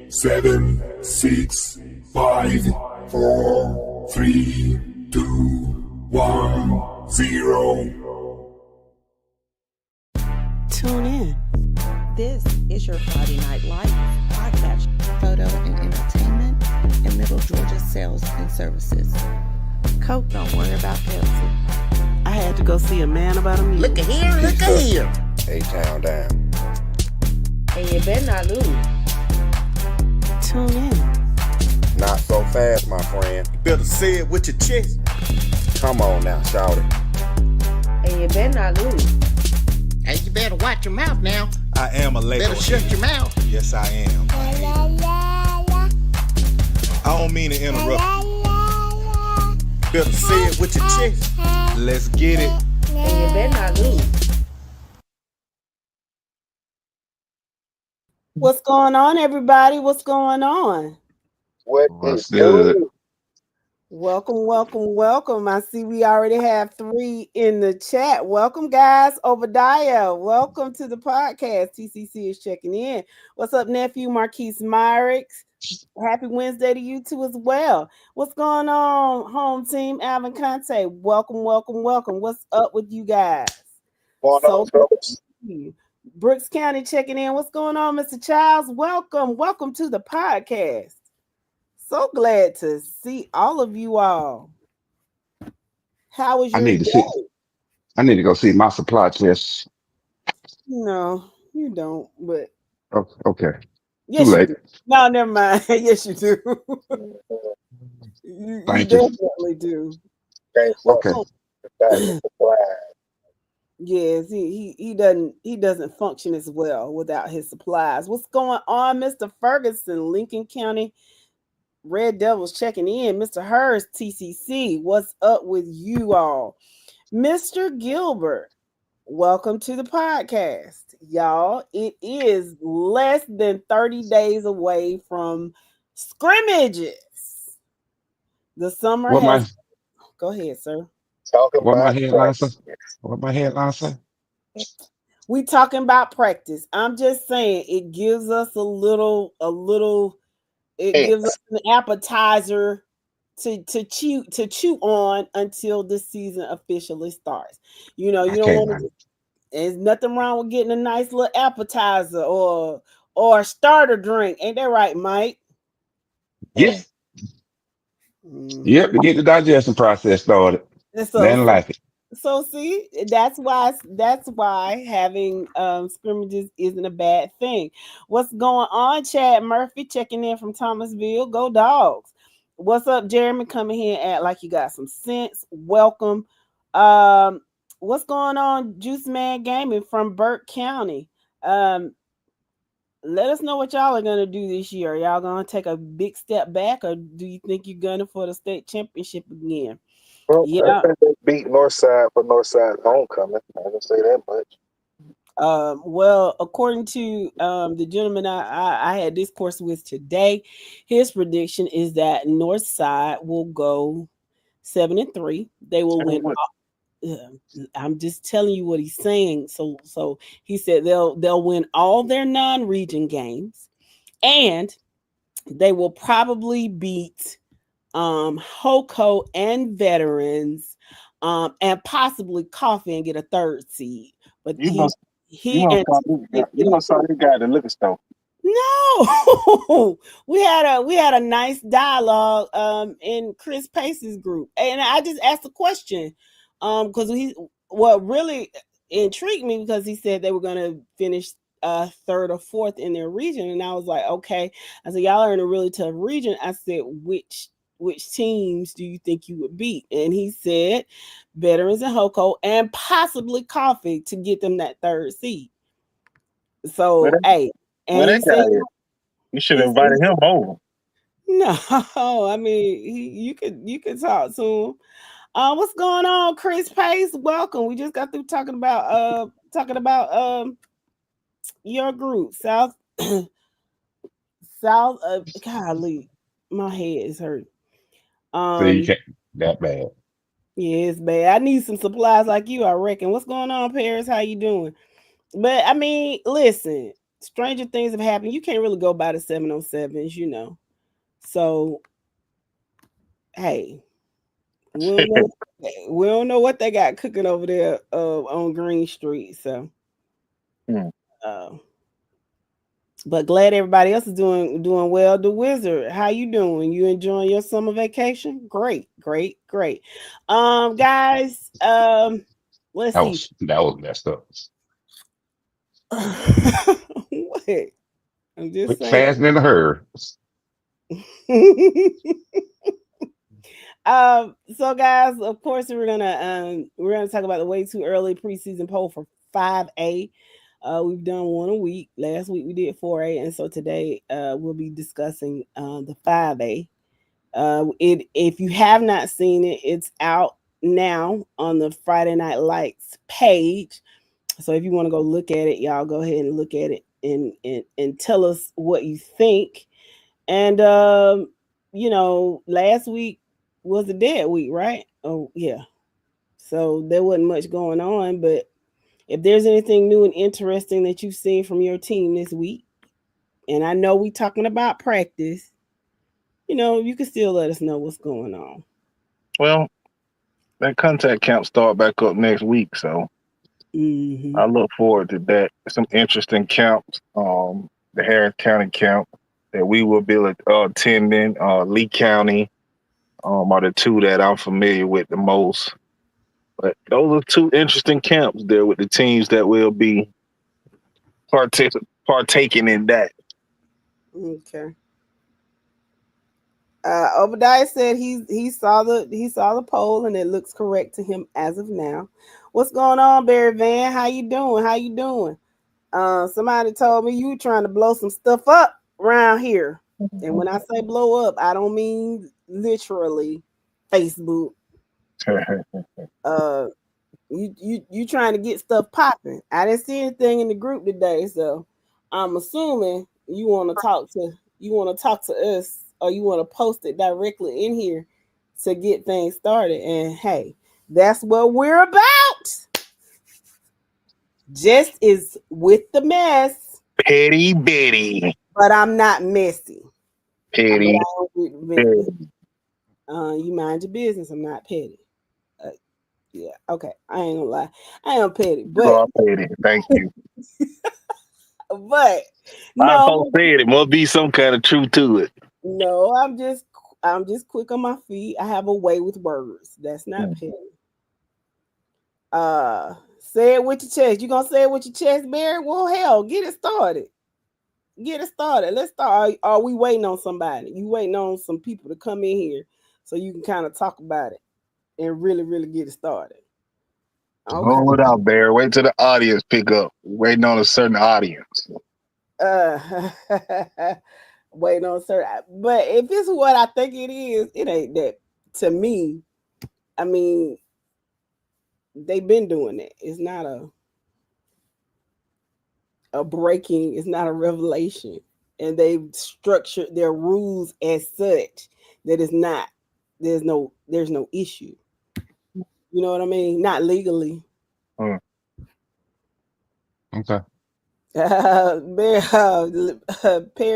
Seven, 6, 5, 4, 3, 2, 1, 0. Tune in. This is your Friday Night Lights podcast. Photo and entertainment in Middle Georgia sales and services. Coke, don't worry about Pepsi. I had to go see a man about a meal. Look at here, look at here. A-Town down. And you better not lose. Tune in. Not so fast, my friend. You better say it with your chest. Come on now, shout it. And you better not lose. Hey, you better watch your mouth now. I am a label. Better shut your mouth. Yes, I am. I don't mean to interrupt. Better say it with your chest. Let's get it. And you better not lose. What's going on, everybody? What's going on? What's good? Welcome. I see we already have 3 in the chat. Welcome, guys. Obadiah, welcome to the podcast. TCC is checking in. What's up, nephew? Marquise Myricks. Happy Wednesday to you too as well. What's going on, home team? Alvin Conte, welcome. What's up with you guys? So good to see you. Brooks County checking in. What's going on, Mr. Childs? Welcome to the podcast. So glad to see all of you all. How was your day? I need to go see my supply chest. No, you don't, but Okay. yes, Too late. you do. No, never mind. Yes, you do. you Thank you. definitely do. Okay. Yes, he doesn't function as well without his supplies. What's going on, Mr. Ferguson, Lincoln County Red Devils checking in. Mr. Hurst, TCC, what's up with you all? Mr. Gilbert, welcome to the podcast. Y'all, it is less than 30 days away from scrimmages. The summer Go ahead, sir. What my headline say? We talking about practice. I'm just saying it gives us a little it gives us an appetizer to chew on until the season officially starts. You know, you don't want to. There's nothing wrong with getting a nice little appetizer or a starter drink. Ain't that right, Mike? Yeah. Yep, to get the digestion process started. Then like it. So see, that's why having scrimmages isn't a bad thing. What's going on, Chad Murphy checking in from Thomasville? Go Dogs. What's up, Jeremy? Coming here and act like you got some sense. Welcome. What's going on, Juice Man Gaming from Burke County? Let us know what y'all are gonna do this year. Are y'all gonna take a big step back, or do you think you're gunning for the state championship again? Well, yeah. I think they beat Northside for Northside's homecoming. I can say that much. Well, according to the gentleman I had discourse with today, his prediction is that Northside will go 7-3. They will win. I'm just telling you what he's saying. So he said they'll win all their non-region games, and they will probably beat HOCO and Veterans, and possibly Coffee and get a 3rd seed. But you must saw this guy at the liquor store. No, we had a nice dialogue in Chris Pace's group, and I just asked a question because what really intrigued me, because he said they were going to finish 3rd or 4th in their region, and I was like, okay. I said, y'all are in a really tough region. I said, which teams do you think you would beat? And he said Veterans and HOCO and possibly Coffee to get them that 3rd seed. So hey, and he said, you should have invited him over. No, I mean you could talk to What's going on, Chris Pace? Welcome. We just got through talking about your group, South South. Golly, my head is hurt. So you can't that bad. Yeah, it's bad. I need some supplies like you, I reckon. What's going on, Paris? How you doing? But I mean, listen, stranger things have happened. You can't really go by the 707s, you know. So, hey, we don't know what they got cooking over there on Green Street. So, but glad everybody else is doing well. The Wizard, how you doing? You enjoying your summer vacation? Great. Guys, let's see. That was messed up. What? I'm just Quick, saying. fast, and in a hurry. So guys, of course we're gonna talk about the way too early preseason poll for 5A. We've done one a week. Last week we did 4A, and so today we'll be discussing the 5A. If you have not seen it, it's out now on the Friday Night Lights page. So if you want to go look at it, y'all go ahead and look at it and tell us what you think. And last week was a dead week, right? Oh yeah. So there wasn't much going on, but if there's anything new and interesting that you've seen from your team this week, and I know we talking about practice, you can still let us know what's going on. Well, that contact camp start back up next week, so I look forward to that. Some interesting camps. The Harris County camp that we will be attending. Lee County are the two that I'm familiar with the most. But those are two interesting camps there with the teams that will be partaking in that. Okay. Obadiah said he saw the poll and it looks correct to him as of now. What's going on, Barry Van? How you doing? Somebody told me you trying to blow some stuff up around here. And when I say blow up, I don't mean literally Facebook. You trying to get stuff popping. I didn't see anything in the group today, so I'm assuming you want to talk to us, or you want to post it directly in here to get things started. And hey, that's what we're about. Just is with the mess. Petty Betty. But I'm not messy. Petty. You mind your business. I'm not petty. Yeah, okay. I ain't gonna lie. I am petty, but petty. Thank you. But no, I said it must be some kind of truth to it. No, I'm just quick on my feet. I have a way with words. That's not petty. Say it with your chest. You gonna say it with your chest, Barry? Well, hell, get it started. Let's start. Are we waiting on somebody? You waiting on some people to come in here so you can kind of talk about it and really, really get it started. Okay. Hold it out, Barry. Wait till the audience pick up. Waiting on a certain audience. Waiting on certain. But if it's what I think it is, it ain't that. To me, I mean, they've been doing it. It's not a breaking. It's not a revelation, and they've structured their rules as such that it's not. There's no issue. You know what I mean? Not legally. Okay. Bear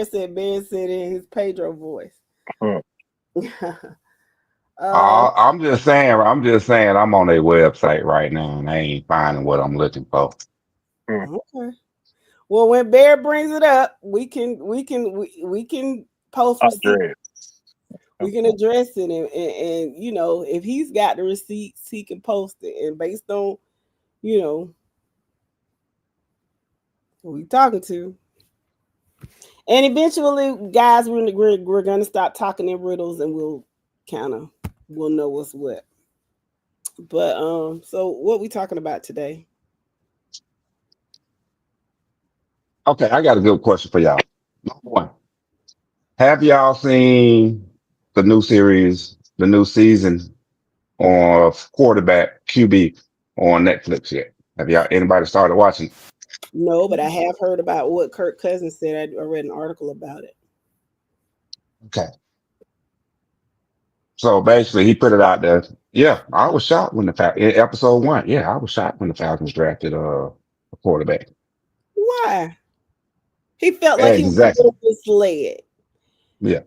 said in his Pedro voice. I'm just saying I'm on their website right now and I ain't finding what I'm looking for. Okay. Well, when Bear brings it up, we can post receipts. We can address it, and if he's got the receipts, he can post it. And based on, who we talking to, and eventually, guys, we're gonna stop talking in riddles, and we'll know what's what. But so what we talking about today? Okay, I got a good question for y'all. Number one, have y'all seen the new series, the new season on quarterback QB on Netflix yet. Have y'all anybody started watching? No, but I have heard about what Kirk Cousins said. I read an article about it. Okay. So basically, he put it out there. Yeah, I was shocked when in episode 1. Yeah, I was shocked when the Falcons drafted a quarterback. Why? He felt like he was a Exactly. little misled. Yeah.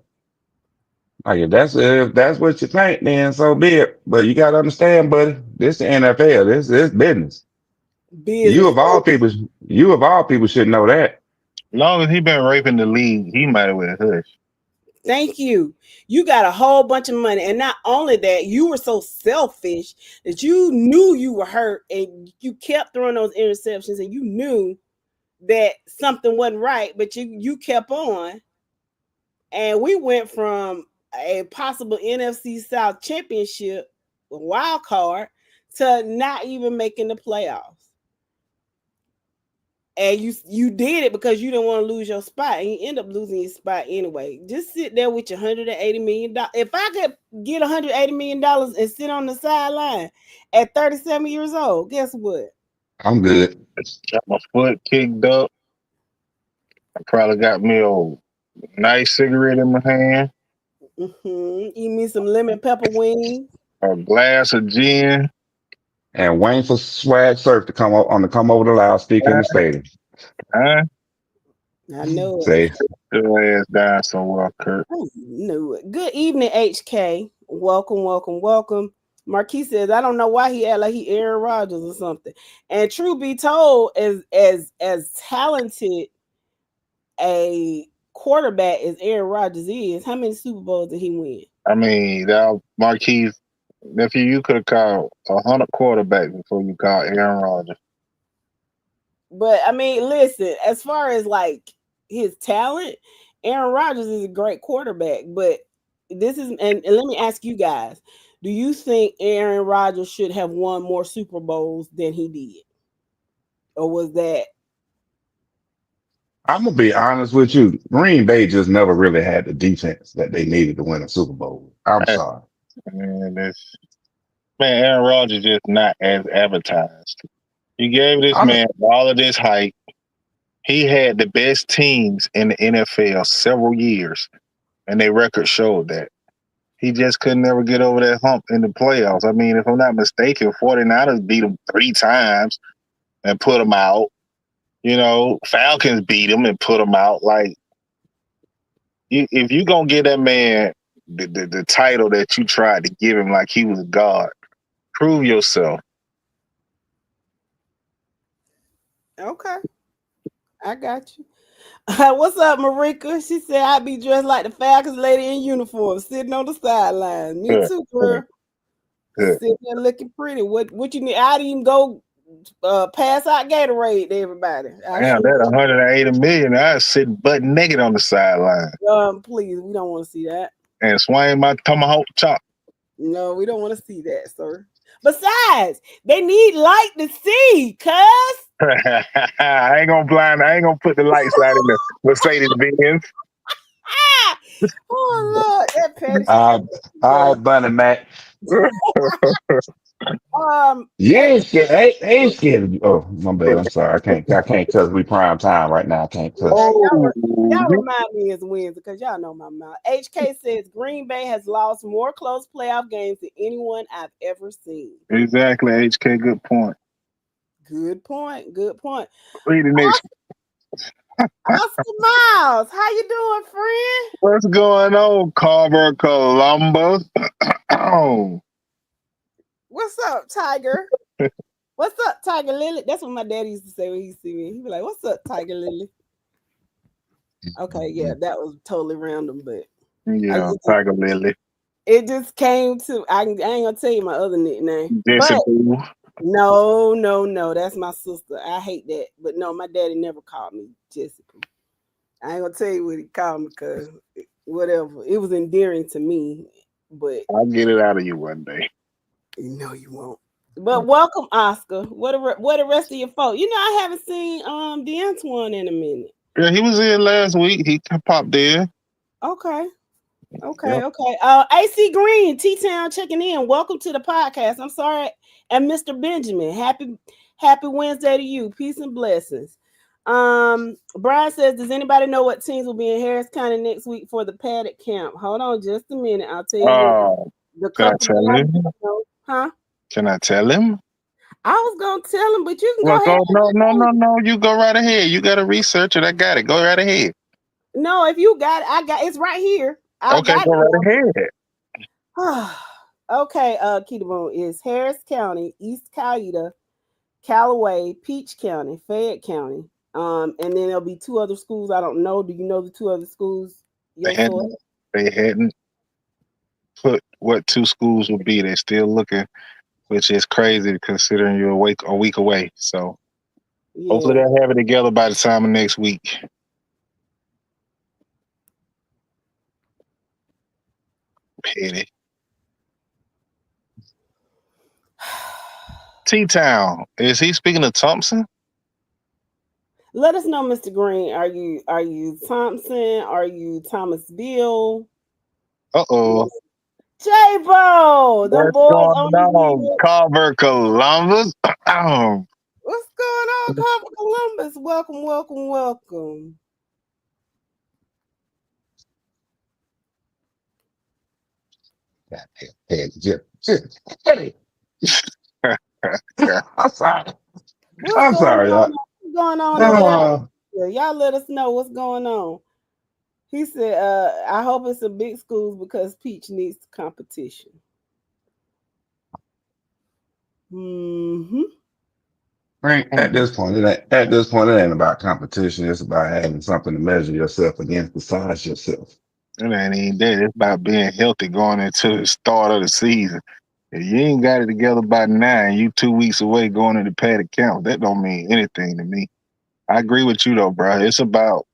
Like if that's what you think, then so be it. But you gotta understand, buddy, this the NFL. This is business. You Business. of all people, you of all people should know that. As long as he been raping the league, he might have been hush. Thank you. You got a whole bunch of money. And not only that, you were so selfish that you knew you were hurt and you kept throwing those interceptions and you knew that something wasn't right, but you kept on. And we went from a possible NFC South championship wild card to not even making the playoffs. And you did it because you didn't want to lose your spot, and you end up losing your spot anyway. Just sit there with your $180 million. If I could get $180 million and sit on the sideline at 37 years old, guess what? I'm good. Got my foot kicked up. I probably got me a nice cigarette in my hand, Eat me some lemon pepper wings. a glass of gin. And waiting for Swag Surf to come over the loudspeaker in the stadium. Huh? I know it. Say, Your ass down somewhere, Kurt. I knew it. Good evening, HK. Welcome. Marquis says, I don't know why he act like he Aaron Rodgers or something. And true be told, as talented a quarterback as Aaron Rodgers is, how many Super Bowls did he win? I mean, that Marquise, nephew, you could have called 100 quarterbacks before you called Aaron Rodgers. But I mean, listen, as far as like his talent, Aaron Rodgers is a great quarterback. But this is, and let me ask you guys, do you think Aaron Rodgers should have won more Super Bowls than he did? Or was that? I'm gonna be honest with you. Green Bay just never really had the defense that they needed to win a Super Bowl. I'm sorry. Man, Aaron Rodgers just not as advertised. You gave this man all of this hype. He had the best teams in the NFL several years, and their record showed that. He just couldn't never get over that hump in the playoffs. I mean, if I'm not mistaken, 49ers beat him 3 times and put him out. You know, Falcons beat him and put him out. Like, if you going to give that man the title that you tried to give him like he was God, prove yourself. Okay. I got you. What's up, Marika? She said I'd be dressed like the Falcons lady in uniform, sitting on the sideline. Me too, girl. Sitting there looking pretty. What you need? I'd even go pass out Gatorade to everybody. Damn, that $180 million. I sit butt naked on the sideline. Please, we don't want to see that. And swing my tomahawk chop. No, we don't want to see that, sir. Besides, they need light to see, cuz. I ain't gonna put the lights out in the Mercedes Benz. Oh Lord, that petty. All right, Bunny Mac. Ain't scared of you. Oh, my bad. I'm sorry. I can't because we prime time right now. I can't cuss. Y'all remind me as wins because y'all know my mouth. HK says Green Bay has lost more close playoff games than anyone I've ever seen. Exactly, HK. Good point. Good point. Read the next. Oscar Miles, how you doing, friend? What's going on, Carver Columbus? What's up, Tiger? What's up, Tiger Lily? That's what my daddy used to say when he see me. He'd be like, "What's up, Tiger Lily?" Okay, yeah, that was totally random, but yeah, Tiger Lily. It just came to. I ain't gonna tell you my other nickname. Jessica. No, that's my sister. I hate that, but no, my daddy never called me Jessica. I ain't gonna tell you what he called me because whatever. It was endearing to me, but I'll get it out of you one day. No, you won't. But welcome, Oscar. What the rest of your folks? You know, I haven't seen DeAntoine in a minute. Yeah, he was in last week. He popped in. Okay. Okay, okay. AC Green, T-Town checking in. Welcome to the podcast. I'm sorry. And Mr. Benjamin, happy Wednesday to you. Peace and blessings. Brian says, does anybody know what teams will be in Harris County next week for the padded camp? Hold on just a minute. I'll tell you the Can I couple tell that I him? know. Huh? Can I tell him? I was gonna tell him, but you can Well, go ahead. no. You go right ahead. You got to research it. I got it. Go right ahead. No, if you got it, I got it's right here. I Okay, got go right it. ahead. Okay, Ketabone is Harris County, East Cayuga, Callaway, Peach County, Fayette County. And then there'll be two other schools. I don't know. Do you know the two other schools? They hadn't put what two schools would be. They're still looking, which is crazy considering you're a week away. So hopefully they'll have it together by the time of next week. Petty. T-Town. Is he speaking of Thompson? Let us know, Mr. Green. Are you Thompson? Are you Thomasville? Uh-oh. J-Bo! The What's boys going on? Carver Columbus. What's going on, Carver Columbus? Welcome, welcome, welcome. I'm sorry. What's going on? Y'all let us know what's going on. He said, I hope it's a big schools because Peach needs competition. At this point, it ain't about competition. It's about having something to measure yourself against besides yourself. It ain't even that. It's about being healthy going into the start of the season. If you ain't got it together by 9, you 2 weeks away going to the padded camp. That don't mean anything to me. I agree with you though, bro. It's about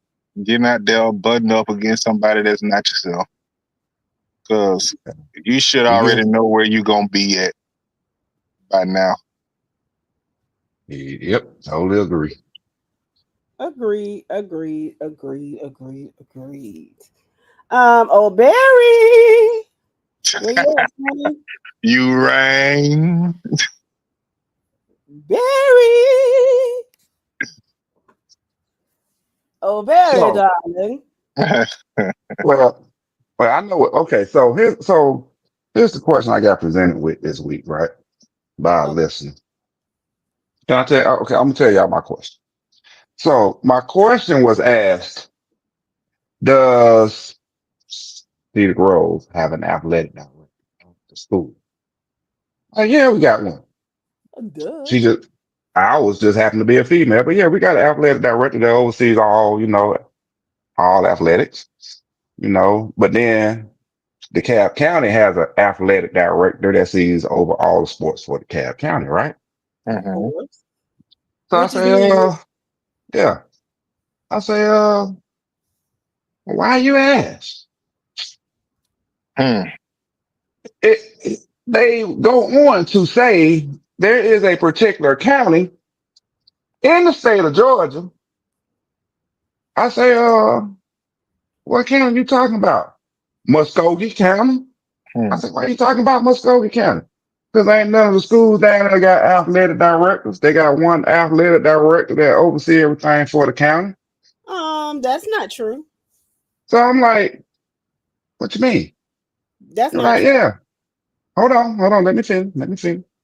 getting out there, butting up against somebody that's not yourself. Because you should already know where you're going to be at by now. Yep, totally agree. Agreed. Oh, Barry. Where you at, honey? You rang. Barry. Oh, Barry, darling. well, I know it. Okay, so here's the question I got presented with this week, right? By a listener. Can I tell you? Okay, I'm gonna tell y'all my question. So my question was asked: does Cedar Grove have an athletic director at the school? Yeah, we got one. Duh. I was just happened to be a female, but yeah, we got an athletic director that oversees all athletics, but then the DeKalb County has an athletic director that sees over all the sports for DeKalb County, right? Mm-hmm. So I say, why you ask? They go on to say there is a particular county in the state of Georgia. I say, what county you talking about? Muskogee County? I said, why are you talking about Muskogee County? Because ain't none of the schools down there got athletic directors. They got one athletic director that oversees everything for the county. That's not true. So I'm like, what you mean? That's They're not like, true. yeah. Hold on. Let me finish.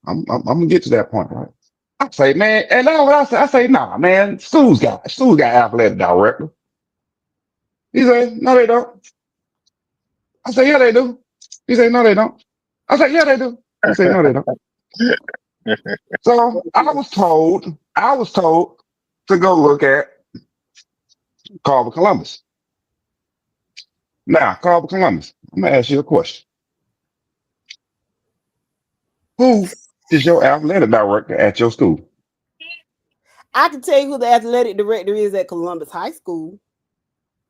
I'm gonna get to that point, right? I say, man, and that's what I say. I say, nah, man, schools got athletic director. He say, no, they don't. I say, yeah, they do. He say, no, they don't. I say, yeah, they do. He say, no, they don't. So I was told to go look at Carver Columbus. Now, Carver Columbus, I'm gonna ask you a question. Who is your athletic director at your school? I can tell you who the athletic director is at Columbus High School.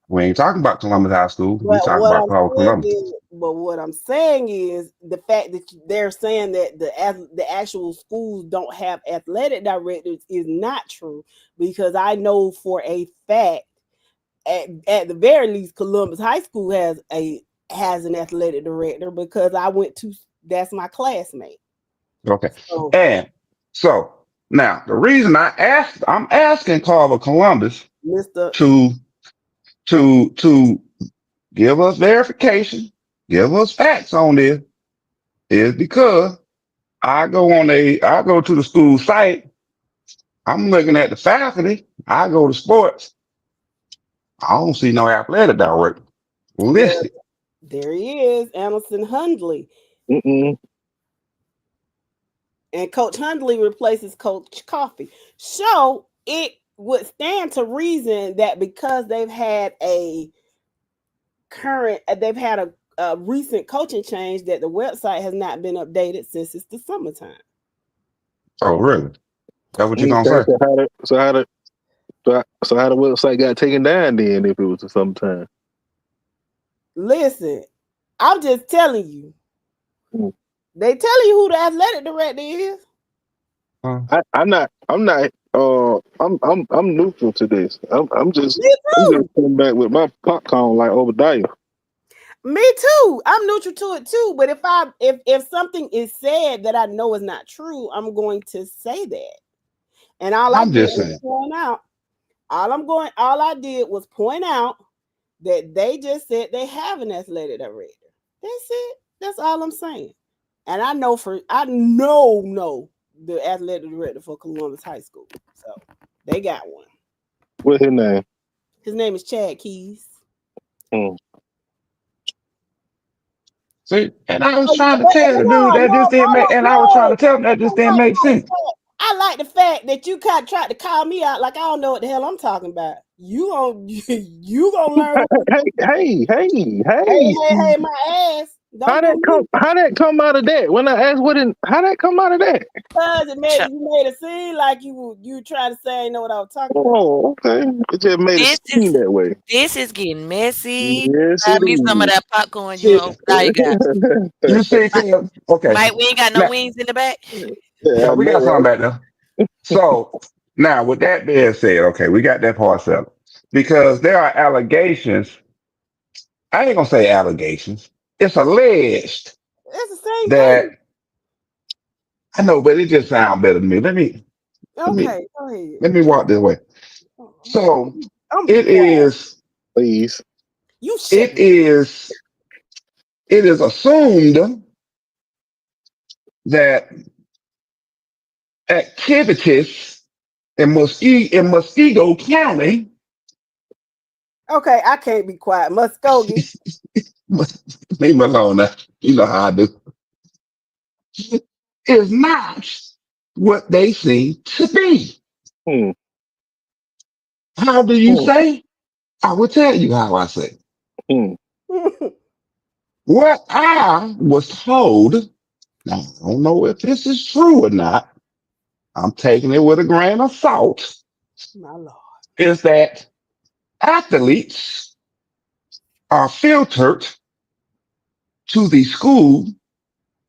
We ain't talking about Columbus High School. We talking about Carver Columbus. But what I'm saying is the fact that they're saying that the actual schools don't have athletic directors is not true, because I know for a fact at the very least Columbus High School has a has an athletic director because that's my classmate. Okay. And so now the reason I'm asking Carver Columbus Mr. to give us verification, give us facts on this is because I go to the school site, I'm looking at the faculty, I go to sports, I don't see no athletic director listed. There he is, Anderson Hundley. Mm-mm. And Coach Hundley replaces Coach Coffey. So it would stand to reason that because they've had a recent coaching change, that the website has not been updated since it's the summertime. Oh, really? That's what you're gonna say? So how the website got taken down then if it was the summertime? Listen, I'm just telling you. They telling you who the athletic director is. I'm neutral to this. I'm just coming back with my popcorn like Obadiah. Me too. I'm neutral to it too. But if something is said that I know is not true, I'm going to say that. And all I did was point out. All I did was point out that they just said they have an athletic director. That's it. That's all I'm saying. And I know the athletic director for Columbus High School. So they got one. What's his name? His name is Chad Keys. See, and I was trying to tell the dude that this didn't make, and I was trying to tell him that this didn't make sense. I like the fact that you kind of tried to call me out like I don't know what the hell I'm talking about. You gonna learn. Hey, my ass. How that come out of that? When I asked how that come out of that? Because you made it seem like you trying to say I know what I was talking about. Oh, okay. It just made it seem that way. This is getting messy. Yes, I need some of that popcorn you got. You see, okay. Mike, we ain't got no wings in the back. Yeah, we got something back there. So now, with that being said, okay, we got that part settled because there are allegations. I ain't gonna say allegations. It's alleged. It's the same thing. I know, but it just sounds better to me. Let me go ahead. Let me walk this way. So it is. Please. It is assumed that activities in Muskego County. Okay, I can't be quiet. Muskogee. Leave me alone now. You know how I do. Is not what they seem to be. How do you say? I will tell you how I say. What I was told, now I don't know if this is true or not. I'm taking it with a grain of salt. My Lord. Is that athletes are filtered to the school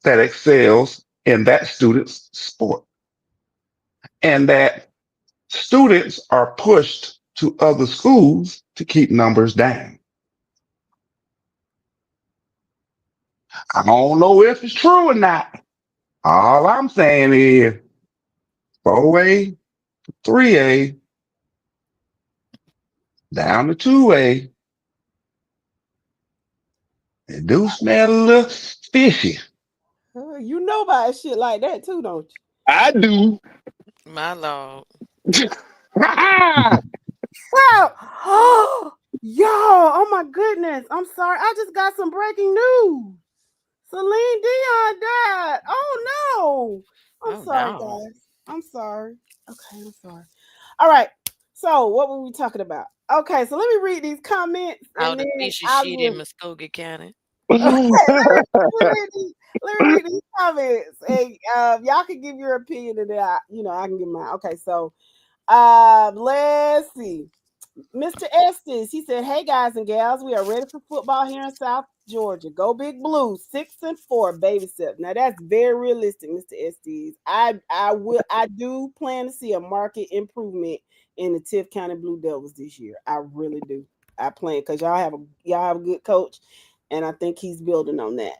that excels in that student's sport. And that students are pushed to other schools to keep numbers down. I don't know if it's true or not. All I'm saying is 4A, 3A, down to 2A. It do smell a little fishy. You know about shit like that too, don't you? I do. My Lord. Wow. Yo, oh my goodness. I'm sorry. I just got some breaking news. Celine Dion died. Oh no. I'm sorry, guys. I'm sorry. Okay, I'm sorry. All right. So what were we talking about? Okay, so let me read these comments. All the fishy shit in Muskogee County. Okay, let me read these comments. And y'all can give your opinion and then I can give mine. Okay, so let's see. Mr. Estes, he said, "Hey guys and gals, we are ready for football here in South Georgia. Go Big Blue, 6-4, baby steps." Now that's very realistic, Mr. Estes. I do plan to see a market improvement in the Tift County Blue Devils this year. I really do. I plan because y'all have a good coach, and I think he's building on that.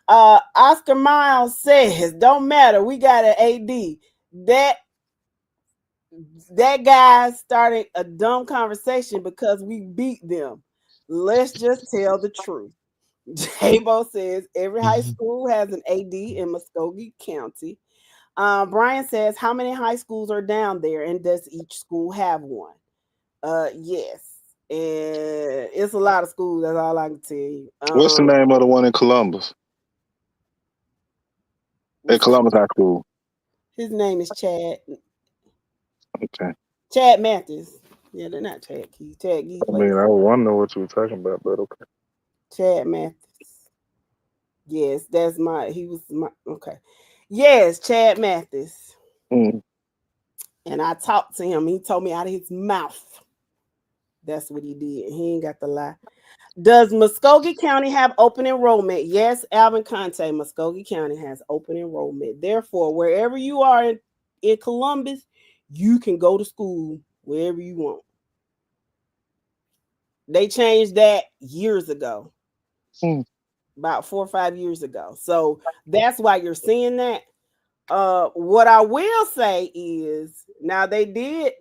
Oscar Miles says, "Don't matter. We got an AD." That guy started a dumb conversation because we beat them. Let's just tell the truth. J-Bo says every high school has an AD in Muskogee County. Brian says, how many high schools are down there, and does each school have one? Yes. And it's a lot of schools. That's all I can tell you. What's the name of the one in Columbus? At Columbus High School. His name is Chad. Okay. Chad Mathis. Yeah, they're not Chad Keys. Chad Keys. I mean, I wonder what you were talking about, but okay. Chad Mathis. Yes, okay. Yes, Chad Mathis. Mm. And I talked to him. He told me out of his mouth. That's what he did. He ain't got the lie. Does Muskogee County have open enrollment? Yes, Alvin Conte, Muskogee County has open enrollment. Therefore, wherever you are in Columbus, you can go to school wherever you want. They changed that years ago. About 4 or 5 years ago. So that's why you're seeing that. What I will say is now they did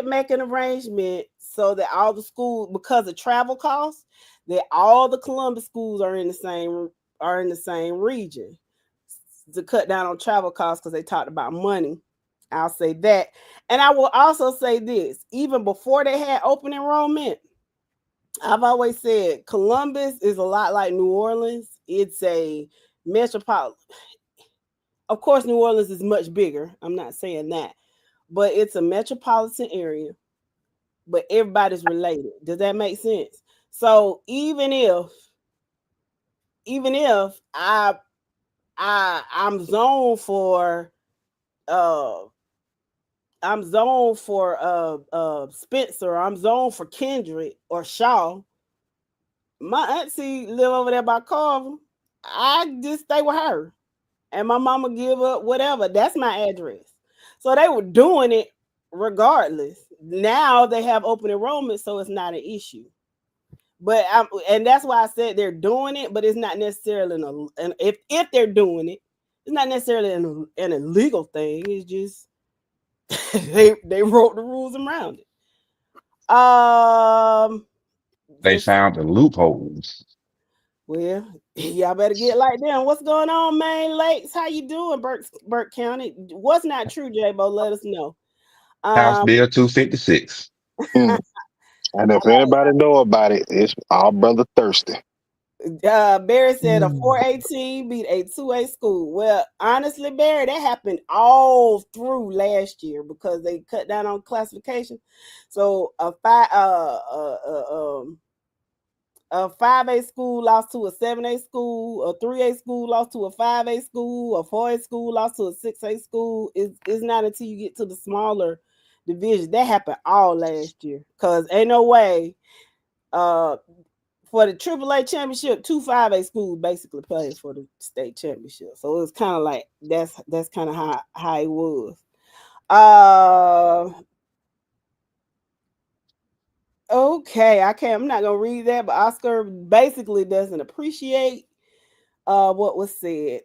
make an arrangement so that all the schools, because of travel costs, that all the Columbus schools are in the same region to cut down on travel costs, because they talked about money. I'll say that. And I will also say this, even before they had open enrollment, I've always said Columbus is a lot like New Orleans. It's a metropolitan. Of course, New Orleans is much bigger. I'm not saying that. But it's a metropolitan area. But everybody's related. Does that make sense? So even if I'm zoned for Spencer, I'm zoned for Kendrick or Shaw, my auntie live over there by Carver. I just stay with her. And my mama give up whatever. That's my address. So they were doing it regardless. Now they have open enrollment, so it's not an issue. But and that's why I said they're doing it, but it's not necessarily if they're doing it, it's not necessarily an illegal thing. It's just they wrote the rules around it. They found the loopholes. Well, y'all better get like them. What's going on, Main Lakes? How you doing, Burke County? What's not true, J-Bo? Let us know. House Bill 256. And if anybody know about it, it's our brother Thirsty. Barry said a 418 beat a 2A school. Well, honestly, Barry, that happened all through last year because they cut down on classification. So a 5A school lost to a 7A school, a 3A school lost to a 5A school, a 4A school lost to a 6A school. It's not until you get to the smaller division. That happened all last year because ain't no way for the AAA championship, 2 5A schools basically played for the state championship. So it was kind of like that's kind of how it was. Okay, I'm not gonna read that, but Oscar basically doesn't appreciate what was said.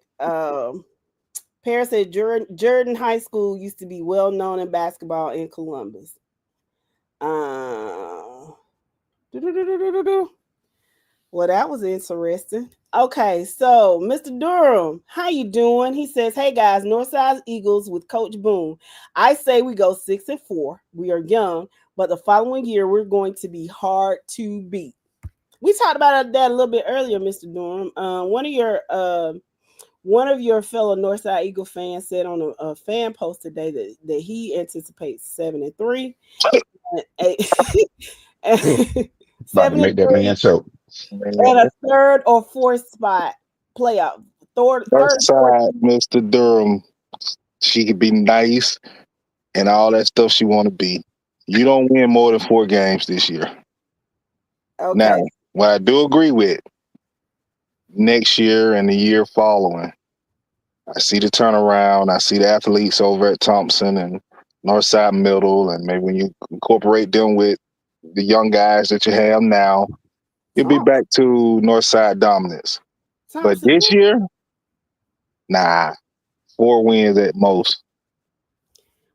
Paris said Jordan High School used to be well known in basketball in Columbus. Well, that was interesting. Okay, so Mr. Durham, how you doing? He says, "Hey guys, Northside Eagles with Coach Boone. I say we go 6-4. We are young, but the following year we're going to be hard to beat." We talked about that a little bit earlier, Mr. Durham. One of your fellow Northside Eagle fans said on a fan post today that he anticipates 7-3. About to make that man choke. And a third or fourth spot playoff. Third side, Mr. Durham. She could be nice and all that stuff she want to be. You don't win more than 4 games this year. Okay. Now, what I do agree with, next year and the year following, I see the turnaround. I see the athletes over at Thompson and Northside Middle, and maybe when you incorporate them with the young guys that you have now, You'll be back to Northside dominance. But this year, nah, 4 wins at most.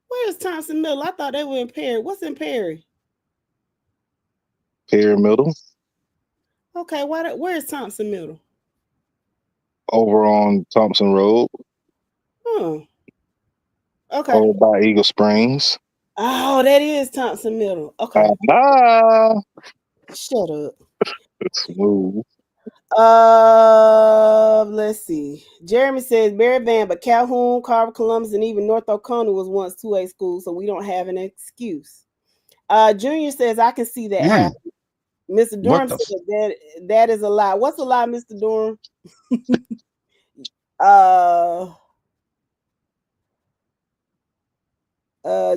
Where's Thompson Middle? I thought they were in Perry. What's in Perry? Perry Middle. Okay, where's Thompson Middle? Over on Thompson Road. Okay. Over by Eagle Springs. Oh, that is Thompson Middle. Okay. Shut up. Smooth. Let's see. Jeremy says Berry Van, but Calhoun, Carver, Columbus, and even North Oconee was once 2A schools, so we don't have an excuse. Junior says I can see that happen. Mr. Durham said that is a lie. What's a lie, Mr. Durham?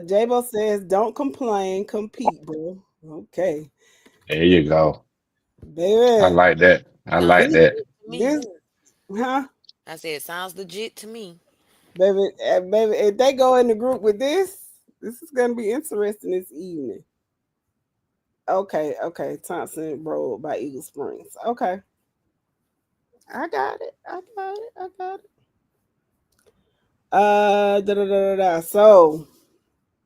J-Bo says don't complain, compete, bro. Okay. There you go. Baby. I like that. I like that. I said it sounds legit to me. Baby, if they go in the group with this is gonna be interesting this evening. Okay. Thompson Road by Eagle Springs. Okay. I got it. So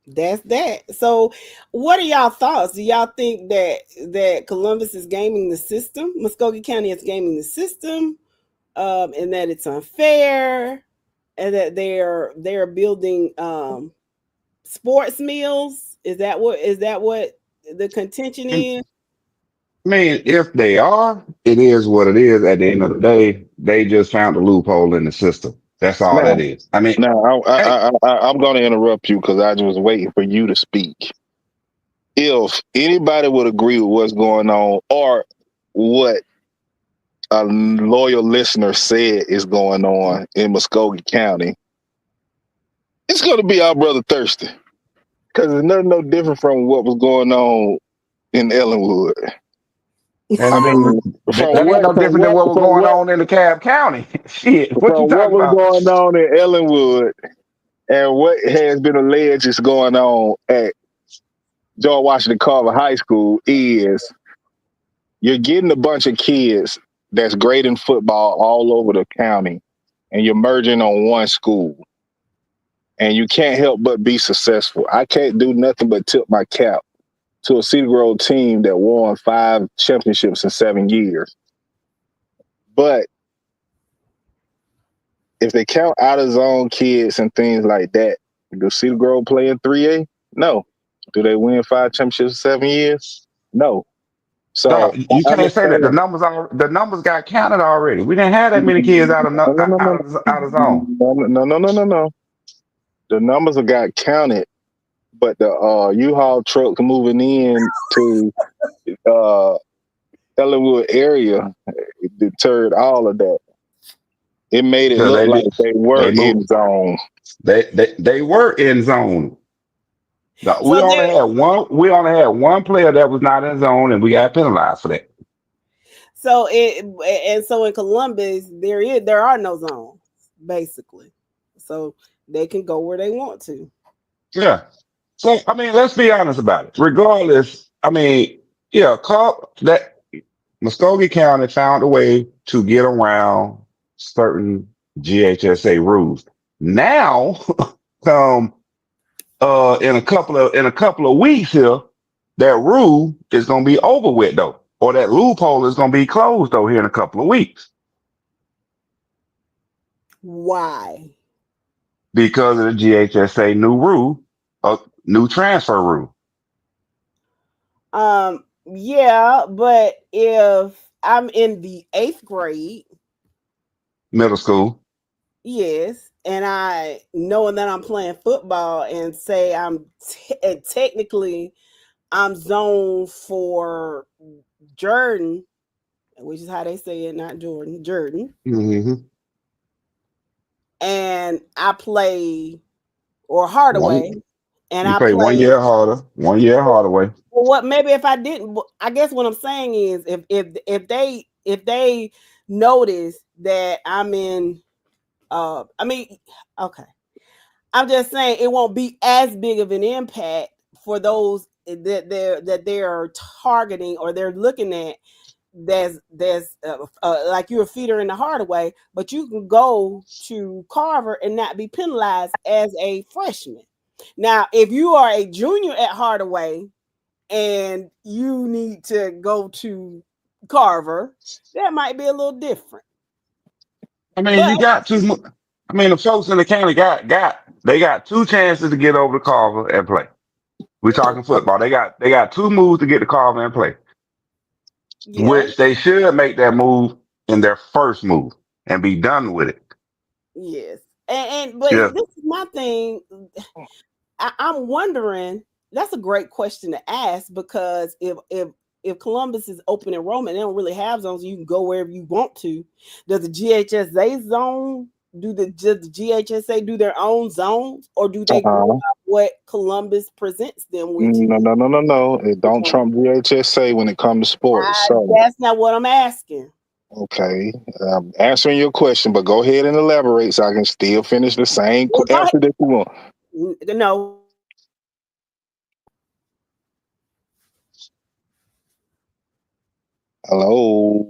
that's that. So what are y'all thoughts? Do y'all think that Columbus is gaming the system? Muskogee County is gaming the system, and that it's unfair, and that they're building sports meals? Is that what the contention is? I mean, if they are, it is what it is. At the end of the day, they just found a loophole in the system. That's all that is. I mean, now I'm going to interrupt you because I was waiting for you to speak. If anybody would agree with what's going on or what a loyal listener said is going on in Muskogee County, it's going to be our brother Thirsty, because it's no different from what was going on in Ellenwood. I mean, that ain't no different than what was going on in DeKalb County. Shit, what you talking about? What was going on in Ellenwood and what has been alleged is going on at George Washington Carver High School is you're getting a bunch of kids that's great in football all over the county, and you're merging on one school. And you can't help but be successful. I can't do nothing but tip my cap to a Cedar Grove team that won 5 championships in 7 years. But if they count out of zone kids and things like that, do Cedar Grove play in 3A? No. Do they win 5 championships in 7 years? No. So no, you can't say that. The numbers got counted already. We didn't have that many kids out of zone. No. The numbers have got counted, but the U-Haul truck moving in to Ellenwood area deterred all of that. It made it look like they were in zone. They were in zone. We only had one player that was not in zone, and we got penalized for that. So in Columbus there are no zones basically, so they can go where they want to. Yeah. So I mean, let's be honest about it. Regardless, I mean, that Muskogee County found a way to get around certain GHSA rules. Now, in a couple of weeks here, that rule is going to be over with though, or that loophole is going to be closed though here in a couple of weeks. Why? Because of the GHSA new rule, new transfer rule. Yeah, but if I'm in the 8th grade, middle school, yes, and I knowing that I'm playing football and say I'm technically I'm zoned for Jordan, which is how they say it, not Jordan. Mm-hmm. And I play Hardaway, and I play 1 year harder, 1 year Hardaway. Well, what maybe if I didn't, I guess what I'm saying is if they notice that I'm in, I mean, okay, I'm just saying it won't be as big of an impact for those that they're targeting or they're looking at there's like you're a feeder in the Hardaway, but you can go to Carver and not be penalized as a freshman. Now, if you are a junior at Hardaway and you need to go to Carver, that might be a little different. I mean, But you got two. I mean, the folks in the county they got two chances to get over to Carver and play. We're talking football. They got two moves to get to Carver and play, yeah, which they should make that move in their first move and be done with it. yes, but Yeah. this is my thing. I'm wondering. That's a great question to ask, because if Columbus is open enrollment, they don't really have zones. You can go wherever you want to. Does the GHSA zone does the GHSA do their own zones, or do they go by what Columbus presents them, which is No. It don't trump GHSA when it comes to sports. So that's not what I'm asking. okay, I'm answering your question, but go ahead and elaborate so I can still finish the same answer that you want. No. Hello.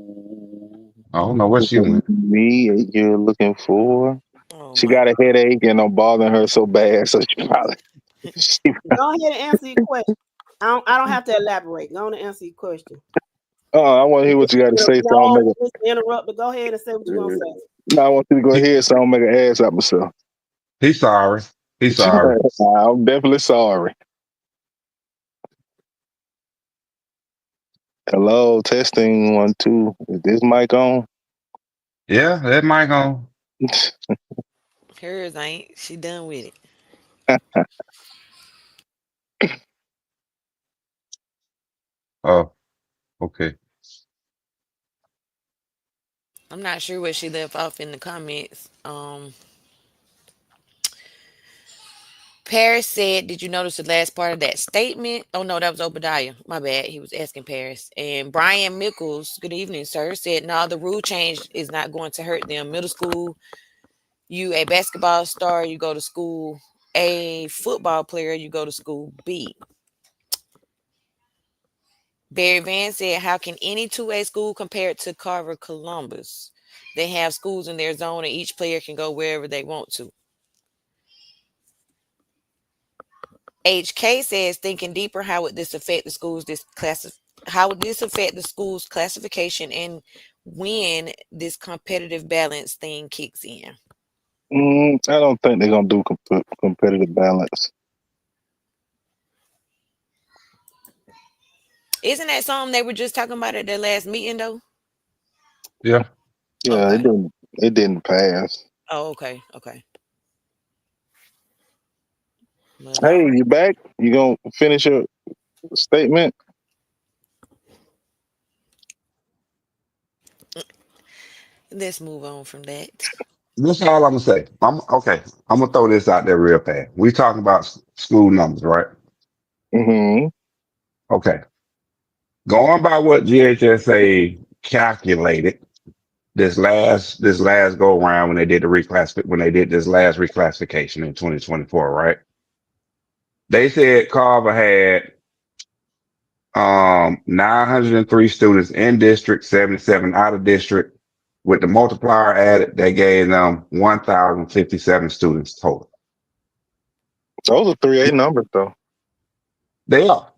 I don't know what she went. Me, you're looking for? Oh She my. got a headache and I'm bothering her so bad, so she probably. Go ahead and answer your question. I don't have to elaborate. Go on and answer your question. I want to hear what you got to say, so I'll make No, just interrupt, but go ahead and say what you're gonna say. No, I want you to go He, ahead, so I don't make an ass out myself. he's sorry. He's sorry. I'm definitely sorry. Hello, testing 1 2. Is this mic on? Yeah, that mic on. Hers ain't. She done with it. Oh, okay. I'm not sure where she left off in the comments. Paris said, "Did you notice the last part of that statement?" Oh no, that was Obadiah. My bad. He was asking Paris. And Brian Mickles, good evening, sir, said, "No, the rule change is not going to hurt them. Middle school, you a basketball star, you go to school A. Football player, you go to school B." Barry Van said, "How can any 2A school compare it to Carver Columbus? They have schools in their zone and each player can go wherever they want to." HK says, "Thinking deeper, how would this affect the schools how would this affect the school's classification and when this competitive balance thing kicks in?" I don't think they're gonna do competitive balance. Isn't that something they were just talking about at their last meeting though? Yeah. Yeah, Okay. it didn't pass. Oh, okay. Okay. Well, Hey, all right. you back? You gonna finish your statement? Let's move on from that. This is all I'm gonna say. I'm okay. I'm gonna throw this out there real fast. We talking about school numbers, right? Mm-hmm. Okay. Going by what GHSA calculated this last go around when they did this last reclassification in 2024, right? They said Carver had 903 students in district, 77 out of district. With the multiplier added, they gave them 1,057 students total. Those are 3A numbers, though. They are.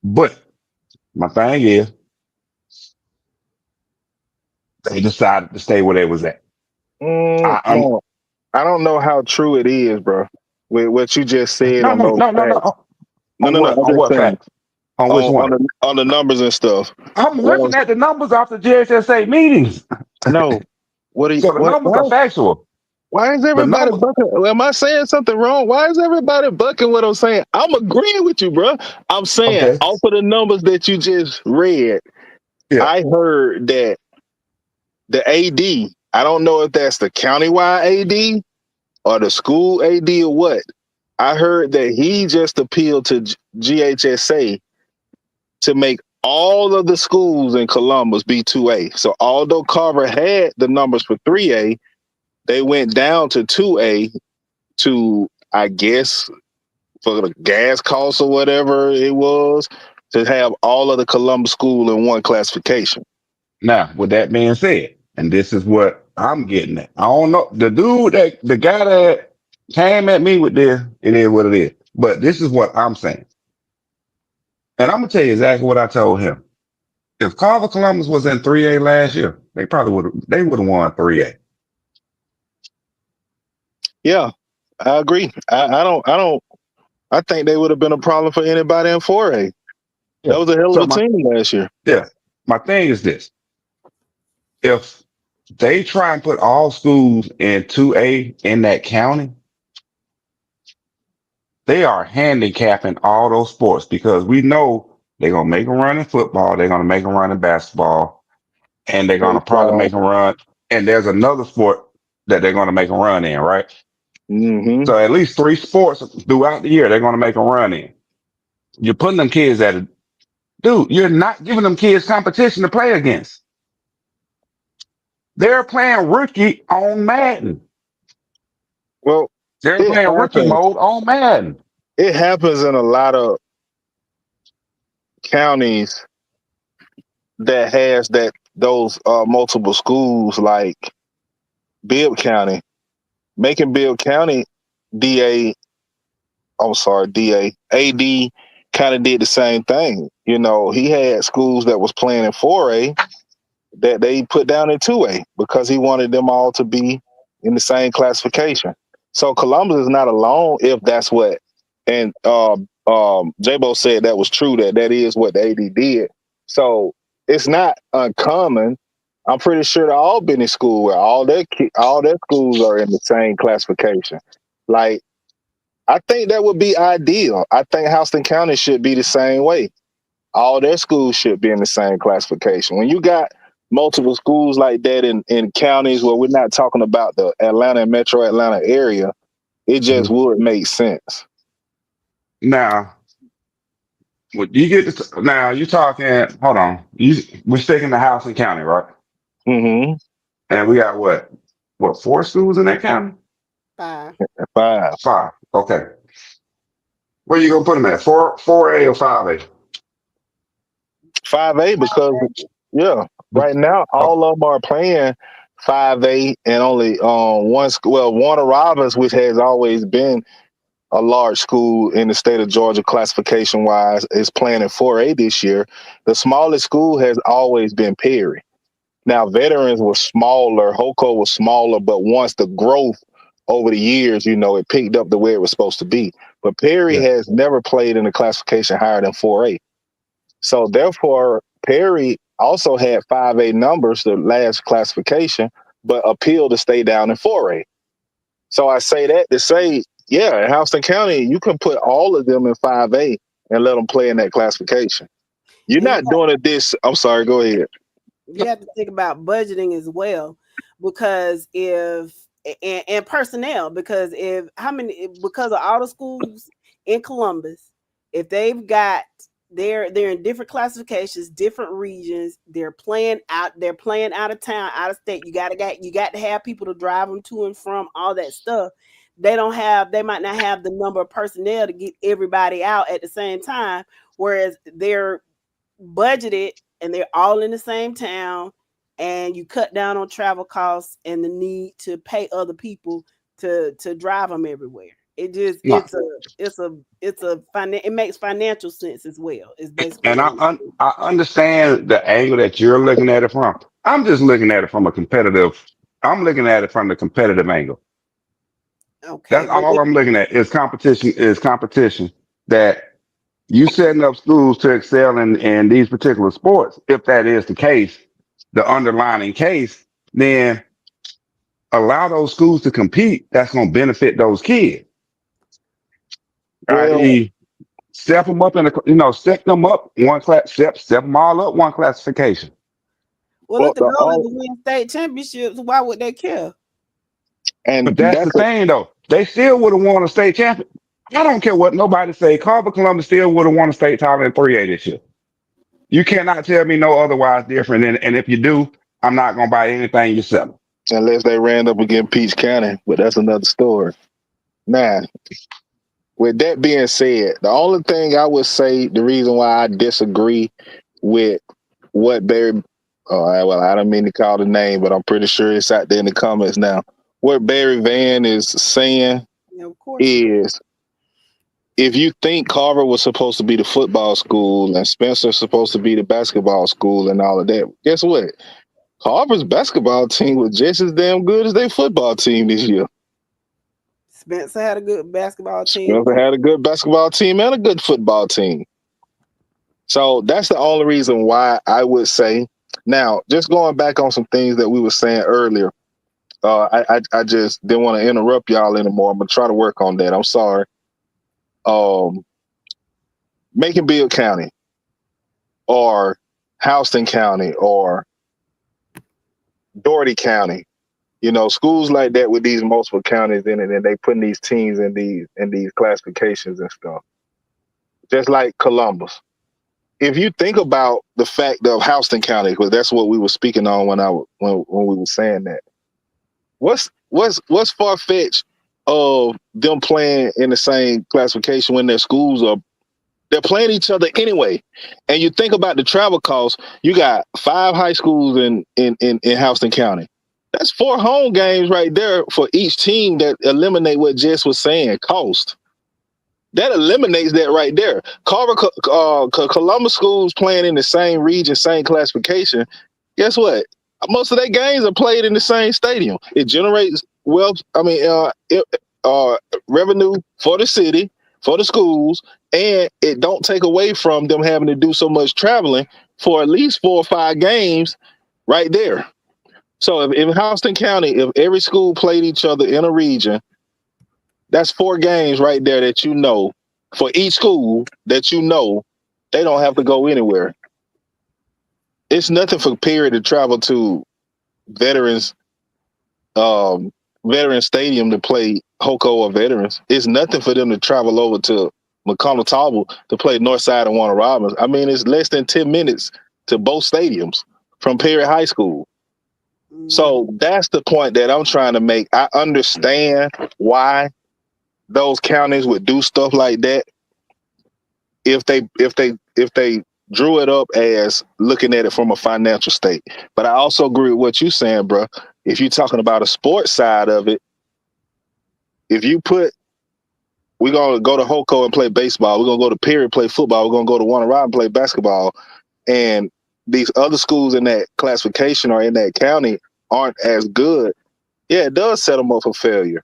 But my thing is, they decided to stay where they was at. I'm No, I don't know how true it is, bro. With what you just said no, on no, those no, no, facts. no. No. I'm On just what saying facts? On which one? on the numbers and stuff. I'm What looking else? at the numbers off the GHSA meetings. No. What are you? So the What? numbers are factual. Why is The everybody numbers, bucking? Am I saying something wrong? Why is everybody bucking what I'm saying? I'm agreeing with you, bro. I'm saying okay. off of the numbers that you just read, Yeah. I heard that the AD, I don't know if that's the countywide AD or the school AD or what. I heard that he just appealed to GHSA to make all of the schools in Columbus be 2A. So although Carver had the numbers for 3A, they went down to 2A to, I guess, for the gas costs or whatever it was, to have all of the Columbus school in one classification. Now, with that being said, and this is what I'm getting at. I don't know the guy that came at me with this. It is what it is. But this is what I'm saying, and I'm gonna tell you exactly what I told him. If Carver Columbus was in 3A last year, they probably would have won 3A. Yeah, I agree. I think they would have been a problem for anybody in 4A. That Yeah. was a hell of So a team last year. my thing is this: if they try and put all schools in 2A in that county, they are handicapping all those sports because we know they're gonna make a run in football, they're gonna make a run in basketball, and they're gonna probably Baseball. make a run. And there's another sport that they're gonna make a run in, right? Mm-hmm. So at least three sports throughout the year they're gonna make a run in. You're putting them kids at a dude. You're not giving them kids competition to play against. They're playing rookie on Madden. Well, They're it playing rookie happens. mode on Madden. It happens in a lot of counties that has those multiple schools, like Bibb County. Making Bibb County DA, I'm sorry, DA, AD kind of did the same thing. You know, he had schools that was playing in 4A that they put down in 2A because he wanted them all to be in the same classification. So Columbus is not alone if that's what, and J-Bo said that was true, that is what the AD did. So it's not uncommon. I'm pretty sure they've all been in school where all their schools are in the same classification. Like, I think that would be ideal. I think Houston County should be the same way. All their schools should be in the same classification. When you got multiple schools like that in counties where we're not talking about the Atlanta and Metro Atlanta area, it just would make sense. Now, what you get to, now you're talking, hold on. We're sticking to Houston County, right? Mm-hmm. And we got what, four schools in that county? 5. 5. Five. Okay. Where you gonna put them at? 4A or 5A? 5A because, yeah, right now Oh, all of them are playing 5A and only one school. Well, Warner Robins, which has always been a large school in the state of Georgia classification wise, is playing in 4A this year. The smallest school has always been Perry. Now, Veterans was smaller, Hoco was smaller, but once the growth over the years, it picked up the way it was supposed to be. But Perry yeah. has never played in a classification higher than 4A. So therefore, Perry also had 5A numbers, the last classification, but appealed to stay down in 4A. So I say that to say, yeah, in Houston County, you can put all of them in 5A and let them play in that classification. You're And not doing it this. I'm sorry, go ahead. you have to think about budgeting as well, because if and personnel, because because of all the schools in Columbus, if they've got they're in different classifications, different regions, they're playing out of town, out of state. You got to have people to drive them to and from, all that stuff. They might not have the number of personnel to get everybody out at the same time, whereas they're budgeted and they're all in the same town, and you cut down on travel costs and the need to pay other people to drive them everywhere. It just No. it makes financial sense as well. It's basically And what I understand the angle that you're looking at it from. I'm just looking at it from I'm looking at it from the competitive angle. okay, That's but all I'm looking at is competition that you setting up schools to excel in these particular sports. If that is the case, the underlying case, then allow those schools to compete. That's going to benefit those kids. Well, I.e., step them up step them up one step them all up one classification. well, well, if the goal is to win state championships, why would they care? and But that's the thing, though. They still would have won a state champion. I don't care what nobody say. Carver Columbus still would have won a state title in 3A this year. You cannot tell me no otherwise different. And if you do, I'm not going to buy anything you sell. unless they ran up against Peach County, but that's another story. Now, with that being said, the only thing I would say, the reason why I disagree with what Barry All right, well, I don't mean to call the name, but I'm pretty sure it's out there in the comments now. What Barry Van is saying Yeah, of course. is if you think Carver was supposed to be the football school and Spencer's supposed to be the basketball school and all of that, guess what? Carver's basketball team was just as damn good as their football team this year. Spencer had a good basketball team. Spencer had a good basketball team and a good football team. So that's the only reason why I would say. Now, just going back on some things that we were saying earlier, I just didn't want to interrupt y'all anymore. I'm gonna try to work on that. I'm sorry. Macon Bill County or Houston County or Doherty County, schools like that with these multiple counties in it, and they putting these teams in these classifications and stuff. Just like Columbus. If you think about the fact of Houston County, because that's what we were speaking on when we were saying that. What's far fetched of them playing in the same classification when their schools they're playing each other anyway. And you think about the travel costs, you got 5 high schools in Houston County. That's 4 home games right there for each team that eliminate what Jess was saying, cost. That eliminates that right there. Columbus schools playing in the same region, same classification. Guess what? Most of their games are played in the same stadium. It generates revenue for the city, for the schools, and it don't take away from them having to do so much traveling for at least 4 or 5 games right there. So if in Houston County, if every school played each other in a region, that's 4 games right there that for each school that they don't have to go anywhere. It's nothing for Perry to travel to Veterans Stadium to play Hoco or Veterans. It's nothing for them to travel over to McConnell Tauber to play Northside and Warner Robins. I mean, it's less than 10 minutes to both stadiums from Perry High School. So that's the point that I'm trying to make. I understand why those counties would do stuff like that if they drew it up as looking at it from a financial state. But I also agree with what you're saying, bro. If you're talking about a sports side of it, if you we're going to go to Hoco and play baseball, we're going to go to Perry and play football, we're going to go to Warner Robin and play basketball, and these other schools in that classification or in that county aren't as good, yeah, it does set them up for failure.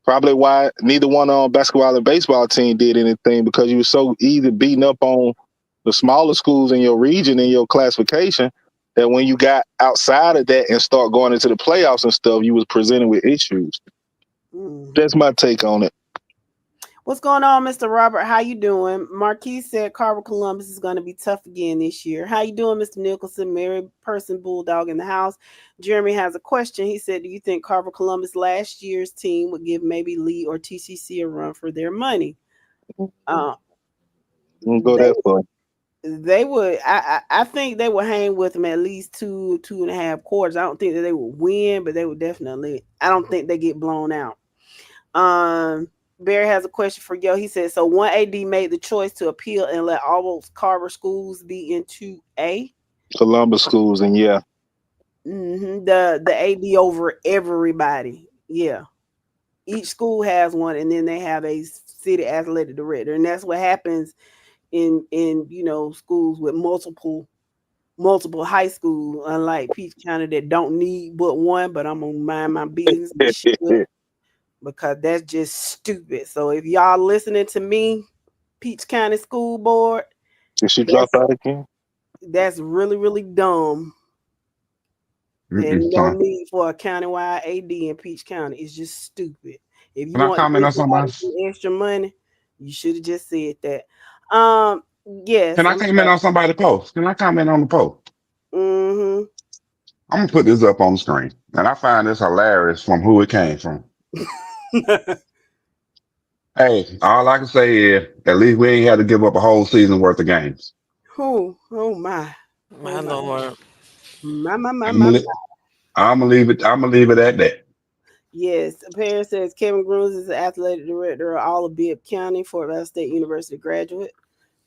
Probably why neither one on basketball and baseball team did anything, because you were so easy beating up on the smaller schools in your region, in your classification, that when you got outside of that and start going into the playoffs and stuff, you was presented with issues. That's my take on it. What's going on, Mr. Robert? How you doing? Marquis said Carver Columbus is going to be tough again this year. How you doing, Mr. Nicholson? Mary Person Bulldog in the house. Jeremy has a question. He said, do you think Carver Columbus last year's team would give maybe Lee or TCC a run for their money? Go that far. They would. I think they would hang with them at least 2.5 quarters. I don't think that they would win, but they would definitely. I don't think they get blown out. Barry has a question for Yo. He said, so one AD made the choice to appeal and let all those Carver schools be in 2A? Columbus schools, and yeah. The AD over everybody. Yeah. Each school has one, and then they have a city athletic director. And that's what happens in schools with multiple high schools, unlike Peach County that don't need but one, but I'm gonna mind my business. Because that's just stupid. So if y'all listening to me, Peach County School Board, did she drop out again? That's really, really dumb. And no need for a countywide AD in Peach County. It's just stupid. If you want extra money, you should have just said that. Yes. Can I comment on somebody's post? Can I comment on the post? I'm gonna put this up on the screen, and I find this hilarious from who it came from. Hey, all I can say is at least we ain't had to give up a whole season worth of games. Oh my Lord. My. I'm gonna leave it at that. Yes, Paris says Kevin Grooms is the athletic director of all of Bibb County, Fort Valley State University graduate.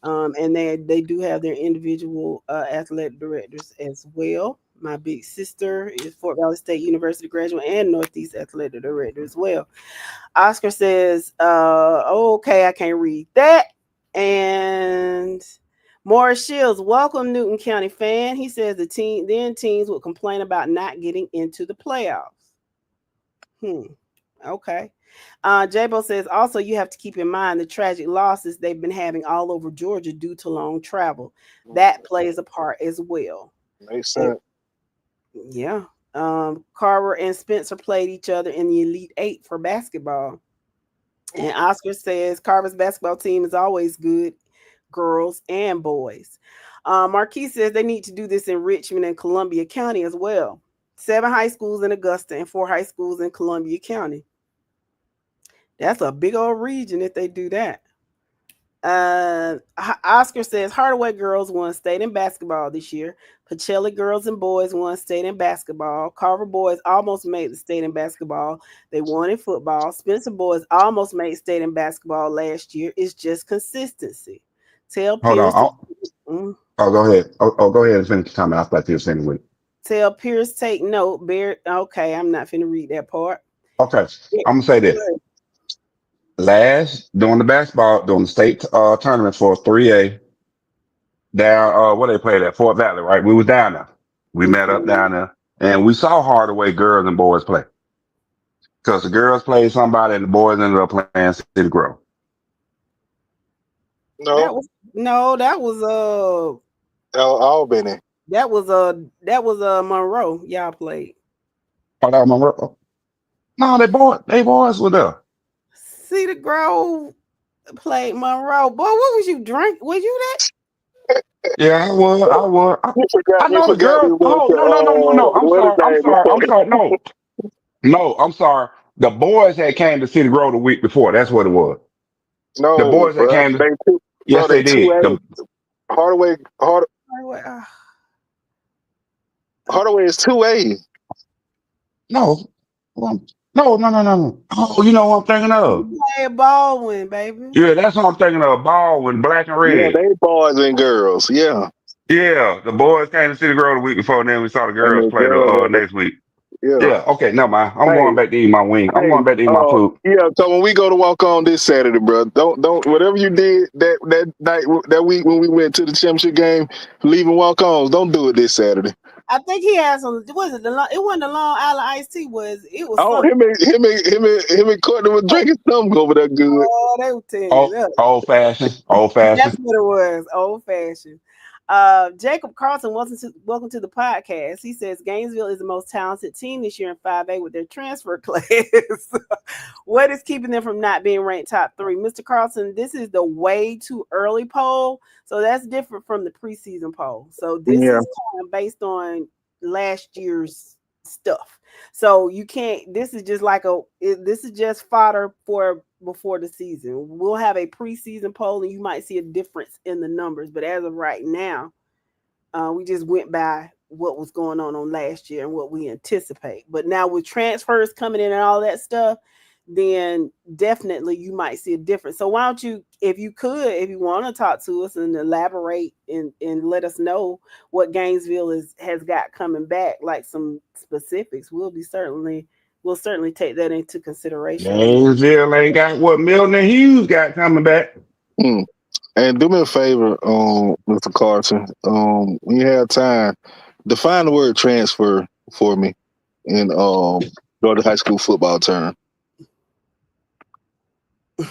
And they do have their individual athletic directors as well. My big sister is Fort Valley State University graduate and Northeast athletic director as well. Oscar says, okay, I can't read that. And Morris Shields, welcome Newton County fan. He says teams would complain about not getting into the playoffs. Okay. Jabo says also you have to keep in mind the tragic losses they've been having all over Georgia due to long travel. That plays a part as well. Makes sense. Yeah. Carver and Spencer played each other in the Elite Eight for basketball. And Oscar says Carver's basketball team is always good, girls and boys. Marquis says they need to do this in Richmond and Columbia County as well. 7 high schools in Augusta and 4 high schools in Columbia County. That's a big old region if they do that. Oscar says Hardaway girls won state in basketball this year. Pacelli girls and boys won state in basketball. Carver boys almost made the state in basketball. They won in football. Spencer boys almost made state in basketball last year. It's just consistency. Tell Pierce. Hold on. Go ahead. Go ahead and finish the comment. I thought you were saying it. Tell Pierce take note. Okay, I'm not finna read that part. Okay, I'm gonna say this. During the state tournament for 3A, down where they played at Fort Valley, right? We was down there. We met up down there, and we saw Hardaway girls and boys play. Because the girls played somebody, and the boys ended up playing City Grove. That was Albany. That was Monroe. Y'all played. Oh, that was Monroe. No, they boys were there. Cedar Grove played Monroe. Boy, what was you drink? Was you that? Yeah, I was. I know the girl. Oh, no. I'm sorry. No, I'm sorry. The boys had came to City Grove the week before. That's what it was. No, the boys that came to. Yes, they did. Hardaway is 2A. No. Oh, you know what I'm thinking of? Hey, Baldwin, baby. Yeah, that's what I'm thinking of. Baldwin, black and red. Yeah, they boys and girls. Yeah. Yeah, the boys came to City Grove the week before, and then we saw the girls play the next week. Yeah. Okay, never mind. I'm going back to eat my wing. I'm going back to eat my food. Yeah. So when we go to walk on this Saturday, bro, don't whatever you did that night that week when we went to the championship game, leaving walk ons. Don't do it this Saturday. I think he had some. It wasn't the Long Island iced tea. It was. Him and Courtney was drinking something over there good. Oh, they were telling old fashioned. That's what it was. Old fashioned. Jacob Carlson, welcome to the podcast. He says Gainesville is the most talented team this year in 5A with their transfer class. What is keeping them from not being ranked top 3? Mr. Carlson, this is the way too early poll, so that's different from the preseason poll. So this is kind of based on last year's stuff. So you can't. This is just fodder for before the season. We'll have a preseason poll, and you might see a difference in the numbers. But as of right now, we just went by what was going on last year and what we anticipate. But now with transfers coming in and all that stuff, then definitely you might see a difference. So why don't you, if you want to talk to us and elaborate and let us know what Gainesville has got coming back, like some specifics, we'll certainly take that into consideration. Gainesville ain't got what Milton and Hughes got coming back. And do me a favor, Mr. Carson. When you have time, define the word transfer for me in Georgia high school football term. Okay.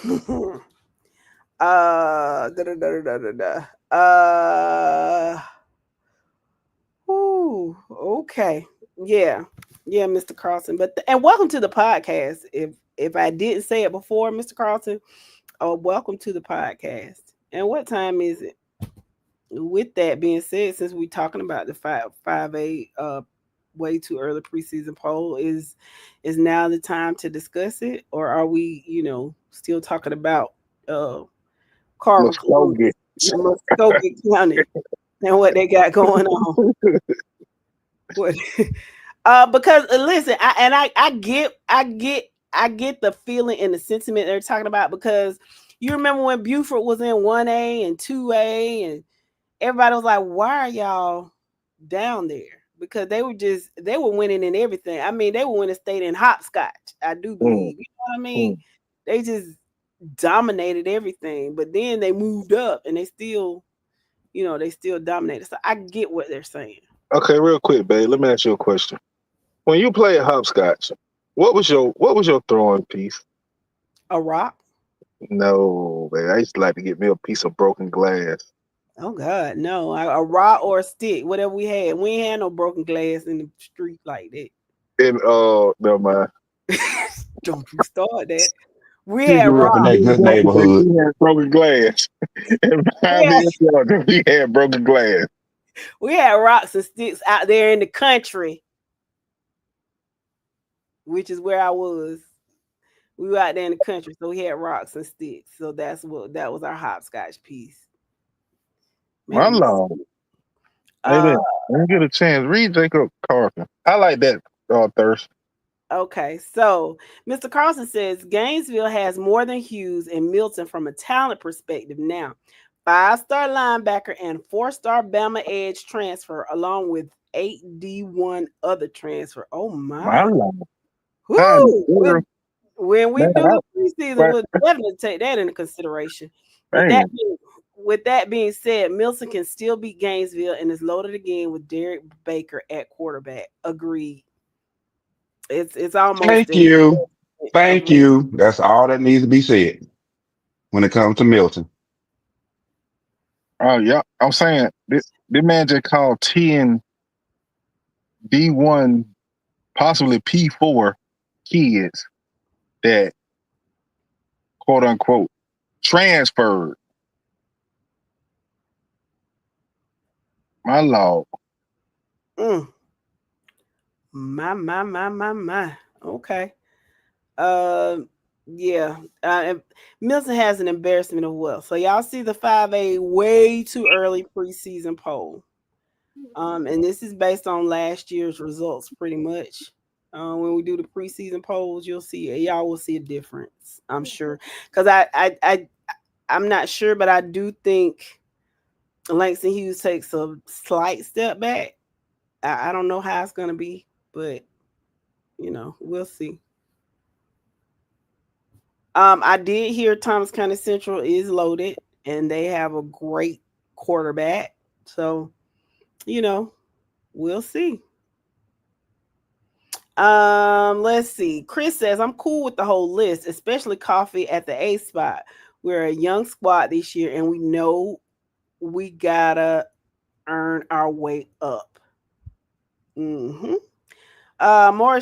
Yeah, Mr. Carlson. And welcome to the podcast. If I didn't say it before, Mr. Carlson, welcome to the podcast. And what time is it? With that being said, since we're talking about the 5A way too early preseason poll, is now the time to discuss it, or are we, still talking about Carver Muskogee County and what they got going on? Because listen, I get the feeling and the sentiment they're talking about, because You remember when Buford was in 1A and 2A, and everybody was like, "Why are y'all down there?" Because they were winning in everything. I mean, they were winning state in hopscotch. I do believe. You know what I mean? They just dominated everything. But then they moved up, and they still dominated. So I get what they're saying. Okay, real quick, babe. Let me ask you a question. When you played hopscotch, what was your throwing piece? A rock? No, babe. I used to like to get me a piece of broken glass. Oh God, no! A rock or a stick, whatever we had. We ain't had no broken glass in the street like that. And never mind. Don't you start that. We You had grew up in rock. that good neighborhood. We had broken glass. And behind me, we had broken glass. We had rocks and sticks out there in the country, which is where I was. We were out there in the country, so we had rocks and sticks. So that was our hopscotch piece. My lord. Maybe let me get a chance. Read Jacob Carson. I like that thirst. Okay, so Mr. Carlson says Gainesville has more than Hughes and Milton from a talent perspective now. 5-star linebacker and 4-star Bama edge transfer, along with 8 D1 other transfer. Oh my! Woo! When we do the preseason, we'll definitely take that into consideration. With that being said, Milton can still beat Gainesville and is loaded again with Derek Baker at quarterback. Agreed. It's almost. Thank you. That's all that needs to be said when it comes to Milton. Oh yeah, I'm saying this man just called 10 D1, possibly P4 kids that quote unquote transferred. My lord. My. Okay. Yeah. Milton has an embarrassment of wealth. So y'all see the 5A way too early preseason poll. And this is based on last year's results pretty much. When we do the preseason polls, y'all will see a difference, I'm sure. Because I'm not sure, but I do think Langston Hughes takes a slight step back. I don't know how it's gonna be, but we'll see. I did hear Thomas County Central is loaded and they have a great quarterback. So, we'll see. Let's see. Chris says, I'm cool with the whole list, especially coffee at the A spot. We're a young squad this year and we know we gotta earn our way up. Morris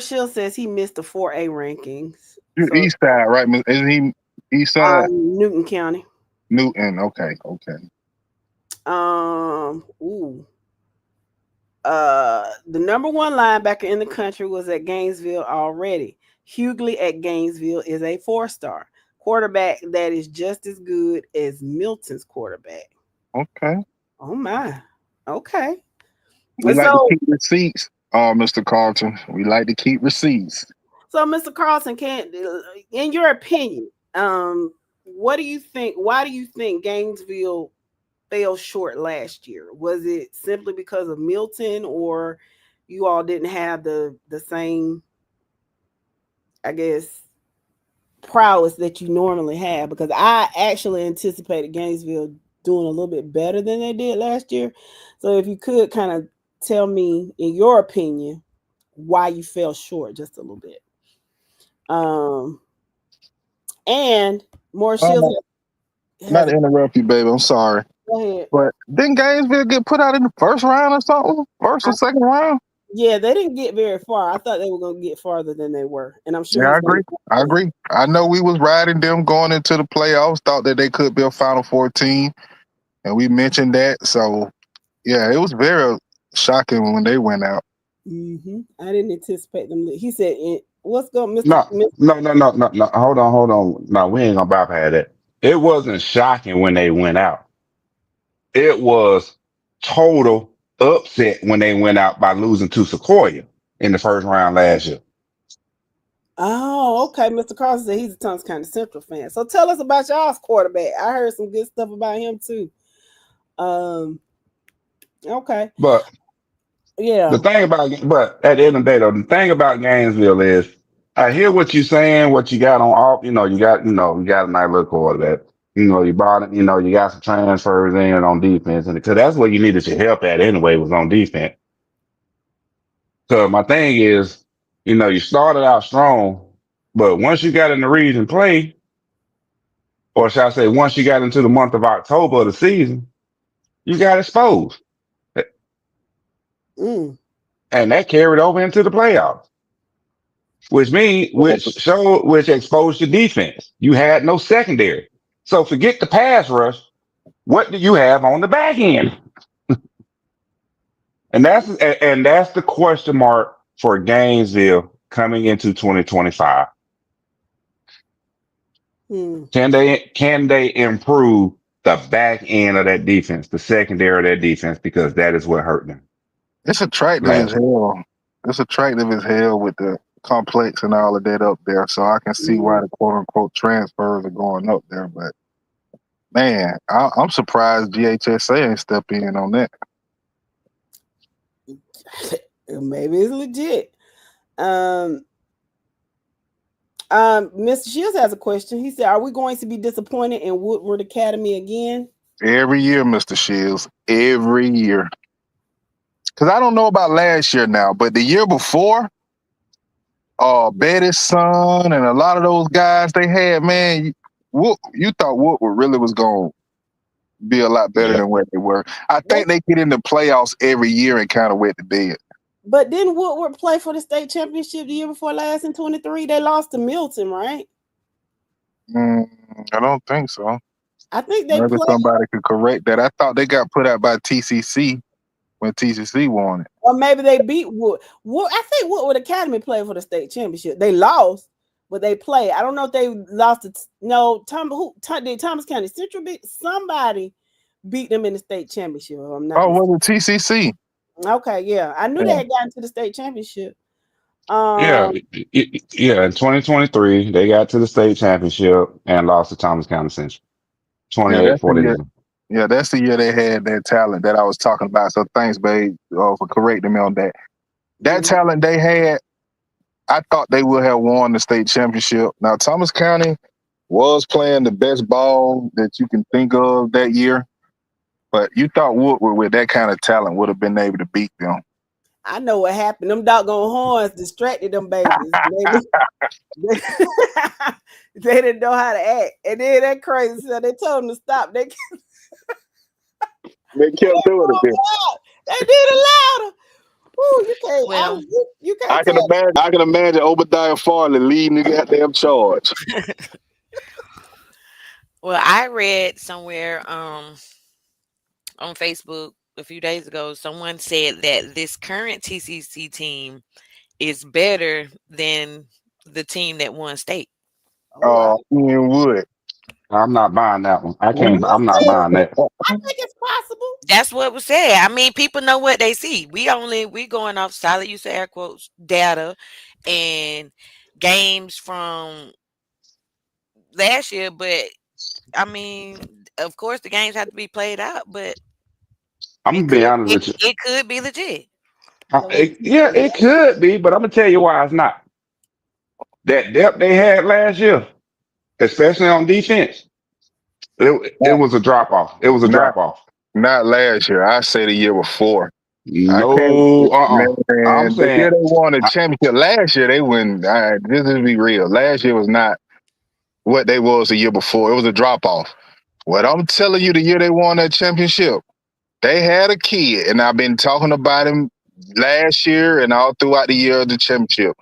Shield says he missed the 4A rankings. So, East side, right? Isn't he East side? Newton County. Newton, okay. The number one linebacker in the country was at Gainesville already. Hughley at Gainesville is a 4-star quarterback that is just as good as Milton's quarterback. Okay. Oh my. Okay. We like to keep receipts, Mr. Carlton. We like to keep receipts. So, Mr. Carlton, in your opinion, what do you think? Why do you think Gainesville fell short last year? Was it simply because of Milton, or you all didn't have the same, I guess, prowess that you normally have? Because I actually anticipated Gainesville doing a little bit better than they did last year. So if you could kind of tell me, in your opinion, why you fell short just a little bit. And more Shields. Not to interrupt you, baby. I'm sorry. Go ahead. But didn't Gainesville get put out in the first round or something? First or second round? Yeah, they didn't get very far. I thought they were going to get farther than they were. And I'm sure. Yeah, I agree. I know we was riding them going into the playoffs, thought that they could be a Final Four team. And we mentioned that. So, yeah, it was very shocking when they went out. I didn't anticipate them. He said, what's going on, No. Hold on. No, we ain't going to bypass that. It wasn't shocking when they went out. It was total upset when they went out by losing to Sequoia in the first round last year. Oh, okay. Mr. Carson said he's a Thomas County Central fan. So tell us about y'all's quarterback. I heard some good stuff about him too. Okay. But Yeah. but at the end of the day, though, the thing about Gainesville is, I hear what you're saying, what you got on off, you got a nice little quarterback. You brought it, you got some transfers in on defense, and because that's where you needed your help at anyway, was on defense. So my thing is, you started out strong, but once you got in the region play, or shall I say, once you got into the month of October of the season, you got exposed, Mm. and that carried over into the playoffs. Which exposed your defense. You had no secondary. So forget the pass rush. What do you have on the back end? And that's the question mark for Gainesville coming into 2025. Can they improve the back end of that defense, the secondary of that defense, because that is what hurt them It's attractive as last year. hell. It's attractive as hell with the complex and all of that up there. So I can see why the quote unquote transfers are going up there. But man, I'm surprised GHSA ain't step in on that. Maybe it's legit. Mr. Shields has a question. He said, "Are we going to be disappointed in Woodward Academy again?" Every year, Mr. Shields. Every year. Because I don't know about last year now, but the year before, Betty's son and a lot of those guys they had, man, you thought Woodward really was going to be a lot better than what they were. I think they get into playoffs every year and kind of wet the bed. But didn't Woodward play for the state championship the year before last in 23? They lost to Milton, right? I don't think so. I think they Maybe played. somebody could correct that. I thought they got put out by TCC when TCC won it. Or maybe they beat Wood. I think Woodward Academy played for the state championship. They lost, but they played. I don't know if they lost it. No, did Thomas County Central beat somebody beat them in the state championship? I'm not. Was it TCC? Okay, yeah. I knew they had gotten to the state championship. In 2023, they got to the state championship and lost to Thomas County Central. 28-40. Yeah, that's the year they had that talent that I was talking about. So thanks, babe, for correcting me on that. That talent they had, I thought they would have won the state championship. Now, Thomas County was playing the best ball that you can think of that year, but you thought Woodward with that kind of talent would have been able to beat them. I know what happened. Them doggone horns distracted them babies. They didn't know how to act. And then that crazy, so they told them to stop. They kept doing it. They did it louder. Ooh, you can't. I can imagine Obadiah Farley leading the goddamn charge. Well, I read somewhere on Facebook a few days ago, someone said that this current TCC team is better than the team that won state. Ian Wood. I'm not buying that one. I'm not buying that. I think it's possible. That's what was said. I mean, people know what they see. We going off solid use of air quotes data and games from last year, but I mean, of course the games have to be played out, but I'm gonna be honest with you. It could be legit. It could be, but I'm gonna tell you why it's not. That depth they had last year, especially on defense, it was a drop off. It was a drop off. Not last year. I say the year before. No, I'm saying the year they won the championship last year. They win. This is be real. Last year was not what they was the year before. It was a drop off. What I'm telling you, the year they won that championship, they had a kid, and I've been talking about him last year and all throughout the year of the championship.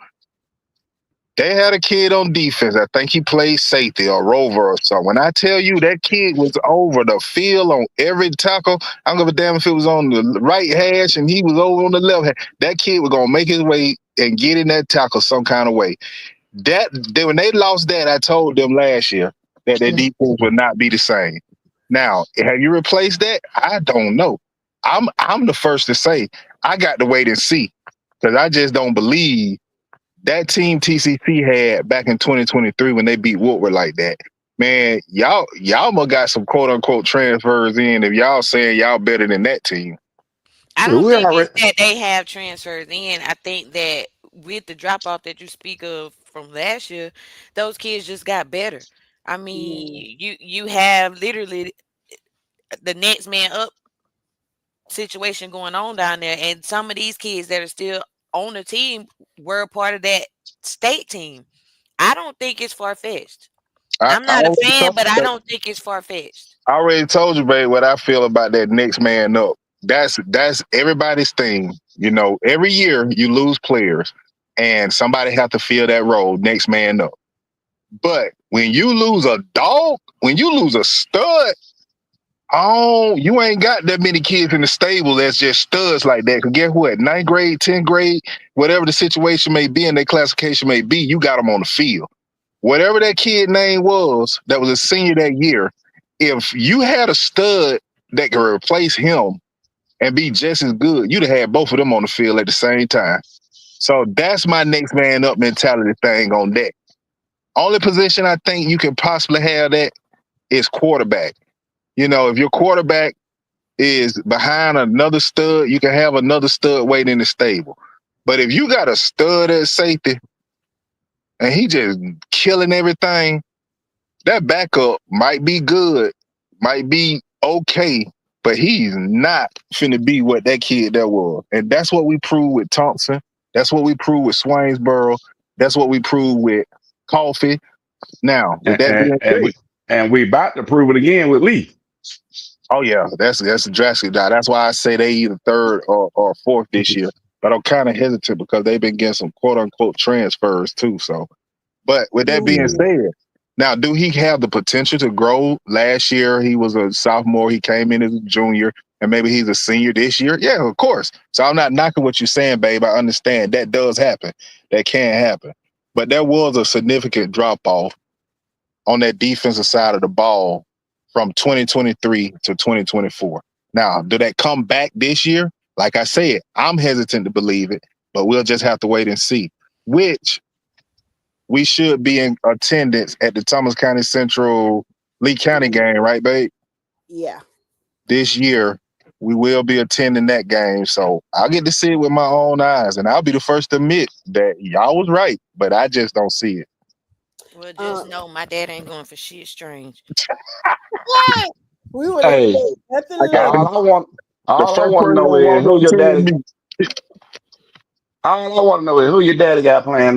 They had a kid on defense. I think he played safety or rover or something. When I tell you that kid was over the field on every tackle, I don't give a damn if it was on the right hash and he was over on the left hash. That kid was gonna make his way and get in that tackle some kind of way. When they lost that, I told them last year that their defense would not be the same. Now, have you replaced that? I don't know. I'm the first to say I got to wait and see because I just don't believe that team TCC had back in 2023 when they beat Woodward like that. Man, y'all must got some quote unquote transfers in if y'all saying y'all better than that team. I We don't think already it's that they have transfers in. I think that with the drop off that you speak of from last year, those kids just got better. I mean, you have literally the next man up situation going on down there, and some of these kids that are still on the team were a part of that state team. I don't think it's far fetched. I, I'm I not a already fan, told but I you, don't think it's far fetched. I already told you, babe, what I feel about that next man up. That's everybody's thing. You know, every year you lose players, and somebody have to fill that role, next man up. But when you lose a dog, when you lose a stud, oh, you ain't got that many kids in the stable that's just studs like that. Cause guess what? Ninth grade, 10th grade, whatever the situation may be and their classification may be, you got them on the field. Whatever that kid name was that was a senior that year, if you had a stud that could replace him and be just as good, you'd have had both of them on the field at the same time. So that's my next man up mentality thing on that. Only position I think you can possibly have that is quarterback. You know, if your quarterback is behind another stud, you can have another stud waiting in the stable. But if you got a stud at safety and he just killing everything, that backup might be good, might be okay, but he's not finna be what that kid that was. And that's what we proved with Thompson. That's what we proved with Swainsboro. That's what we proved with Coffee. Now, with and, that and, being and said, we and we about to prove it again with Lee. oh yeah, that's a drastic die. That's why I say they either third or fourth this year. But I'm kind of hesitant because they've been getting some quote unquote transfers too. So, but with that being Yeah. said, now do he have the potential to grow? Last year he was a sophomore. He came in as a junior, and maybe he's a senior this year. Yeah, of course. So I'm not knocking what you're saying, babe. I understand that does happen. That can happen. But there was a significant drop off on that defensive side of the ball from 2023 to 2024. Now, do that come back this year? Like I said, I'm hesitant to believe it, but we'll just have to wait and see. Which we should be in attendance at the Thomas County Central Lee County game, right, babe? Yeah. This year, we will be attending that game. So I'll get to see it with my own eyes, and I'll be the first to admit that y'all was right, but I just don't see it. Well, just know my dad ain't going for shit strange. We would have Hey, nothing I got less. all I want, the all I first want to person know that is walk who up your to daddy. me. All I want to know is who your daddy got playing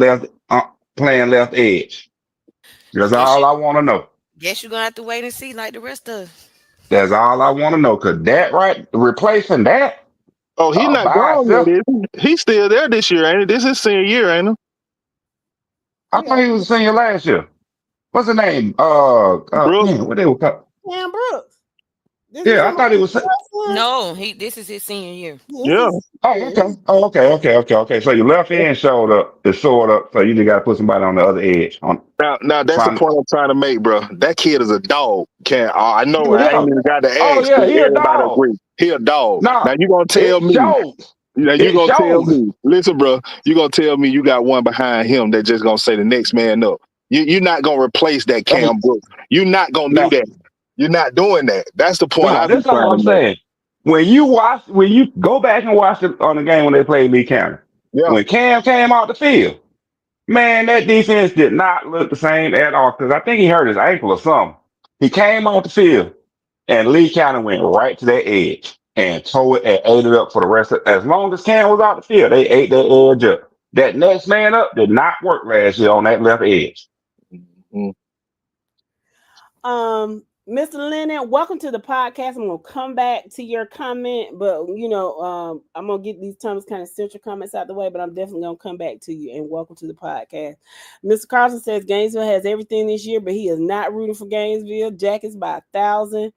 left edge. That's Guess all you I want to know. guess you're gonna have to wait and see like the rest of us. That's all I want to know. Cause that right, replacing that Oh, he's not by gone yet, itself. is he? He's still there this year, ain't it? This is senior year, ain't it? I thought Yeah. he was a senior last year. What's the name? Brooke. Man, what they were called? Cam Brooks. This is Yeah, I somebody thought he was. else's. No, this is his senior year. This Yeah. is Oh, okay. Oh, okay. So your left end showed up, it showed up. So you just got to put somebody on the other edge. On Now that's the trying. point I'm trying to make, bro. That kid is a dog. I know Oh I ain't yeah. even got to Oh ask. yeah. Do He a everybody dog. agree? He a dog. Now Nah, you gonna tell it me. shows. Now you It gonna tell shows. me. Listen, bro. You gonna tell me you got one behind him that just gonna say the next man up. You're not gonna replace that Hey, Cam Brooks. You're not gonna do now, that. You're not doing that. That's the point no, I be this all trying to I'm make. saying. When you go back and watch it on the game when they played Lee County, Yeah. when Cam came out the field, man, that defense did not look the same at all. Because I think he hurt his ankle or something. He came off the field, and Lee County went right to that edge and tore it and ate it up for the rest of. As long as Cam was out the field, they ate that edge up. That next man up did not work last year on that left edge. Mhm. Mr. Lennon, welcome to the podcast. I'm gonna come back to your comment, but I'm gonna get these Thomas kind of central comments out the way, but I'm definitely gonna come back to you and welcome to the podcast. Mr. Carlson says Gainesville has everything this year, but he is not rooting for Gainesville. Jackets by 1,000.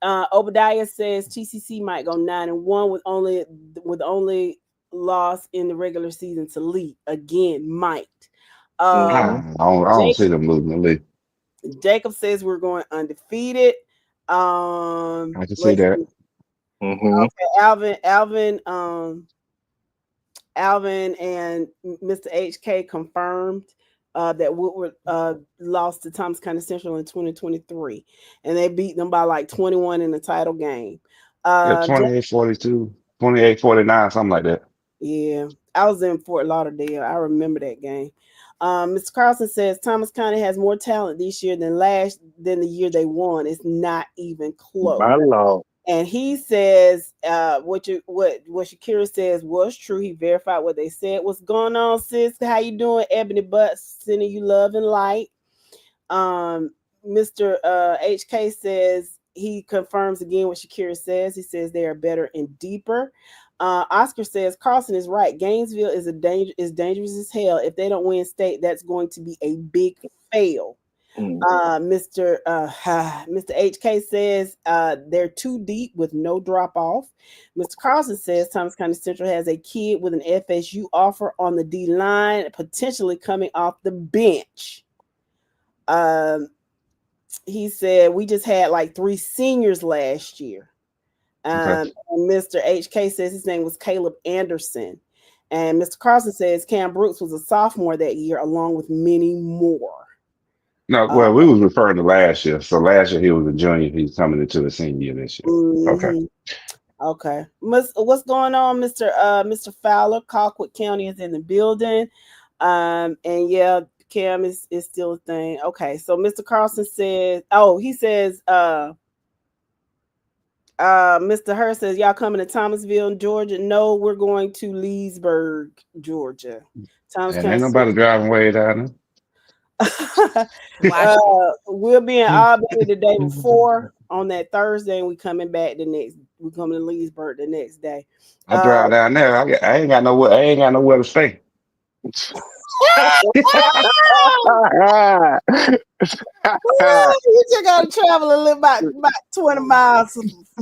Obadiah says TCC might go 9-1 with only loss in the regular season to Lee. Again, might. Mhm. I don't see them losing the league. Jacob says we're going undefeated. I can see Let's that. see. Mhm. Okay, Alvin Alvin and Mr. HK confirmed that Woodward lost to Thomas County Central in 2023, and they beat them by like 21 in the title game. Yeah, 28-42, 28-49, something like that. Yeah, I was in Fort Lauderdale. I remember that game. Mr. Carlson says Thomas County has more talent this year than the year they won. It's not even close. My Lord. And he says, what Shakira says was true. He verified what they said. What's going on, sis? How you doing? Ebony Butts sending you love and light. Mr. HK says he confirms again what Shakira says. He says they are better and deeper. Oscar says Carlson is right. Gainesville is dangerous as hell. If they don't win state, that's going to be a big fail. Mr. HK says they're too deep with no drop off. Mr. Carlson says Thomas County Central has a kid with an FSU offer on the D line, potentially coming off the bench. He said we just had like 3 seniors last year. And Mr. HK says his name was Caleb Anderson. And Mr. Carlson says Cam Brooks was a sophomore that year, along with many more. No, well, we was referring to last year. So last year he was a junior. He's coming into the senior year this year. Mm-hmm. Okay. What's going on, Mr. Fowler? Colquitt County is in the building. And yeah, Cam is still a thing. Okay, so Mr. Carlson says, he says, Mr. Hurst says, y'all coming to Thomasville, Georgia? No, we're going to Leesburg, Georgia. And ain't nobody driving way down there. We'll be in Albany the day before on that Thursday, and we're coming to Leesburg the next day. I drive down there. I ain't got nowhere to stay. You just gotta travel a little about 20 miles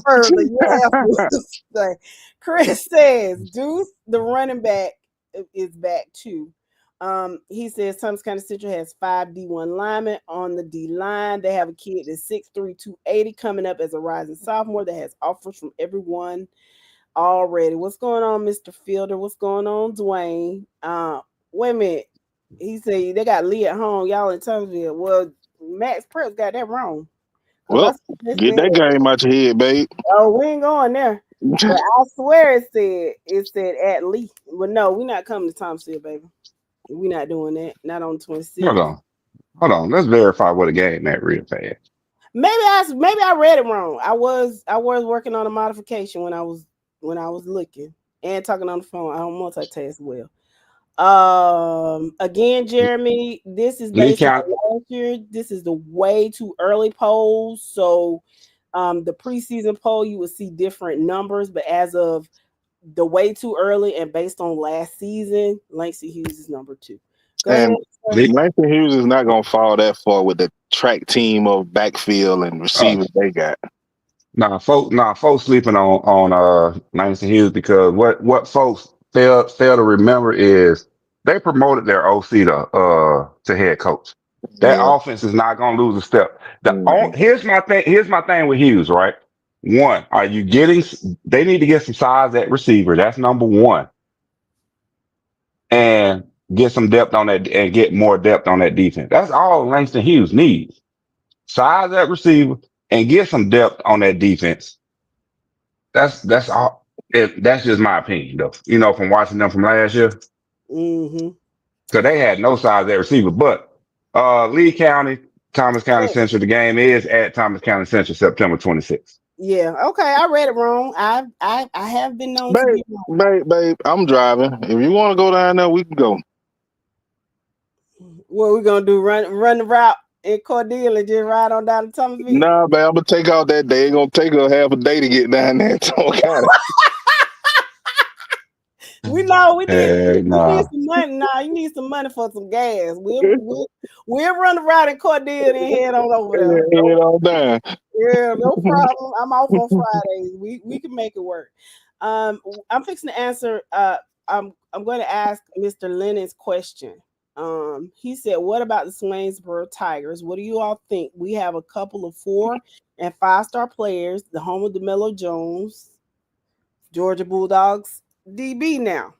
further. You have to say. Chris says Deuce, the running back, is back too. He says Thomas County Central has 5 D1 linemen on the D line. They have a kid that's 6'3", 280 coming up as a rising sophomore that has offers from everyone already. What's going on, Mr. Fielder? What's going on, Dwayne? Wait a minute. He said they got Lee at home. Y'all in Thomasville. Well, Max Prep got that wrong. Well, get that game out your head, babe. Oh, we ain't going there. But I swear it said at Lee. But no, we're not coming to Thomasville, baby. We're not doing that. Not on 26th. Hold on. Let's verify what a game at real fast. Maybe I read it wrong. I was working on a modification when I was looking and talking on the phone. I don't multitask well. Again, Jeremy, this is based on last year. This is the way too early polls. So the preseason poll, you will see different numbers, but as of the way too early and based on last season, Langston Hughes is number 2. And Langston Hughes is not going to fall that far with the track team of backfield and receivers they got. Folks sleeping on Langston Hughes because what folks fail to remember is they promoted their OC to head coach. That offense is not going to lose a step. Here's my thing with Hughes, right? One, they need to get some size at receiver. That's number 1. And get some depth on that and get more depth on that defense. That's all Langston Hughes needs. Size at receiver and get some depth on that defense. That's all. That's just my opinion, though. From watching them from last year. Mm-hmm. So they had no size at receiver. But Lee County, Thomas County Central, the game is at Thomas County Central, September 26th. Yeah, okay. I read it wrong. I have been known to be wrong. Babe, I'm driving. If you want to go down there, we can go. What we gonna do? Run the route in Cordelia and just ride on down to Thomasville? Nah, babe, I'm gonna take out that day. It's gonna take us half a day to get down there. We know we need some money. Nah, you need some money for some gas. We'll run the route in Cordelia and head on over there. Head on down. Yeah, no problem. I'm off on Fridays. We can make it work. I'm fixing to answer. I'm going to ask Mr. Lennon's question. He said, "What about the Swainsboro Tigers? What do you all think? We have a couple of 4- and 5-star players. The home of DeMello Jones, Georgia Bulldogs DB now.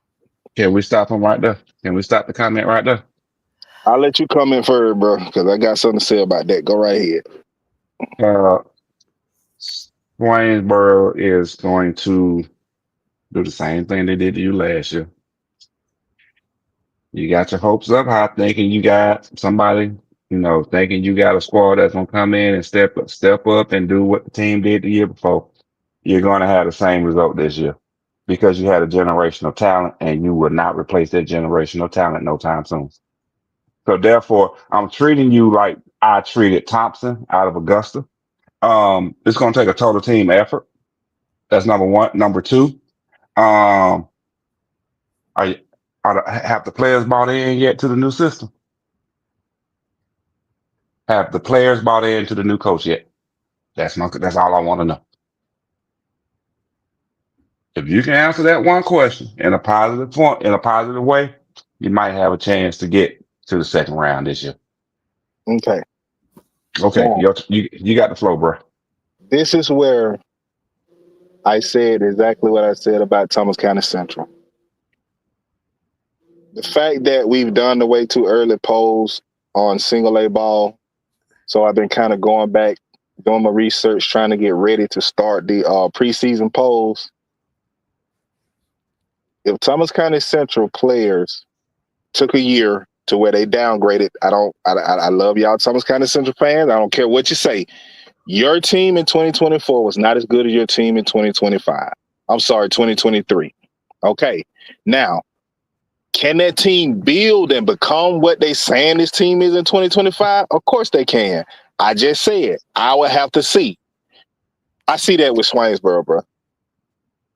Can we stop him right there? Can we stop the comment right there? I'll let you come in first, bro, because I got something to say about that. Go right ahead. Uh, Waynesboro is going to do the same thing they did to you last year. You got your hopes up high, thinking you got somebody, thinking you got a squad that's gonna come in and step up and do what the team did the year before. You're gonna have the same result this year because you had a generational talent, and you will not replace that generational talent no time soon. So therefore, I'm treating you like I treated Thompson out of Augusta. It's gonna take a total team effort. That's number one. Number two, um, are, have the players bought in yet to the new system? Have the players bought into the new coach yet? That's all I want to know. If you can answer that one question in a positive way, you might have a chance to get to the second round this year. Okay. Okay, Now, you got the flow, bro. this is where I said exactly what I said about Thomas County Central. The fact that we've done the way too early polls on single A ball, so I've been kind of going back, doing my research, trying to get ready to start the preseason polls. If Thomas County Central players took a year to where they downgraded, I love y'all Thomas County Central fans. I don't care what you say. Your team in 2024 was not as good as your team in 2025. I'm sorry, 2023. Okay. Now, can that team build and become what they saying this team is in 2025? Of course they can. I just said I would have to see. I see that with Swainsboro, bro.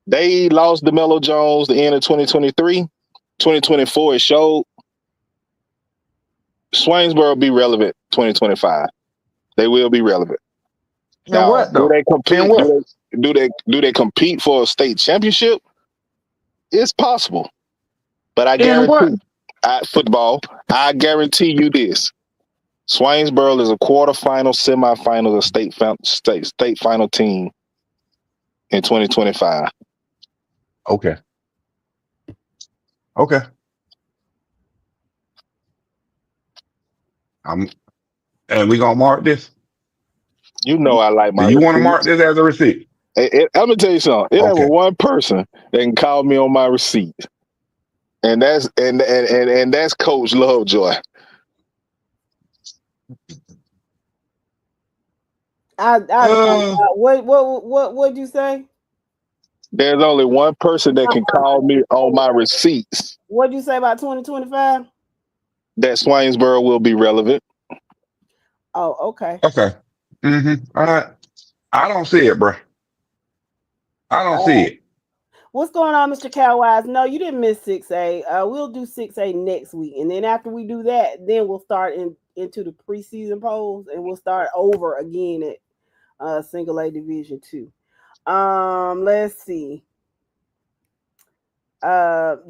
They lost DeMelo Jones the end of 2023. 2024 it showed. Swainsboro will be relevant 2025. They will be relevant. And Now, what do though? they compete? And what? Do they compete for a state championship? It's possible, but I And what? guarantee football. I guarantee you this: Swainsboro is a quarterfinal, semifinal, of state final team in 2025. Okay. Okay. And we gonna mark this. You know I like Do my you want to mark receipts. this as a receipt? I'm gonna tell you something. It ain't Okay. one person that can call me on my receipt, and that's Coach Lovejoy. What'd you say? There's only one person that can call me on my receipts. What'd you say about 2025? That Swainsboro will be relevant. Oh, okay. Okay. All right. I don't see it, bro. I don't see it. What's going on, Mr. Cowwise? No, you didn't miss 6A. We'll do 6A next week, and then after we do that, then we'll start into the preseason polls, and we'll start over again at Single A Division 2. Let's see.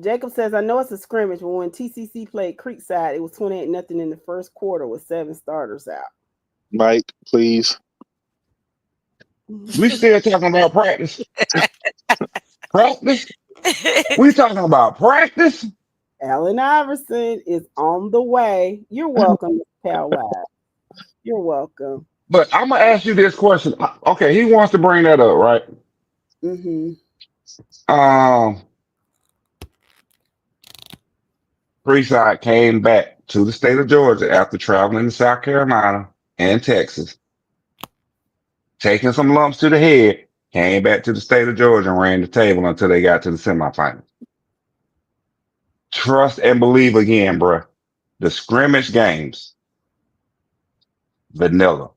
Jacob says, I know it's a scrimmage, but when TCC played Creekside, it was 28-0 in the first quarter with 7 starters out. Mike, please. We still talking about practice. Practice? We talking about practice? Allen Iverson is on the way. You're welcome, Mr. Cowwise. You're welcome. But I'm gonna ask you this question. Okay, he wants to bring that up, right? Creekside came back to the state of Georgia after traveling to South Carolina and Texas, taking some lumps to the head, came back to the state of Georgia and ran the table until they got to the semifinals. Trust and believe again, bro. The scrimmage games, vanilla.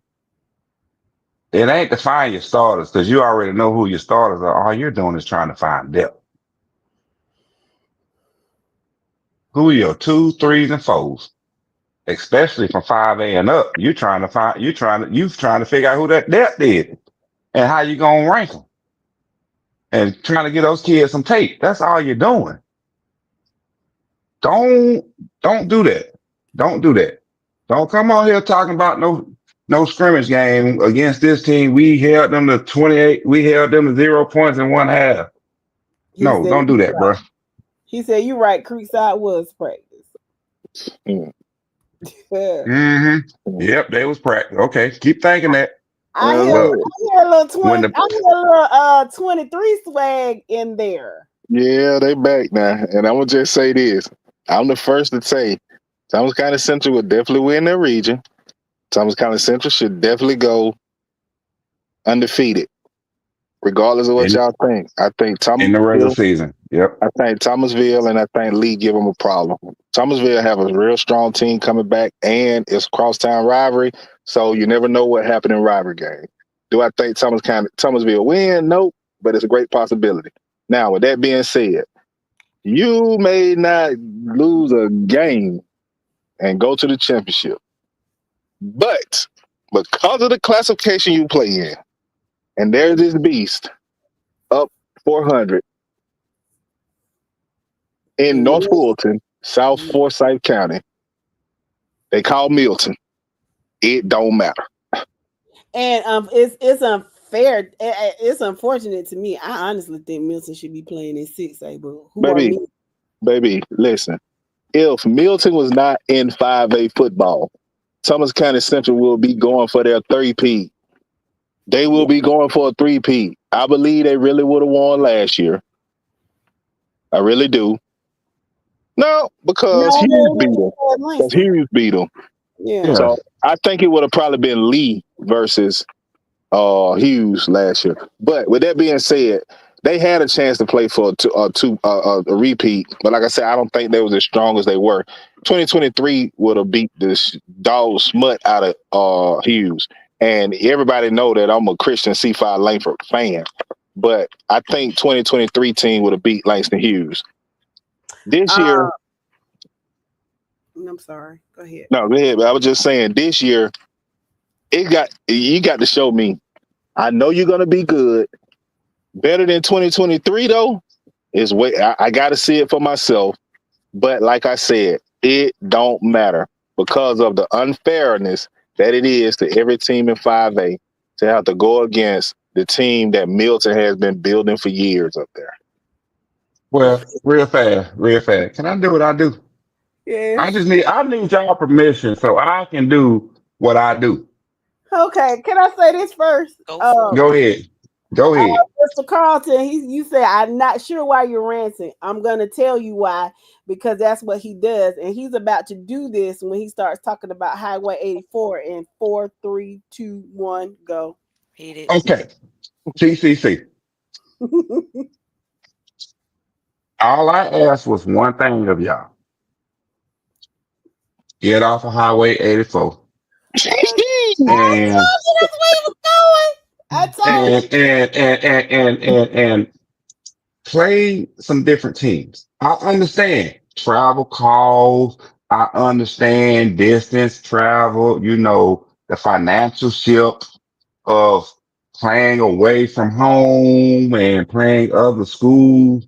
It ain't to find your starters because you already know who your starters are. All you're doing is trying to find depth. Who are your 2s, 3s, and 4s? Especially from 5A and up. You're trying to figure out who that depth is and how you gonna rank them. And trying to get those kids some tape. That's all you're doing. Don't do that. Don't do that. Don't come on here talking about no scrimmage game against this team. We held them to 28. We held them to 0 points in one half. No, don't do that, bro. He said, "You right. Creekside was practice." Mm. Yeah. Mm-hmm. Yep, they was practice. Okay, keep thinking that. I hear, Look, I hear a little when 20. the I hear a little 23 swag in there. Yeah, they back now. And I'm gonna just say this. I'm the first to say Thomas County Central will definitely win their region. Thomas County Central should definitely go undefeated, regardless of what in y'all think. in the regular season. Yep. I think Thomasville and I think Lee give them a problem. Thomasville have a real strong team coming back, and it's crosstown rivalry, so you never know what happened in rivalry game. Do I think Thomasville win? Nope, but it's a great possibility. Now, with that being said, you may not lose a game and go to the championship, but because of the classification you play in, and there's this beast up 400 in North Fulton, South Forsyth County. They call Milton. It don't matter. And it's unfair. It's unfortunate to me. I honestly think Milton should be playing in 6A, but who are me? Baby, listen. If Milton was not in 5A football, Thomas County Central will be going for their 3P. They will be going for a 3P. I believe they really would have won last year. I really do. No, because Hughes beat them. Because Hughes beat them. Yeah. So I think it would have probably been Lee versus Hughes last year. But with that being said, they had a chance to play for a repeat. But like I said, I don't think they was as strong as they were. 2023 would have beat this dog smut out of Hughes. And everybody know that I'm a Christian C5 Langford fan. But I think 2023 team would have beat Langston Hughes. This year. I'm sorry. Go ahead. No, go ahead. But I was just saying this year, you got to show me. I know you're gonna be good. Better than 2023 though. I got to see it for myself. But like I said, it don't matter because of the unfairness that it is to every team in 5A to have to go against the team that Milton has been building for years up there. Well, real fast. Can I do what I do? Yes. I need y'all permission so I can do what I do. Okay, can I say this first? Go ahead. Mr. Carlton, you say I'm not sure why you're ranting. I'm gonna tell you why, because that's what he does, and he's about to do this when he starts talking about Highway 84 in 4, 3, 2, 1, go. Okay. TCC. All I asked was one thing of y'all. Get off of Highway 84. And and play some different teams. I understand travel calls. I understand distance travel, the financial ship of playing away from home and playing other schools.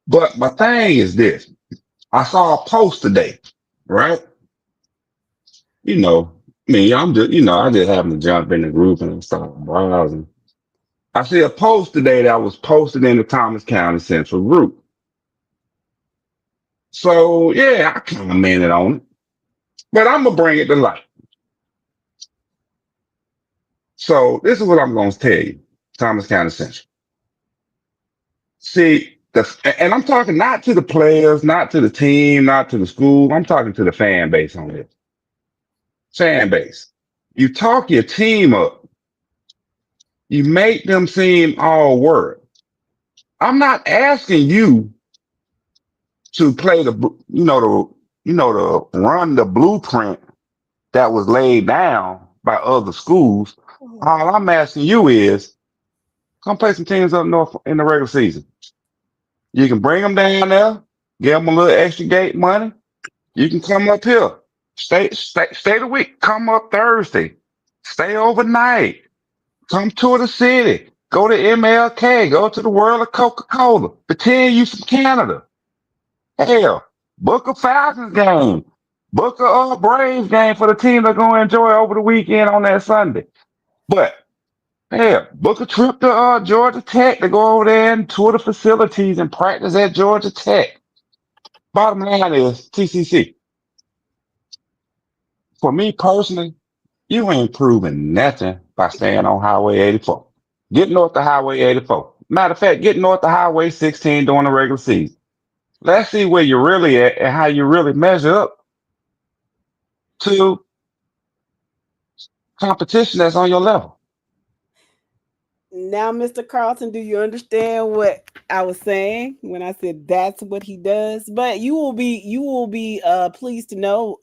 But my thing is this. I saw a post today, right? I'm just, I just happen to jump in the group and start browsing. I see a post today that was posted in the Thomas County Central group. So yeah, I commented on it, but I'm gonna bring it to light. So this is what I'm gonna tell you, Thomas County Central. See, and I'm talking not to the players, not to the team, not to the school. I'm talking to the fan base on this. Fan base. You talk your team up. You make them seem all work. I'm not asking you to play the run the blueprint that was laid down by other schools. All I'm asking you is come play some teams up north in the regular season. You can bring them down there, give them a little extra gate money. You can come up here, stay the week. Come up Thursday, stay overnight. Come tour the city. Go to MLK. Go to the World of Coca-Cola. Pretend you from Canada. Hell, book a Falcons game. Book a Braves game for the team they're going to enjoy over the weekend on that Sunday. But Yeah, book a trip to Georgia Tech to go over there and tour the facilities and practice at Georgia Tech. Bottom line is TCC. For me personally, you ain't proving nothing by staying on Highway 84. Get north to Highway 84. Matter of fact, get north to Highway 16 during the regular season. Let's see where you're really at and how you really measure up to competition that's on your level. Now, Mr. Carlton, do you understand what I was saying when I said that's what he does? But you will be pleased to know,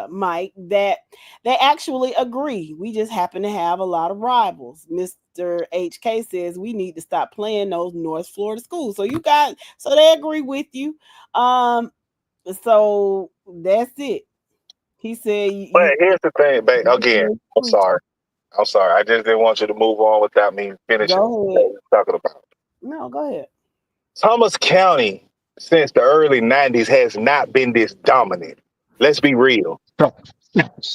Mike, that they actually agree. We just happen to have a lot of rivals. Mr. HK says we need to stop playing those North Florida schools. So they agree with you. So that's it. He said But here's the thing, babe. Again, I'm sorry. I just didn't want you to move on without me finishing what we were talking about. No, go ahead. Thomas County, since the early 90s, has not been this dominant. Let's be real.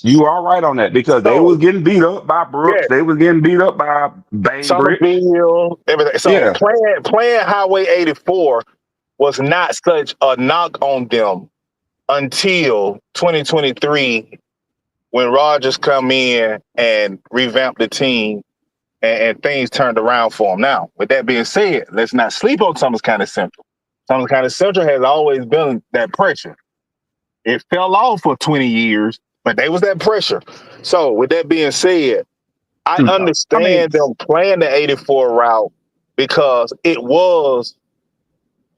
You are right on that because they was getting beat up by Brooks. Yeah, They was getting beat up by Bainbridge. Summerville, everything. So Yeah. playing Highway 84 was not such a knock on them until 2023 when Rogers come in and revamped the team and things turned around for him. Now, with that being said, let's not sleep on Thomas County Central. Thomas County Central has always been that pressure. It fell off for 20 years, but there was that pressure. So with that being said, I understand them playing the 84 route because it was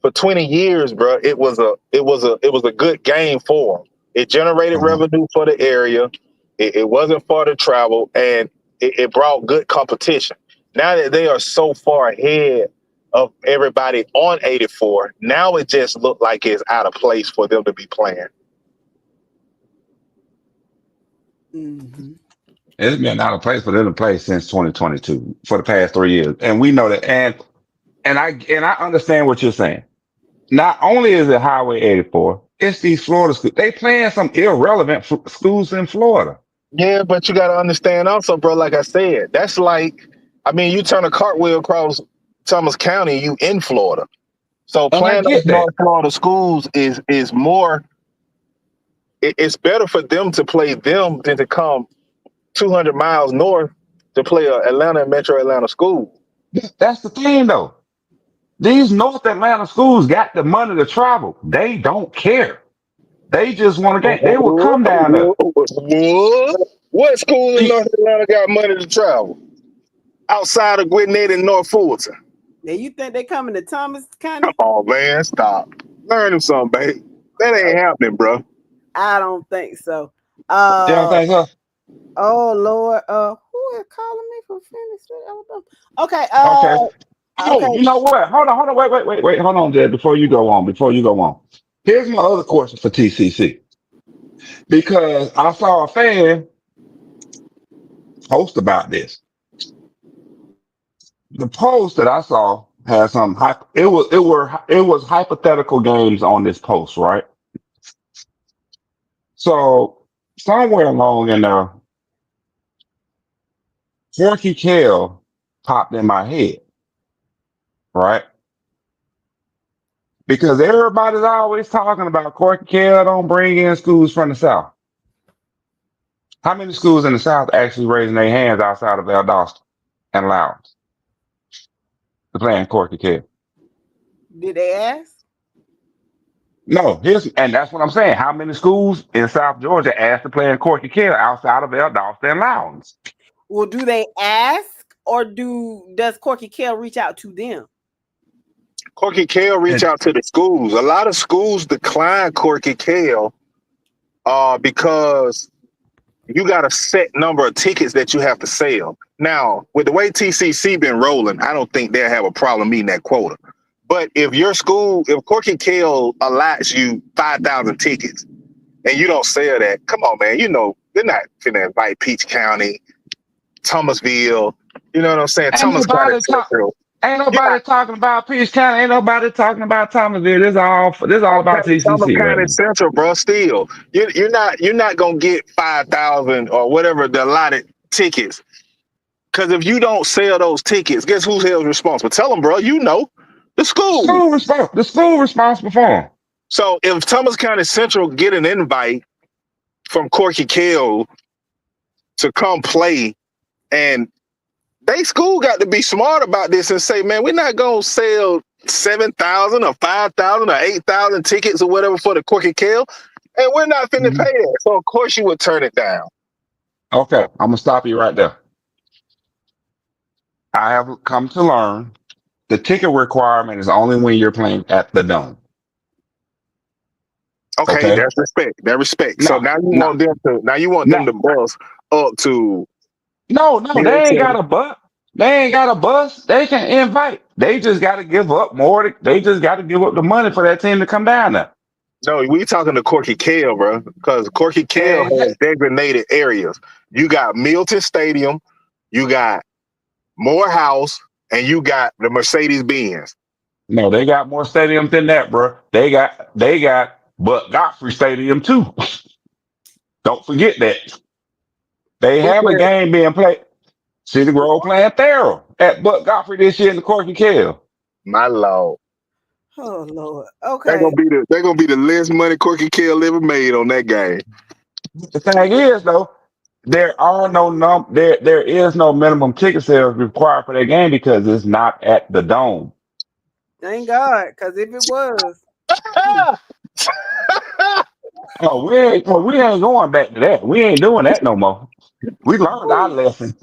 for 20 years, bro. It was a good game for them. It generated revenue for the area. It wasn't far to travel, and it brought good competition. Now that they are so far ahead of everybody on 84, now it just looked like it's out of place for them to be playing. Mm-hmm. It's been out of place for them to play since 2022 for the past 3 years, and we know that. And I understand what you're saying. Not only is it Highway 84, it's these Florida schools. They playing some irrelevant schools in Florida. Yeah, but you got to understand also, bro. Like I said, that's like, I mean, you turn a cartwheel across Thomas County, you in Florida. So And I playing those get that. North Florida schools is more. It's better for them to play them than to come 200 miles north to play a Atlanta and Metro Atlanta school. That's the thing, though. These North Atlanta schools got the money to travel. They don't care. They just want to game. They will come down there. What school in North Atlanta got money to travel outside of Gwinnett and North Fulton? Now you think they coming to Thomas County? Oh man, stop. Learn them something, babe. That ain't happening, bro. I don't think so. You don't think so? Oh Lord, who is calling me from Phoenix, Alabama? Okay. Okay. Oh, Okay. you know what? Hold on. Wait. Hold on, Jed. Before you go on. Here's my other question for TCC. Because I saw a fan post about this. The post that I saw had some it was hypothetical games on this post, right? So somewhere along in there, Corky Kell popped in my head, right? Because everybody's always talking about Corky Kell don't bring in schools from the South. How many schools in the South actually raising their hands outside of Valdosta and Lowndes to play in Corky Kell? Did they ask? No, and that's what I'm saying. How many schools in South Georgia asked to play in Corky Kell outside of Valdosta and Lowndes? Well, do they ask or does Corky Kell reach out to them? Corky Kell reach out to the schools. A lot of schools decline Corky Kell because you got a set number of tickets that you have to sell. Now, with the way TCC been rolling, I don't think they'll have a problem meeting that quota. But if Corky Kell allots you 5,000 tickets and you don't sell that, come on, man. You know, they're not finna invite Peach County, Thomasville. You know what I'm saying? Ain't nobody talking about Peach County. Ain't nobody talking about Thomasville. This all about Thomas TCC right County now. Central, bro. Still, you're not gonna get 5,000 or whatever the allotted tickets Because if you don't sell those tickets, guess who's held responsible? Tell them, bro. You know, the school. The school responsible for them. So if Thomas County Central get an invite from Corky Kell to come play, and they school got to be smart about this and say, man, we're not gonna sell 7,000 or 5,000 or 8,000 tickets or whatever for the Corky Kell, and we're not finna pay that. So of course you would turn it down. Okay, I'm gonna stop you right there. I have come to learn the ticket requirement is only when you're playing at the Dome. Okay, that's respect. That respect. So now you want them to bus up to. No, they ain't got a bus. They ain't got a bus. They can invite. They just got to give up more. They just got to give up the money for that team to come down there. No, we talking to Corky Kell, bro, because Corky Kell has designated areas. You got Milton Stadium, you got Morehouse, and you got the Mercedes-Benz. No, they got more stadiums than that, bro. They got Buck Godfrey Stadium too. Don't forget that. They have a game being played. City Grove playing Thero at Buck Godfrey this year in the Corky Kell. My Lord. Oh Lord. Okay. They're gonna be the least money Corky Kell ever made on that game. The thing is though, there is no minimum ticket sales required for that game because it's not at the Dome. Thank God, because if it was, we ain't going back to that. We ain't doing that no more. We learned our lesson.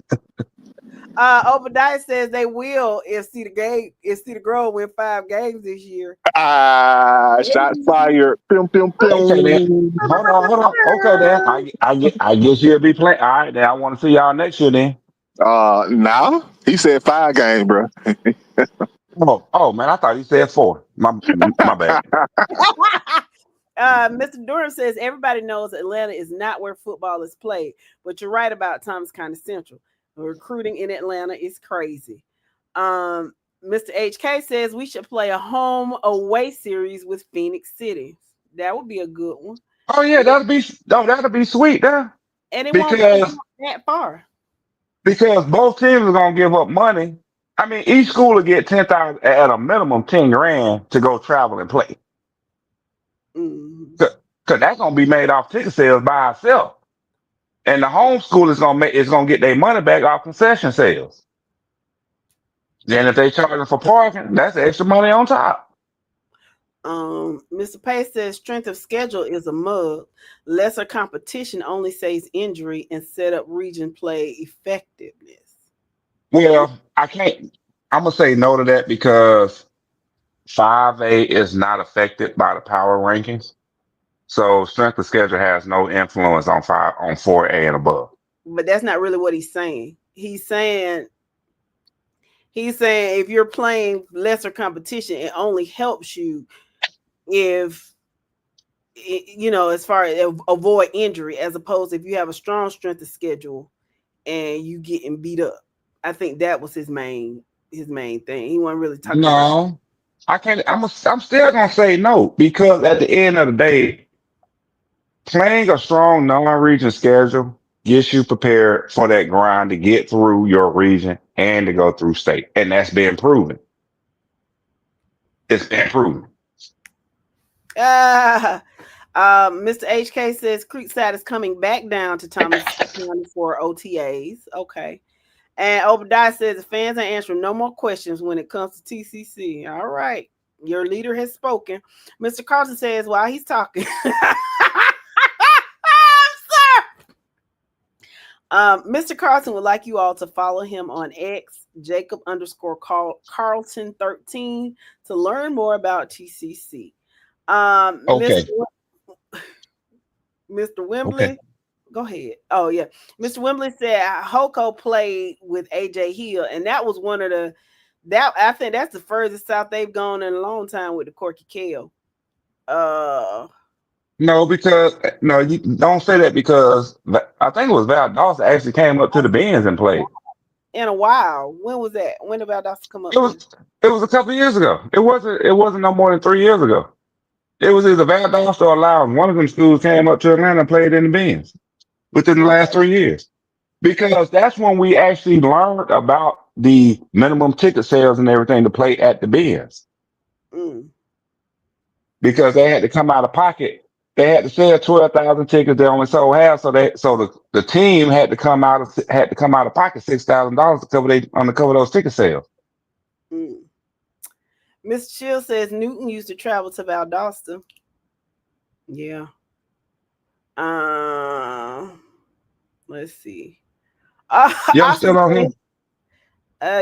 Obadiah says they will if Cedar Grove win 5 games this year. Shots fired. Okay, then. Hold on. Okay, then. I guess you'll be playing. All right, then I want to see y'all next year then. No. He said 5 games, bro. Oh man, I thought he said 4. My bad. Mr. Durham says everybody knows Atlanta is not where football is played, but you're right about Thomas County Central. Recruiting in Atlanta is crazy. Mr. HK says we should play a home away series with Phoenix City. That would be a good one. Oh yeah, that'll be sweet, there. And it won't be that far. Because both teams are gonna give up money. I mean, each school will get 10,000 at a minimum, 10 grand to go travel and play. Cause that's gonna be made off ticket sales by itself. And the home school is gonna get their money back off concession sales. Then if they charge them for parking, that's extra money on top. Mr. Pace says strength of schedule is a mug. Lesser competition only saves injury and set up region play effectiveness. Well, I'm gonna say no to that because 5A is not affected by the power rankings. So strength of schedule has no influence on 4A and above. But that's not really what he's saying. He's saying if you're playing lesser competition, it only helps you if as far as avoid injury, as opposed to if you have a strong strength of schedule and you getting beat up. I think that was his main thing. He wasn't really talking about. I can't. I'm still gonna say no because at the end of the day, playing a strong non-region schedule gets you prepared for that grind to get through your region and to go through state, and that's been proven. It's been proven. Mr. HK says Creekside is coming back down to Thomas County for OTAs. Okay. And Obadiah says the fans are answering no more questions when it comes to TCC. All right. Your leader has spoken. Mr. Carlson says while he's talking. Mr. Carlson would like you all to follow him on X, Jacob_Carlton13, to learn more about TCC. Okay. Mr. Wembley, okay. Go ahead. Oh yeah, Mr. Wembley said Hoko played with AJ Hill, and that was one of I think that's the furthest south they've gone in a long time with the Corky Kell. No, you don't say that because I think it was Val Dawson actually came up to the Benz and played. In a while. When was that? When did Val Dawson come up? It was a couple of years ago. It wasn't no more than 3 years ago. It was either Val Dawson or Loudon. One of them schools came up to Atlanta and played in the Benz within the last 3 years. Because that's when we actually learned about the minimum ticket sales and everything to play at the Benz. Mm. Because they had to come out of pocket. They had to sell 12,000 tickets. They only sold half, so the team had to come out of pocket $6,000 to cover those ticket sales. Mm. Miss Chill says Newton used to travel to Valdosta. Yeah. Let's see. Y'all Oscar still on here?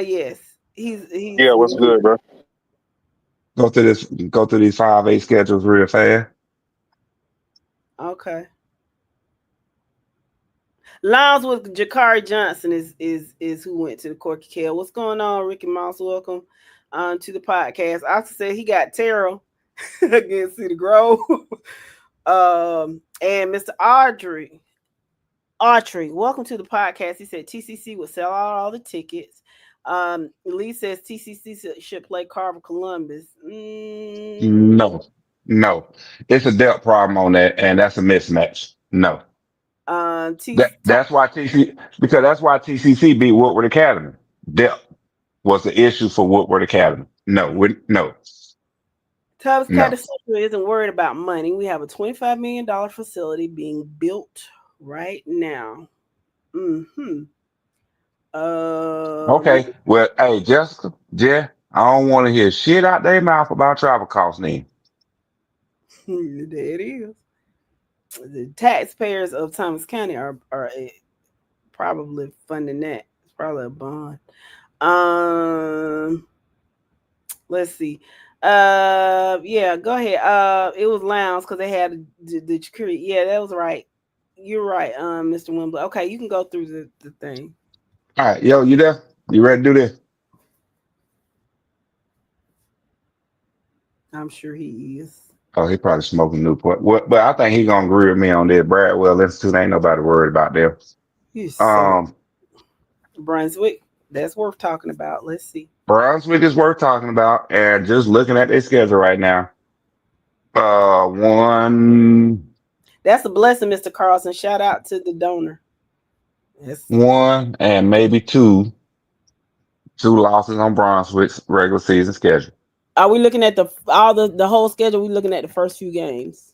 yes. He's Yeah, what's good, bro? Go through these 5-8 schedules real fast. okay. Lines with Jakari Johnson is who went to the Corky Kell. What's going on, Ricky Mouse? Welcome to the podcast. Oscar said he got Terrell against City Grove. And Mr. Autry, welcome to the podcast. He said TCC would sell out all the tickets. Lee says TCC should play Carver Columbus. No, it's a depth problem on that, and that's a mismatch. No, that's why TCC beat Woodward Academy. Depth was the issue for Woodward Academy. No. Tubbs County Central isn't worried about money. We have a $25 million facility being built right now. Mm-hmm. Okay. Well, hey, Jessica, I don't want to hear shit out their mouth about travel costs then. There it is. The taxpayers of Thomas County are probably funding that. It's probably a bond. Let's see. Yeah, go ahead. It was Lounge because they had the security. Yeah, that was right. You're right, Mr. Wembley. Okay, you can go through the thing. All right, yo, you there? You ready to do this? I'm sure he is. Oh, he probably smoking Newport. Well, but I think he's gonna agree with me on this. Bradwell Institute ain't nobody worried about them. Brunswick, that's worth talking about. Let's see. Brunswick is worth talking about, and just looking at their schedule right now. One. That's a blessing, Mr. Carlson. Shout out to the donor. One and maybe two losses on Brunswick's regular season schedule. Are we looking at the whole schedule? We're looking at the first few games.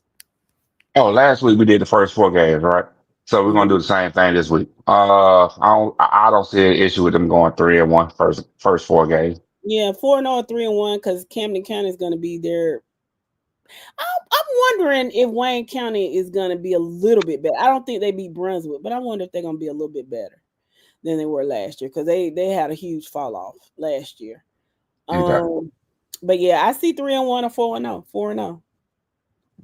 Oh, last week we did the first 4 games, right? So we're gonna do the same thing this week. I don't see an issue with them going 3-1 first 4 games. Yeah, 4-0 or 3-1 because Camden County is going to be there. I'm wondering if Wayne County is going to be a little bit better. I don't think they beat Brunswick, but I wonder if they're going to be a little bit better than they were last year because they had a huge fall off last year. Okay. But yeah, I see 3-1 or 4-0. 4-0.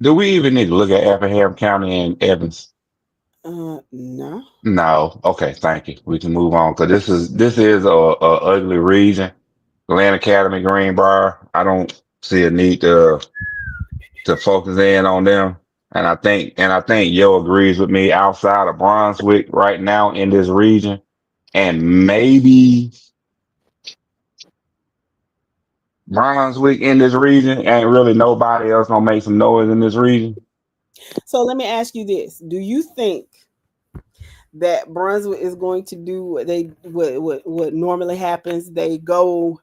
Do we even need to look at Effingham County and Evans? No. No. Okay, thank you. We can move on because this is a ugly region. Glen Academy, Greenbrier. I don't see a need to focus in on them. And I think Yo agrees with me outside of Brunswick right now in this region. And maybe Brunswick in this region ain't really nobody else gonna make some noise in this region. So let me ask you this. Do you think that Brunswick is going to do what normally happens? They go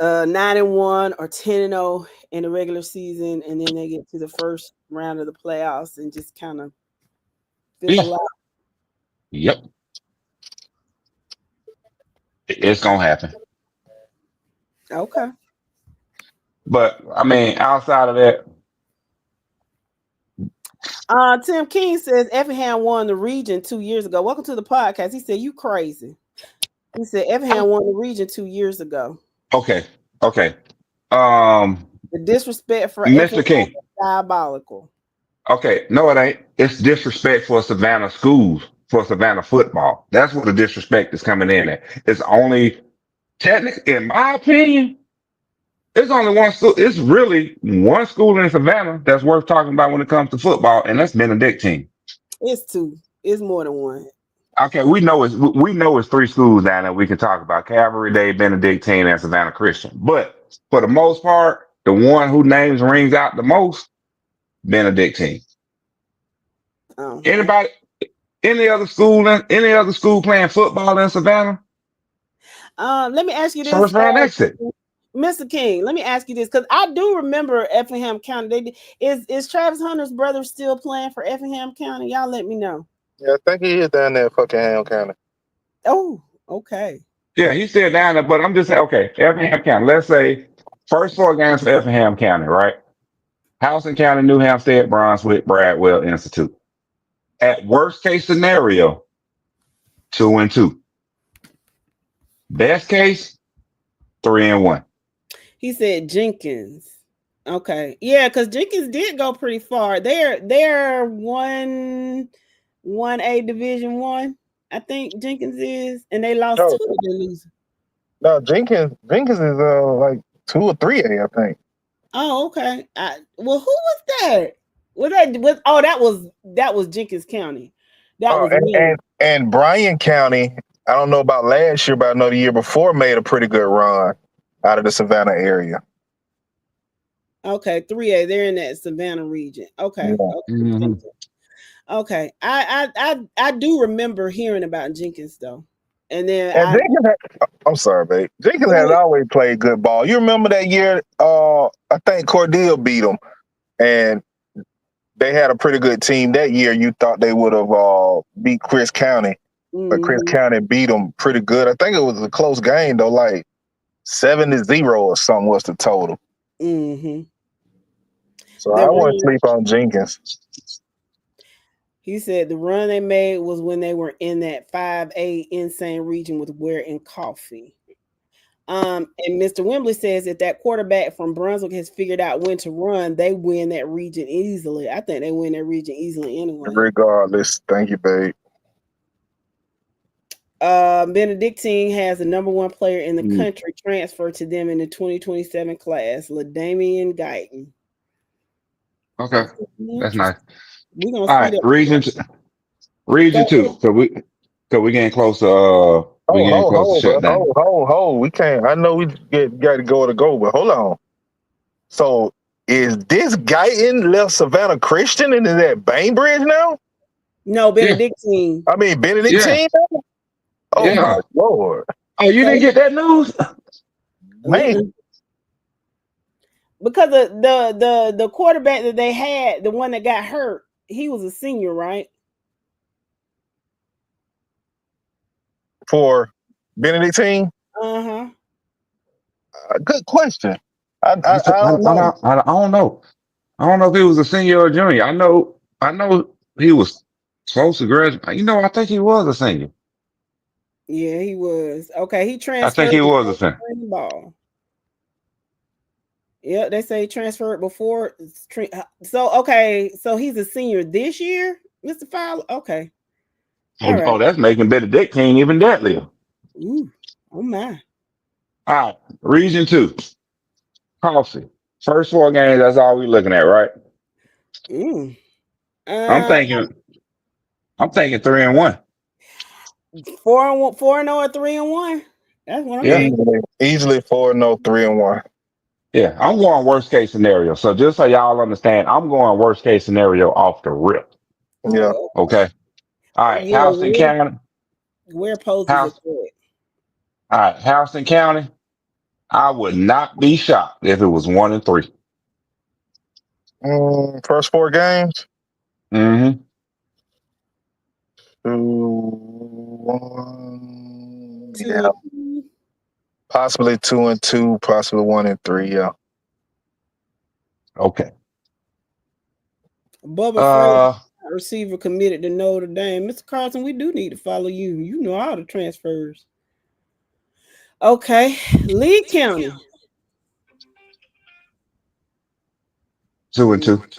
9-1 or 10-0 in the regular season, and then they get to the first round of the playoffs and just kind of fizzle out. Yep, it's gonna happen. Okay. But I mean, outside of that, Tim King says Effingham won the region 2 years ago. Welcome to the podcast. He said, "You crazy." He said Effingham won the region 2 years ago. Okay. The disrespect for Mr. King, is diabolical. Okay, no, it ain't. It's disrespect for Savannah schools, for Savannah football. That's what the disrespect is coming in at. It's only technically, in my opinion, it's only one school. It's really one school in Savannah that's worth talking about when it comes to football, and that's Benedictine. It's 2. It's more than 1. Okay, we know it's 3 schools down there we can talk about: Calvary Day, Benedictine, and Savannah Christian. But for the most part, the one who names rings out the most, Benedictine. Oh, Anybody? Any other school playing football in Savannah? Let me ask you this, First round exit. Mr. King. Let me ask you this, because I do remember Effingham County. Is Travis Hunter's brother still playing for Effingham County? Y'all let me know. Yeah, I think he is down there in fucking Ham County. Oh, okay. Yeah, he's still down there, but I'm just saying, okay, Effingham County. Let's say first 4 games for Effingham County, right? Houston County, New Hampstead, Brunswick, Bradwell Institute. At worst case scenario, 2-2. Best case, 3-1. He said Jenkins. Okay, yeah, because Jenkins did go pretty far. They're 1A Division 1. I think Jenkins is, and they lost 2. They lose. No, Jenkins is like 2 or 3A, I think. Oh, okay. Well, who was that? That was Jenkins County. That was and Bryan County. I don't know about last year, but I know the year before made a pretty good run out of the Savannah area. Okay, 3A. They're in that Savannah region. Okay. Yeah. Okay. Mm-hmm. Okay. I do remember hearing about Jenkins though. And then I'm sorry, babe. Jenkins has always played good ball. You remember that year? I think Cordell beat them, and they had a pretty good team that year. You thought they would have beat Chris County, but Chris County beat them pretty good. I think it was a close game though, like 7-0 or something was the total. Mm-hmm. So I wouldn't sleep on Jenkins. He said the run they made was when they were in that 5A insane region with Ware and Coffee. And Mr. Wembley says if that quarterback from Brunswick has figured out when to run, they win that region easily. I think they win that region easily anyway. Regardless. Thank you, babe. Benedictine has the number 1 player in the country transferred to them in the 2027 class, LaDamian Guyton. Okay, that's nice. We're gonna all right, region 2. So we getting close to shutdown. We can't. I know we got to go, but hold on. So is this Guyton left Savannah Christian and is at Bainbridge now? No, Benedictine. I mean Benedictine. Yeah. Oh my Lord! Oh, you didn't get that news, man? Because the quarterback that they had, the one that got hurt, he was a senior, right? For Benedictine? Uh-huh. Good question. I don't know. I don't know. I don't know if he was a senior or a junior. I know he was close to graduate. You know, I think he was a senior. Yeah, he was. Okay, he transferred. I think he was a senior. Ball. Yeah, they say he transferred before. So he's a senior this year, Mr. Fowler. Okay. Oh, that's making Benedictine even deadlier. Ooh, oh my. All right, region 2. Coffee. First 4 games, that's all we're looking at, right? I'm thinking 3-1. 4-1, 4-0 or 3-1. That's what I'm thinking. Easily 4-0, 3-1. Yeah, I'm going worst case scenario. So just so y'all understand, I'm going worst case scenario off the rip. Yeah. Okay. All right, Houston County. Where poses a threat? All right, Houston County. I would not be shocked if it was 1-3. First 4 games. 2-1. Yeah. Possibly 2-2, possibly 1-3. Yeah. Okay. Bubba receiver committed to Notre Dame. Mr. Carlson, we do need to follow you. You know all the transfers. Okay. Lee County. 2-2.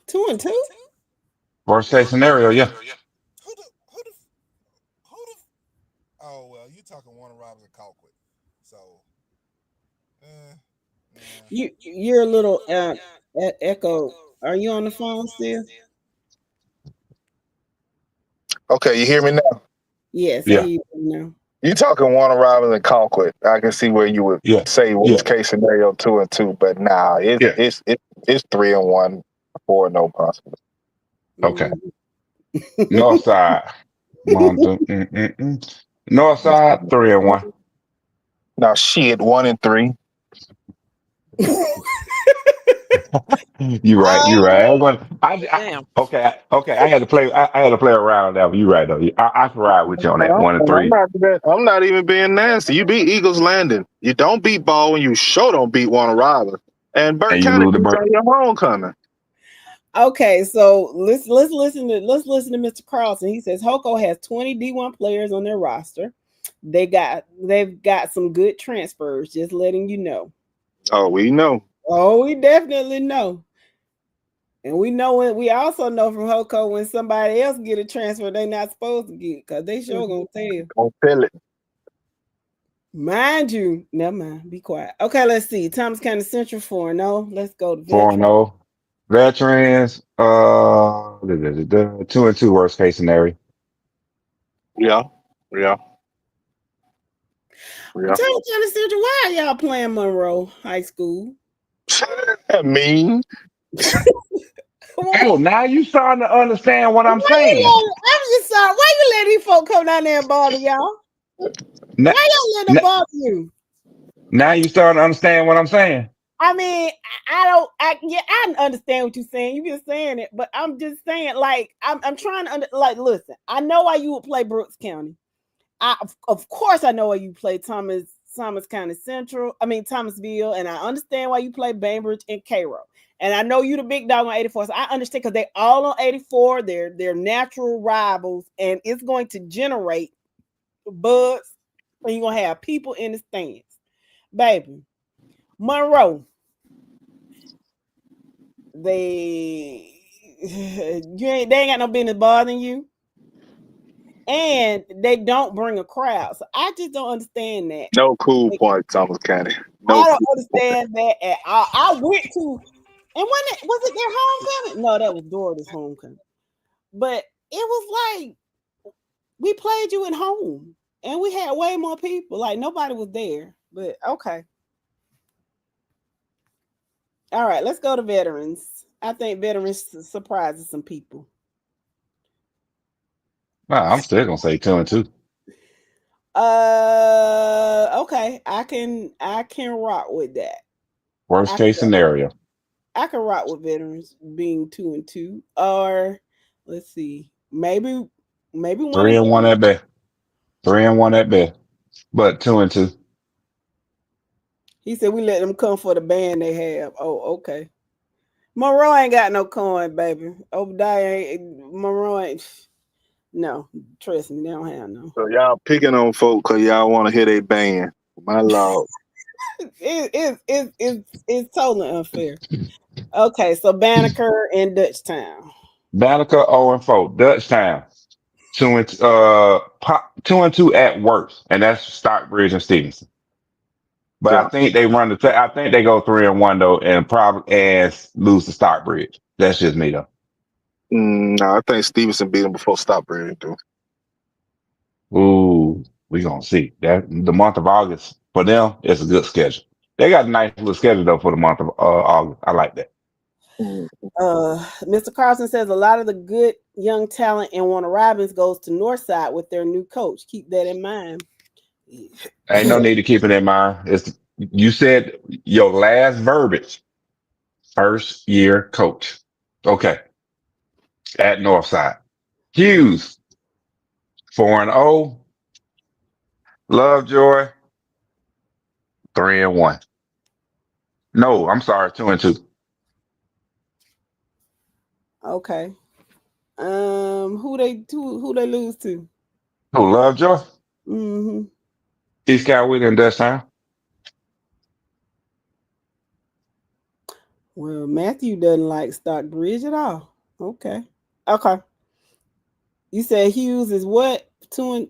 2-2? Worst case scenario, yeah. Oh, well, you talking Warner Robins and Colquitt. So, you're a little echo. Are you on the phone still? Okay, you hear me now? Yes, I hear you now. You talking Warner Robins and Colquitt. I can see where you would say worst case scenario 2-2, but nah, it's 3-1, 4-0 possible. Okay. North side. North side, 3-1. Now shit, 1-3. You right. You right. Damn. Okay. I had to play. I had to play around on that. But you right though. I can ride with you on that. One and I'm three, not I'm not even being nasty. You beat Eagles Landing. You don't beat Baldwin. You sure don't beat Warner Robins. And Burke and you County lose the beat bird. on your homecoming. Okay, so let's listen to Mr. Carlson. He says Hoko has 20 D1 players on their roster. They've got some good transfers, just letting you know. Oh, we know. Oh, we definitely know. And we also know from Hoko when somebody else get a transfer they're not supposed to get, because they sure gonna tell. Don't tell it. Mind you, never mind. Be quiet. Okay, let's see. Thomas County Central 4-0. Let's go to 4-0. Veterans. 2-2. Worst case scenario. Yeah. Yeah. Yeah. Thomas County Central. Why are y'all playing Monroe High School? I mean, Oh, now you starting to understand what I'm saying. I'm just sorry. Why you let these folk come down there and bother y'all? Now, Why y'all let them bother you? now you starting to understand what I'm saying. I mean, I understand what you're saying. You been saying it, but I'm just saying, like, I'm trying to listen. I know why you would play Brooks County. Of course I know why you play Thomas County Central. I mean Thomasville, and I understand why you play Bainbridge and Cairo. And I know you the big dog on 84, so I understand because they all on 84. They're natural rivals, and it's going to generate buzz, and you're gonna have people in the stands, baby. Monroe, they ain't got no business bothering you, and they don't bring a crowd. So I just don't understand that. no cool point, Thomas County. No I don't cool understand that at all. I went to, and was it their homecoming? No, that was Dorothy's homecoming. But it was like we played you at home, and we had way more people. Like nobody was there. But okay. All right, let's go to veterans. I think veterans surprises some people. Nah, I'm still gonna say 2-2. Okay. I can rock with that. Worst case scenario. I can rock with veterans being 2-2. Or let's see, maybe 3-1 at best. 3-1 at best. But 2-2. He said we let them come for the band they have. Oh, okay. Monroe ain't got no coin, baby. Obadiah Monroe ain't. No, trust me, they don't have no. So y'all picking on folk because y'all want to hear they band. My lord. It's totally unfair. Okay, so Banneker and Dutchtown. Banneker 0-4. Dutchtown 2-2 at worst, and that's Stockbridge and Stevenson. But I Yeah. think they I think they go 3-1 though, and probably lose to Stockbridge. That's just me though. No, I think Stevenson beat them before Stockbridge, though. Ooh, we gonna see that the month of August for them. It's a good schedule. They got a nice little schedule though for the month of August. I like that. Mr. Carlson says a lot of the good young talent in Warner Robins goes to Northside with their new coach. Keep that in mind. Ain't no need to keep it in mind. You said your last verbiage, first year coach. Okay, at Northside. Hughes 4-0. Lovejoy 3-1. No, I'm sorry, 2-2. Okay. Who they lose to? Who Lovejoy? Mm-hmm. East Coweta and Dutchtown. Well, Matthew doesn't like Stockbridge at all. Okay. You said Hughes is what? 4-0.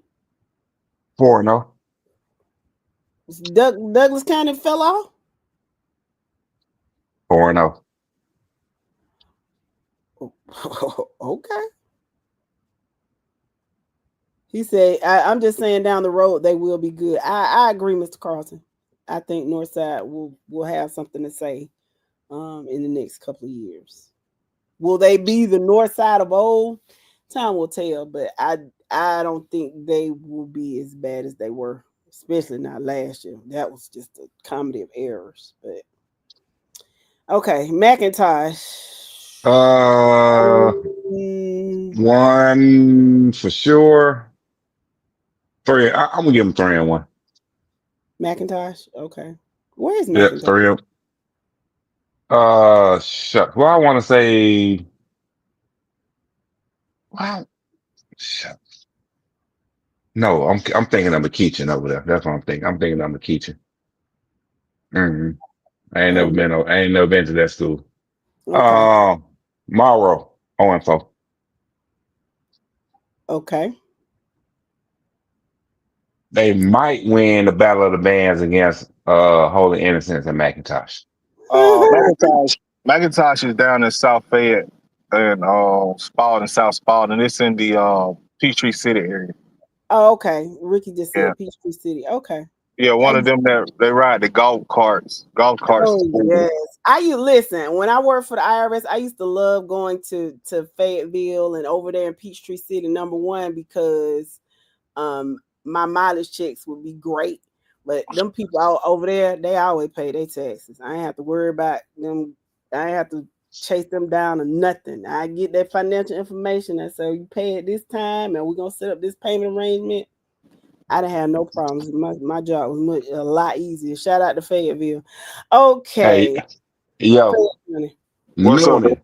Douglas County fell off? 4-0. Okay. He said, I'm just saying down the road they will be good. I agree, Mr. Carlson. I think Northside will have something to say in the next couple of years. Will they be the North Side of old? Time will tell, but I don't think they will be as bad as they were, especially not last year. That was just a comedy of errors. But okay, Macintosh. Uh, Mm, one for sure. Three. I'm gonna give him 3-1. Macintosh. Okay, where is Yep, Macintosh? 3. Shut. Well, I want to say. Wow. Shut. No, I'm thinking of a kitchen over there. That's what I'm thinking. I'm thinking of a kitchen. Hmm. Oh, I ain't never been to that school. okay, Um, Morrow. 0-4. okay. They might win the Battle of the Bands against Holy Innocents and Macintosh. McIntosh is down in South Fayette and Spalding, South Spalding. It's in the Peachtree City area. Oh, okay. Ricky just Yeah. said Peachtree City. Okay. Yeah, I one of used them that they ride the golf carts. Golf carts. Oh yes, I listen. When I worked for the IRS, I used to love going to Fayetteville and over there in Peachtree City, number one, because my mileage checks would be great. But them people out over there, they always pay their taxes. I ain't have to worry about them. I ain't have to chase them down or nothing. I get that financial information and so you pay it this time, and we're gonna set up this payment arrangement. I didn't have no problems. My job was a lot easier. Shout out to Fayetteville. Hey, Okay. yo, What's up? Noonan.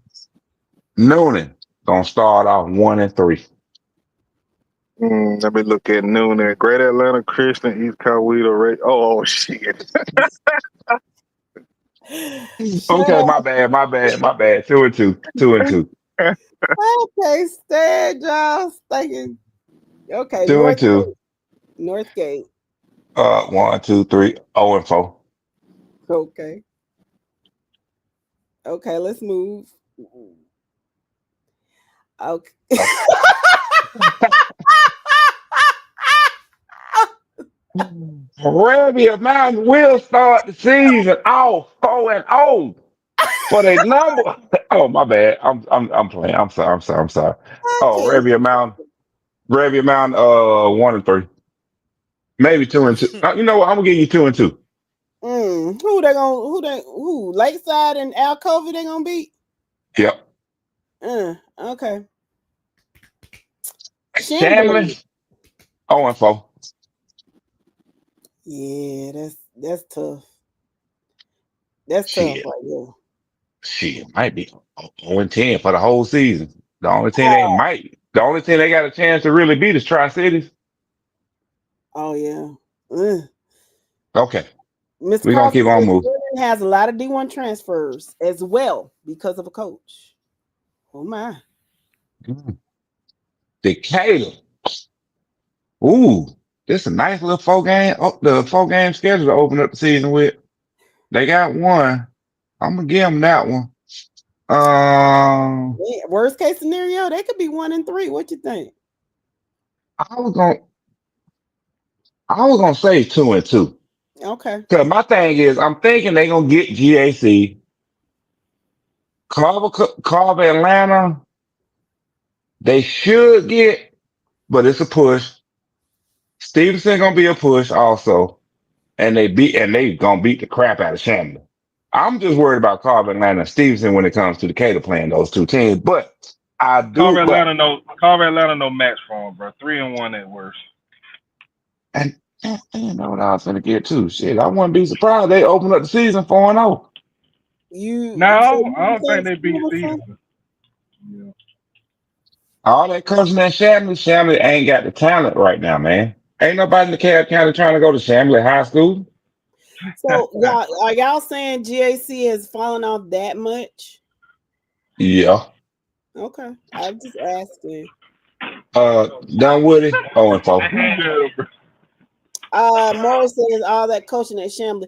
Noonan gonna start off 1-3. Let me look at Noonan. Great Atlanta Christian, East Coweta. Oh, shit. Shut Okay, up. my bad. 2-2. 2-2. Okay, stand y'all thinking. Okay, 2-2. Northgate. 1, 2, 3, 0-4. Okay. Okay, let's move. Okay. Arabia Mountain will start the season off 4-0 for their number. Oh, my bad. I'm playing. I'm sorry. Oh, Okay. Arabia Mountain, 1-3. Maybe 2-2. You know what? I'm gonna give you 2-2. Who Lakeside and Alcova they gonna beat? Yep. Okay. Shanley, Chamblee. 0-4. Yeah, that's tough. That's tough Shit. right there. Shit. Might be 0-10 for the whole season. The only team they got a chance to really beat is Tri-Cities. Oh yeah. Ugh. Okay. Mr. We're gonna Carlson keep on says moving. Jordan has a lot of D1 transfers as well because of a coach. Oh my. Mm. Decatur. Ooh, this a nice little 4-game. Oh, the 4-game schedule to open up the season with. They got one. I'm gonna give them that one. Um, Yeah, worst case scenario, they could be 1-3. What you think? I was gonna, I was gonna say 2-2. Okay. Cause my thing is, I'm thinking they gonna get GAC, Carver, Atlanta. They should get, but it's a push. Stevenson gonna be a push also, and they gonna beat the crap out of Chandler. I'm just worried about Carver, Atlanta, and Stevenson when it comes to Decatur playing those two teams. But I do, but Carver Atlanta no match for him, bro. 3-1 at worst. and you know what I was gonna get too. Shit, I wouldn't be surprised they open up the season 4-0. So No, I you don't think think they beat Stevenson? Stevenson. Yeah. All that comes from that Shamley ain't got the talent right now, man. Ain't nobody in the Cab County trying to go to Shamley High School. So y'all saying GAC has fallen off that much? Yeah. Okay. I'm just asking. Dunwoody, 0-4. Yeah, bro. Morris says all that coaching at Chamblee.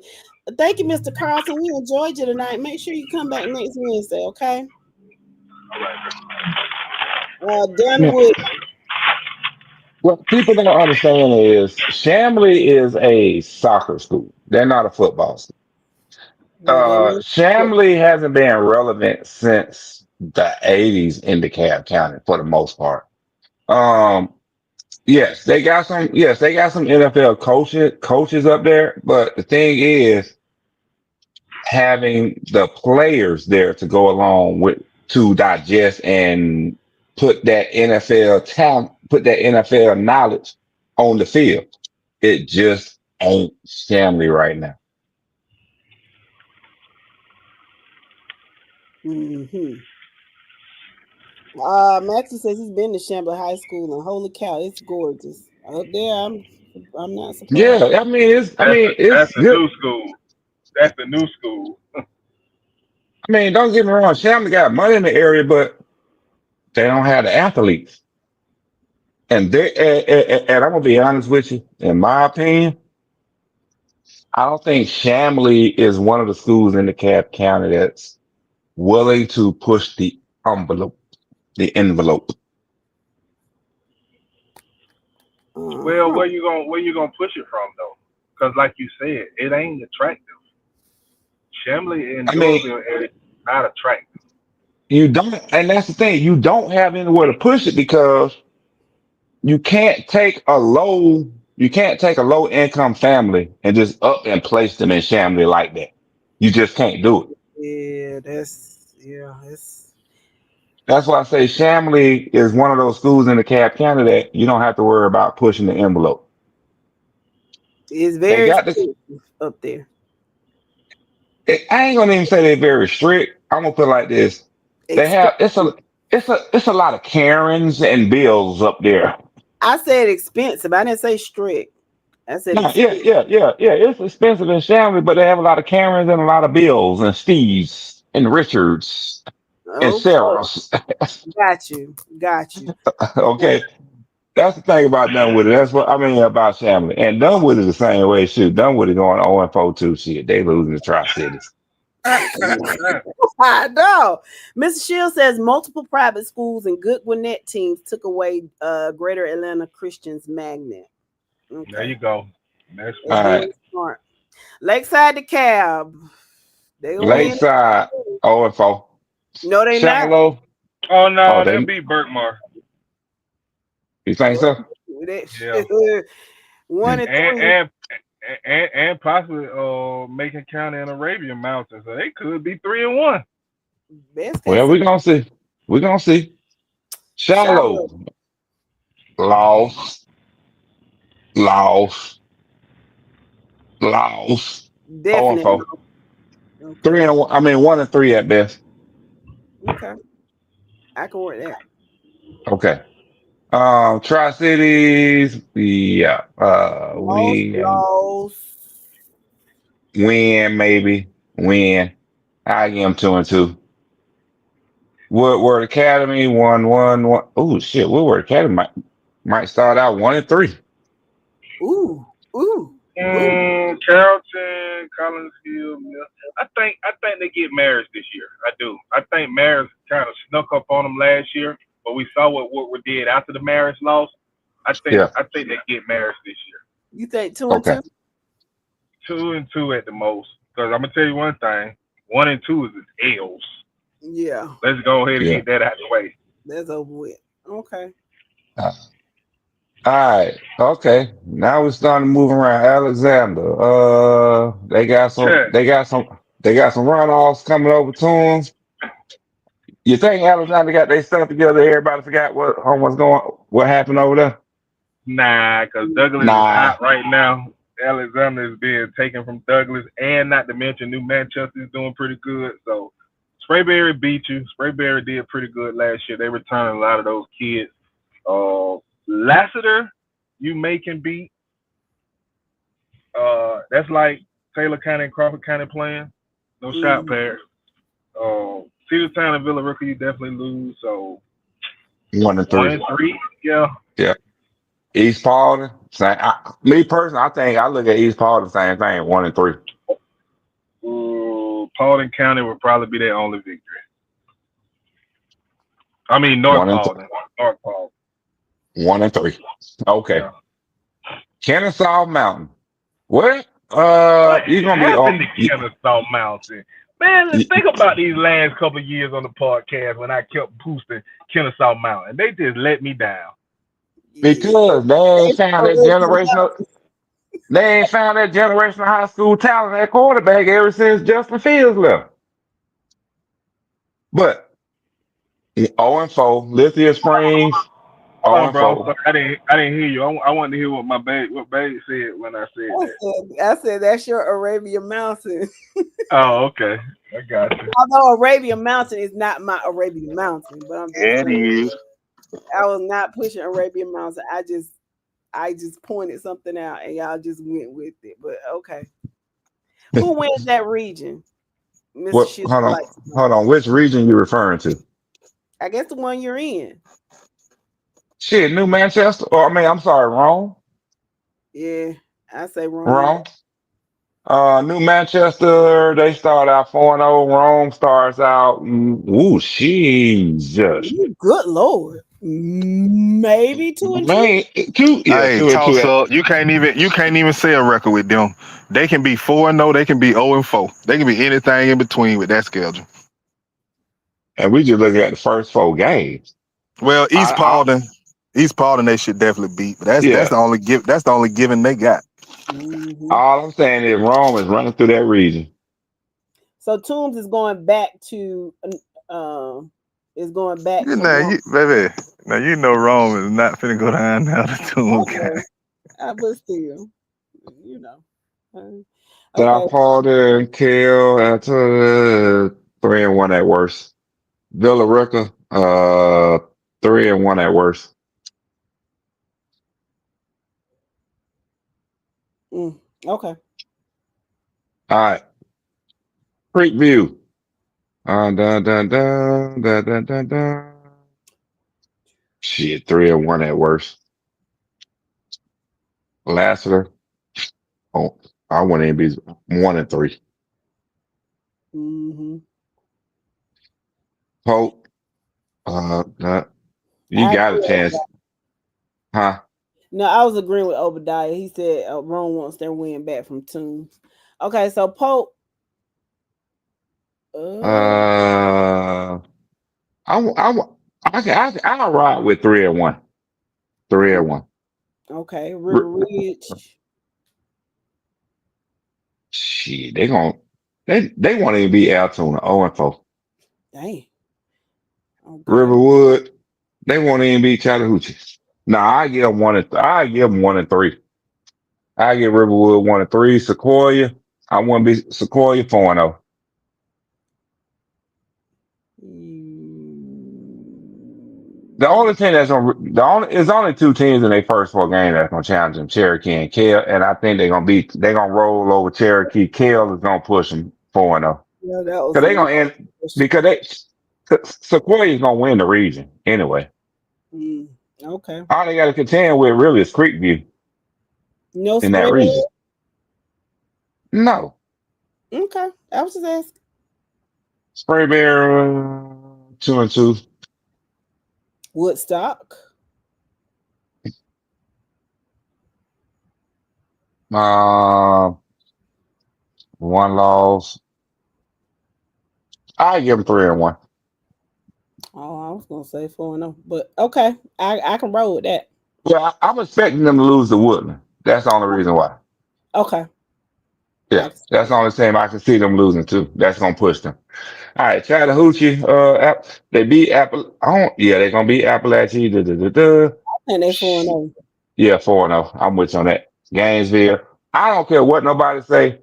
Thank you, Mr. Carlson. We enjoyed you tonight. Make sure you come back next Wednesday, okay? Dunwood. What people don't understand is Shamley is a soccer school. They're not a football school. Well, they need to Shamley hasn't been relevant since the 80s in DeKalb County for the most part. Yes, they got some. Yes, they got some NFL coaches up there. But the thing is, having the players there to go along with to digest and put that NFL knowledge on the field. It just ain't family right now. Mm-hmm. Maxie says he's been to Chambly High School, and holy cow, it's gorgeous up there. I'm not surprised. Yeah, That's it's the good. new school. That's the new school. I mean, don't get me wrong, Shamley got money in the area, but they don't have the athletes. And I'm gonna be honest with you. In my opinion, I don't think Shamley is one of the schools in the Cap County that's willing to push envelope. The envelope. Well, Uh-huh. where you gonna push it from though? Because like you said, it ain't attractive. Chambly and I mean, Doyle's area not attractive. you don't, and that's the thing. You don't have anywhere to push it because you can't take a low income family and just up and place them in Shamley like that. You just can't do it. Yeah, it's That's why I say Shamley is one of those schools in the Cab County that you don't have to worry about pushing the envelope. They very got this. expensive up there. I ain't gonna even say they're very strict. I'm gonna put it like this: they have Expensive. it's a lot of Karens and Bills up there. I said expensive. I didn't say strict. I said No, expensive. yeah. It's expensive in Shamley, but they have a lot of Karens and a lot of Bills and Steves and Richards and Okay, Sarahs. got you. Okay, that's the thing about Dunwoody. That's what I mean about Shamley. And Dunwoody is the same way. Shoot, Dunwoody going 0-4 too. Shit, they losing the Tri Cities. I know. Mr. Shield says multiple private schools and good Gwinnett teams took away Greater Atlanta Christian's magnet. There you Okay, go. Next that's All one. very right, smart. Lakeside DeKalb, they gonna win. Lakeside 0-4. No, they not. Shallow. Oh Oh, no, they'll they. beat Berkmar. You think Oh, so? they, Yeah. 1-3. And and possibly Macon County and Arabian Mountains. So they could be 3-1. Best case Well, we're gonna see. We're gonna see. Shallow shallow. loss, loss, loss. 0-4. Definitely. Okay. 3-1. I mean 1-3 at best. Okay. I can work that. Okay. Tri Cities. Yeah. Lost, We lost. win maybe win. I give them 2-2. Woodward Academy 1-1. Oh shit! Woodward Academy might start out 1-3. Ooh, ooh, ooh. Carrollton, Collins Hill. Yeah. I think they get Marist this year. I do. I think Marist kind of snuck up on them last year, but we saw what we did after the Marist loss. Yeah. I think they get Marist this year. You think two and Okay. two? 2-2 at the most. Because I'm gonna tell you one thing: 1-2 is L's. Yeah, Let's go ahead and Yeah. get that out of the way. that's over with. Okay. Uh, all right. Okay. Now we're starting to move around. Alexander. They got some. Check. They got some runoffs coming over to them. You think Alexander got their stuff together? Everybody forgot what happened over there? Nah, because Douglas is Nah. hot right now. Alexander is being taken from Douglas, and not to mention New Manchester is doing pretty good. So Sprayberry beat you. Sprayberry did pretty good last year. They returned a lot of those kids. Lassiter, you may can beat. That's like Taylor County and Crawford County playing. No shot Mm. pairs. Cedartown and Villa Rica, you definitely lose. So 1-3. 1-3, yeah. Yeah. East Paulding. Me personally, I think I look at East Paulding the same thing. 1-3. Paulding County would probably be their only victory. I mean North 1-3. Paulding. North Paulding. 1-3. Okay. Yeah. Kennesaw Mountain. What? What You're gonna be happened on. to Kennesaw Mountain? Man, let's think about these last couple of years on the podcast when I kept boosting Kennesaw Mountain. They just let me down. Because they ain't found that Arabia generational. They ain't found that generational high school talent at quarterback ever since Justin Fields left. But 0-4, Lithia Springs, Hold on, bro. I'm 0-4. sorry. I didn't hear you. I wanted to hear what babe said when I said that. I said that's your Arabian Mountain. Oh, okay. I got you. Although Arabian Mountain is not my Arabian Mountain, but I'm just Yeah, it saying is. I was not pushing Arabian Mountain. I just pointed something out and y'all just went with it. But okay. Who wins that region? Mr. What? Shit Hold on, like hold on. Which region you referring to? I guess the one you're in. Shit, New Manchester. Or I mean, I'm sorry, Rome. Yeah, I say wrong. Rome. New Manchester. They start out 4-0. Rome starts out. Ooh, Jesus. Good Lord. Maybe 2-2. Man, two. Yeah, Hey, 2-2. toss up. You can't even say a record with them. They can be 4-0. They can be 0-4. They can be anything in between with that schedule. And we just looking at the first 4 games. Well, I East Paulden, they should definitely beat. But that's yeah. the only give. That's the only given they got. Mm-hmm. All I'm saying is Rome is running through that region. So Toombs is going back to um You to know, Rome. baby. Now you know Rome is not finna go down now the I tomb guy. know. But still, you know. Okay. South Paulden, Kale, after 3-1 at worst. Villa Rica, 3-1 at worst. Okay. All right. Creek View. Dun, dun, dun, dun, dun, dun, dun. Shit, 3-1 at worst. Lassiter. Oh, I want to be 1-3. Mm-hmm. Pope. You I got a agree. chance, huh? No, I was agreeing with Obadiah. He said Rome wants their win back from Toombs. Okay, so Pope. Uh, I'll ride with 3-1. 3-1. Okay, River R- Ridge. Shit, they won't even be Altoona 0-4. Dang. Okay. Riverwood, they won't even be Chattahoochee. Nah, I give them 1-3. I give Riverwood 1-3. Sequoia, I want to be Sequoia 4-0. The only thing that's on the only it's only 2 teams in their first 4 games that's gonna challenge them, Cherokee and Kale, and I think they're gonna roll over Cherokee. Kale is gonna push them 4-0 Yeah, that was because a they little gonna end question. because Sequoia is gonna win the region anyway. Okay. All they got to contend with really is Creekview No in that spread. region. No, Okay. I was just asking. Sprayberry 2-2. Woodstock. Uh, 1 loss. I give them 3-1. Oh, I was gonna say 4-0, but okay, I can roll with that. Well, I'm expecting them to lose to Woodland. That's the only reason why. Okay, I Yeah, can see that's the only team I can see them losing to. That's gonna push them. All right, Chattahoochee. They beat Apple. Yeah, they're gonna beat Appalachia. Da, da, da, da. and they 4-0. Yeah, 4-0. I'm with you on that. Gainesville. I don't care what nobody say.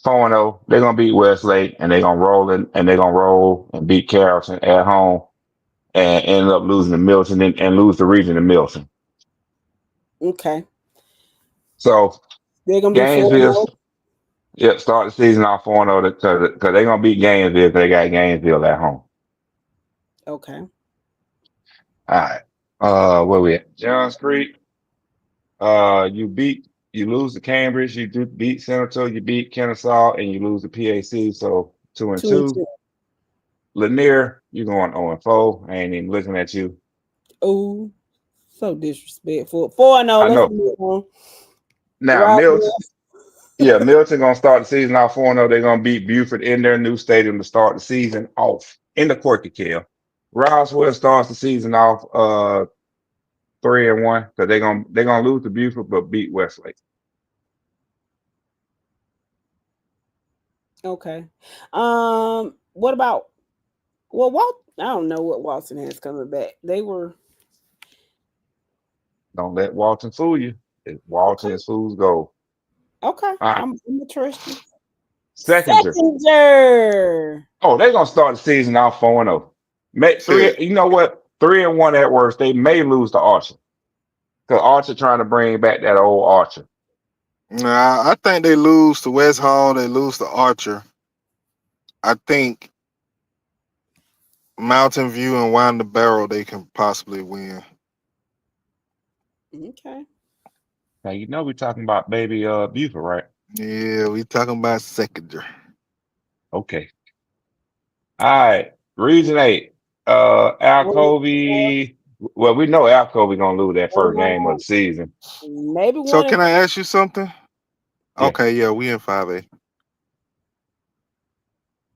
4-0. They're gonna beat Westlake and they're gonna roll and beat Carrollton at home and end up losing to Milton and lose the region to Milton. Okay, So they're gonna be Gainesville, 4-0. yep, start the season off 4-0 because they're gonna beat Gainesville because they got Gainesville at home. Okay. All right. Where we at? Johns Creek. You lose to Cambridge, you do beat Senator, you beat Kennesaw, and you lose to PAC. So two and Two and two. two. Lanier, you're going 0-4. I ain't even looking at you. Oh, so disrespectful. 4-0. I Let's know. move on. Now Milton, Roswell. yeah, Milton gonna start the season off 4-0. They're gonna beat Buford in their new stadium to start the season off in the Corky Kill. Roswell starts the season off 3-1 because they're gonna lose to Buford but beat Westlake. Okay. What about I don't know what Walton has coming back. They were Don't let Walton fool you. Walton is fool's gold. okay. All right. I'm gonna trust you. Seconder. Oh, they're gonna start the season off 4-0. Make three. You know what? 3-1 at worst. They may lose to Archer because Archer trying to bring back that old Archer. Nah, I think they lose to West Hall. They lose to Archer. I think Mountain View and Wind the Barrel they can possibly win. Okay. Now you know we're talking about baby Buford, right? Yeah, we talking about secondary. Okay. All right. Region 8. Alcovey. Well, we know Alcovey gonna lose that first game of the season. Maybe one. So can I ask you something? Yeah. Okay, yeah, we in 5A.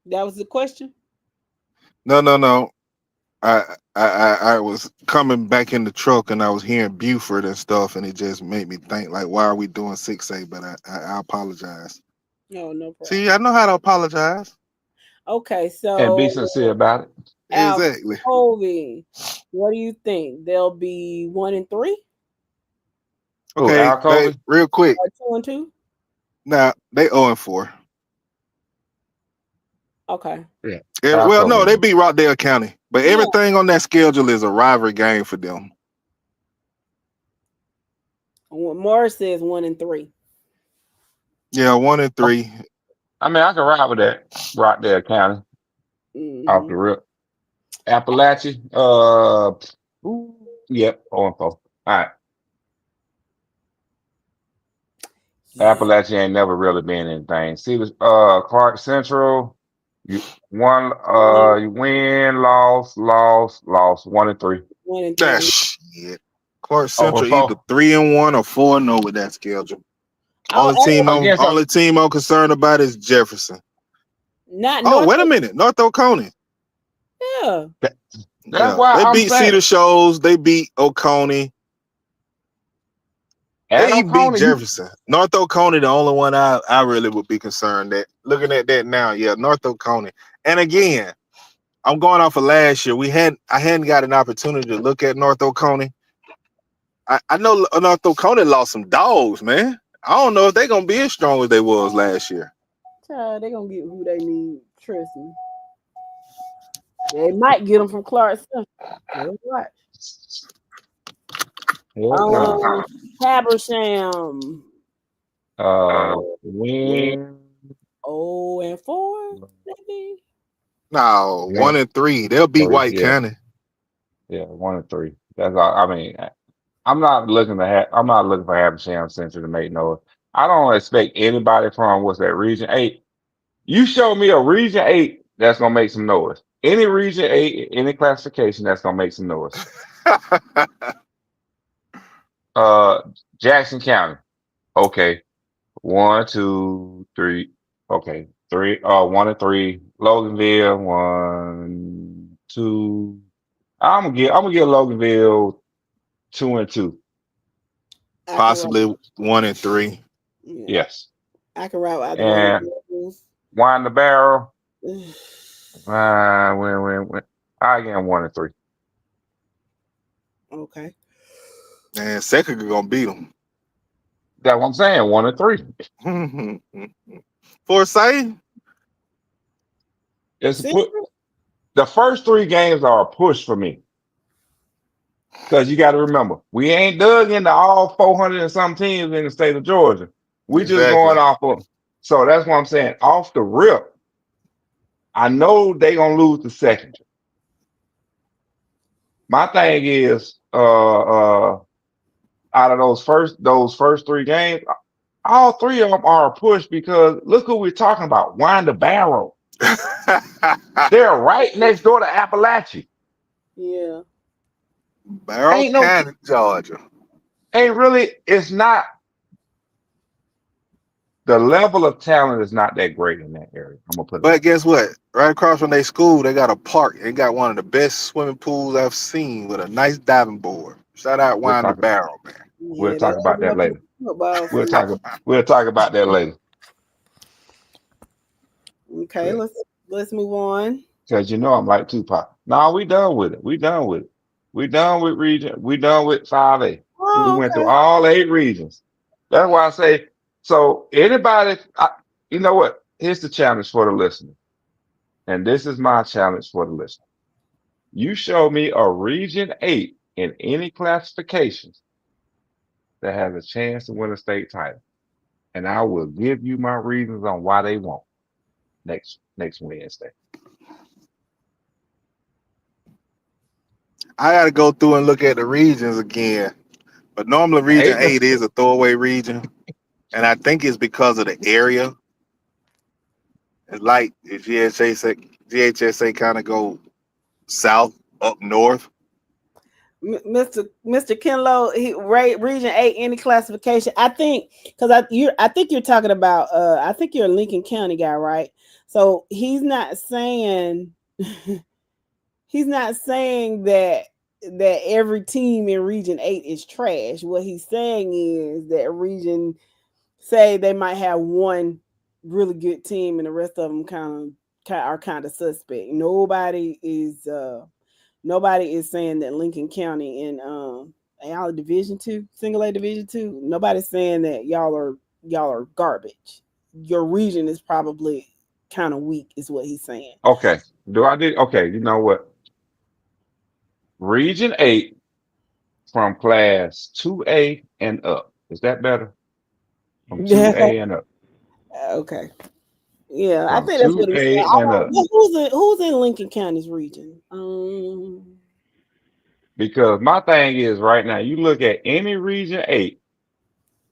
That was the question? No. I was coming back in the truck and I was hearing Buford and stuff, and it just made me think like, why are we doing 6A? But I apologize. No problem. See, I know how to apologize. Okay, so and be sincere about it. Exactly. Alcovey, what do you think? They'll be 1-3? Okay, real quick. Or 2-2? Now they 0-4. Okay. Yeah. Well, no, they beat Rockdale County, but everything on that schedule is a rivalry game for them. Morris says 1-3. Yeah, 1-3. I mean, I can ride with that. Rockdale County. Off the rip. Appalachia. Yep, 0-4. All right. Appalachia ain't never really been anything. See, Clark Central. You win, lost, 1-3. 1-3. That shit. Clark Central either 3-1 or 4-0 with that schedule. Only team I'm concerned about is Jefferson. Wait a minute, North Oconee. Yeah. That's why they I'm beat saying. Cedar Shoals. They beat Oconee. They beat Jefferson. North Oconee, the only one I really would be concerned at. Looking at that now, yeah, North Oconee. And again, I'm going off of last year. I hadn't got an opportunity to look at North Oconee. I know North Oconee lost some dogs, man. I don't know if they're gonna be as strong as they was last year. They're gonna get who they need. Trust me. They might get them from Clark Central. Habersham. Win. 0-4, maybe. No, 1-3. They'll beat White County. Yeah, 1-3. That's all. I mean, I'm not looking for Habersham Central to make noise. I don't expect anybody from what's that Region 8. You show me a Region 8 that's gonna make some noise. Any Region 8, any classification that's gonna make some noise. Jackson County. Okay. 1, 2, 3. Okay. 1-3. Loganville. 1, 2. I'm gonna give Loganville 2-2. Possibly 1-3. Yes. I can ride with and Wind the Barrel. Win. I get 1-3. Okay. And second gonna beat them. That's what I'm saying. 1-3. For say, the first 3 games are a push for me. Because you got to remember, we ain't dug into all 400 and some teams in the state of Georgia. We just going off of. So that's what I'm saying. Off the rip, I know they gonna lose the second. My thing is, out of those first 3 games, all 3 of them are a push because look who we're talking about. Wind the Barrel. They're right next door to Appalachia. Yeah. Barrow County, Georgia. It's not. The level of talent is not that great in that area. I'm gonna put it. But guess what? Right across from their school, they got a park. They got one of the best swimming pools I've seen with a nice diving board. Shout out We'll Wind the talk. Barrel, man. We'll Yeah, talk about that later. football We'll season. talk. We'll talk about that later. Okay, let's move on. Because you know I'm like Tupac. No, we done with it. We done with it. We done with region. We done with 5A. We Oh, went through okay. all 8 regions. That's why I say, so anybody, you know what? Here's the challenge for the listener. And this is my challenge for the listener. You show me a region 8 in any classifications that has a chance to win a state title. And I will give you my reasons on why they won't next Wednesday. I got to go through and look at the regions again. But normally, Region 8 is a throwaway region. And I think it's because of the area. It's like the GHSA kind of go south up north. Mr. Kenlow, Region 8, any classification. I think because I think you're talking about I think you're a Lincoln County guy, right? So he's not saying that every team in Region 8 is trash. What he's saying is that region, say they might have one really good team and the rest of them are kind of suspect. Nobody is saying that Lincoln County in y'all Division 2, single A Division 2. Nobody's saying that y'all are garbage. Your region is probably kind of weak, is what he's saying. Okay. Okay, you know what? Region 8 from class 2A and up. Is that better? From 2A and up. Okay. Yeah, I From think that's what he's saying. 2A and up. Who's in Lincoln County's region? Because my thing is right now, you look at any region 8.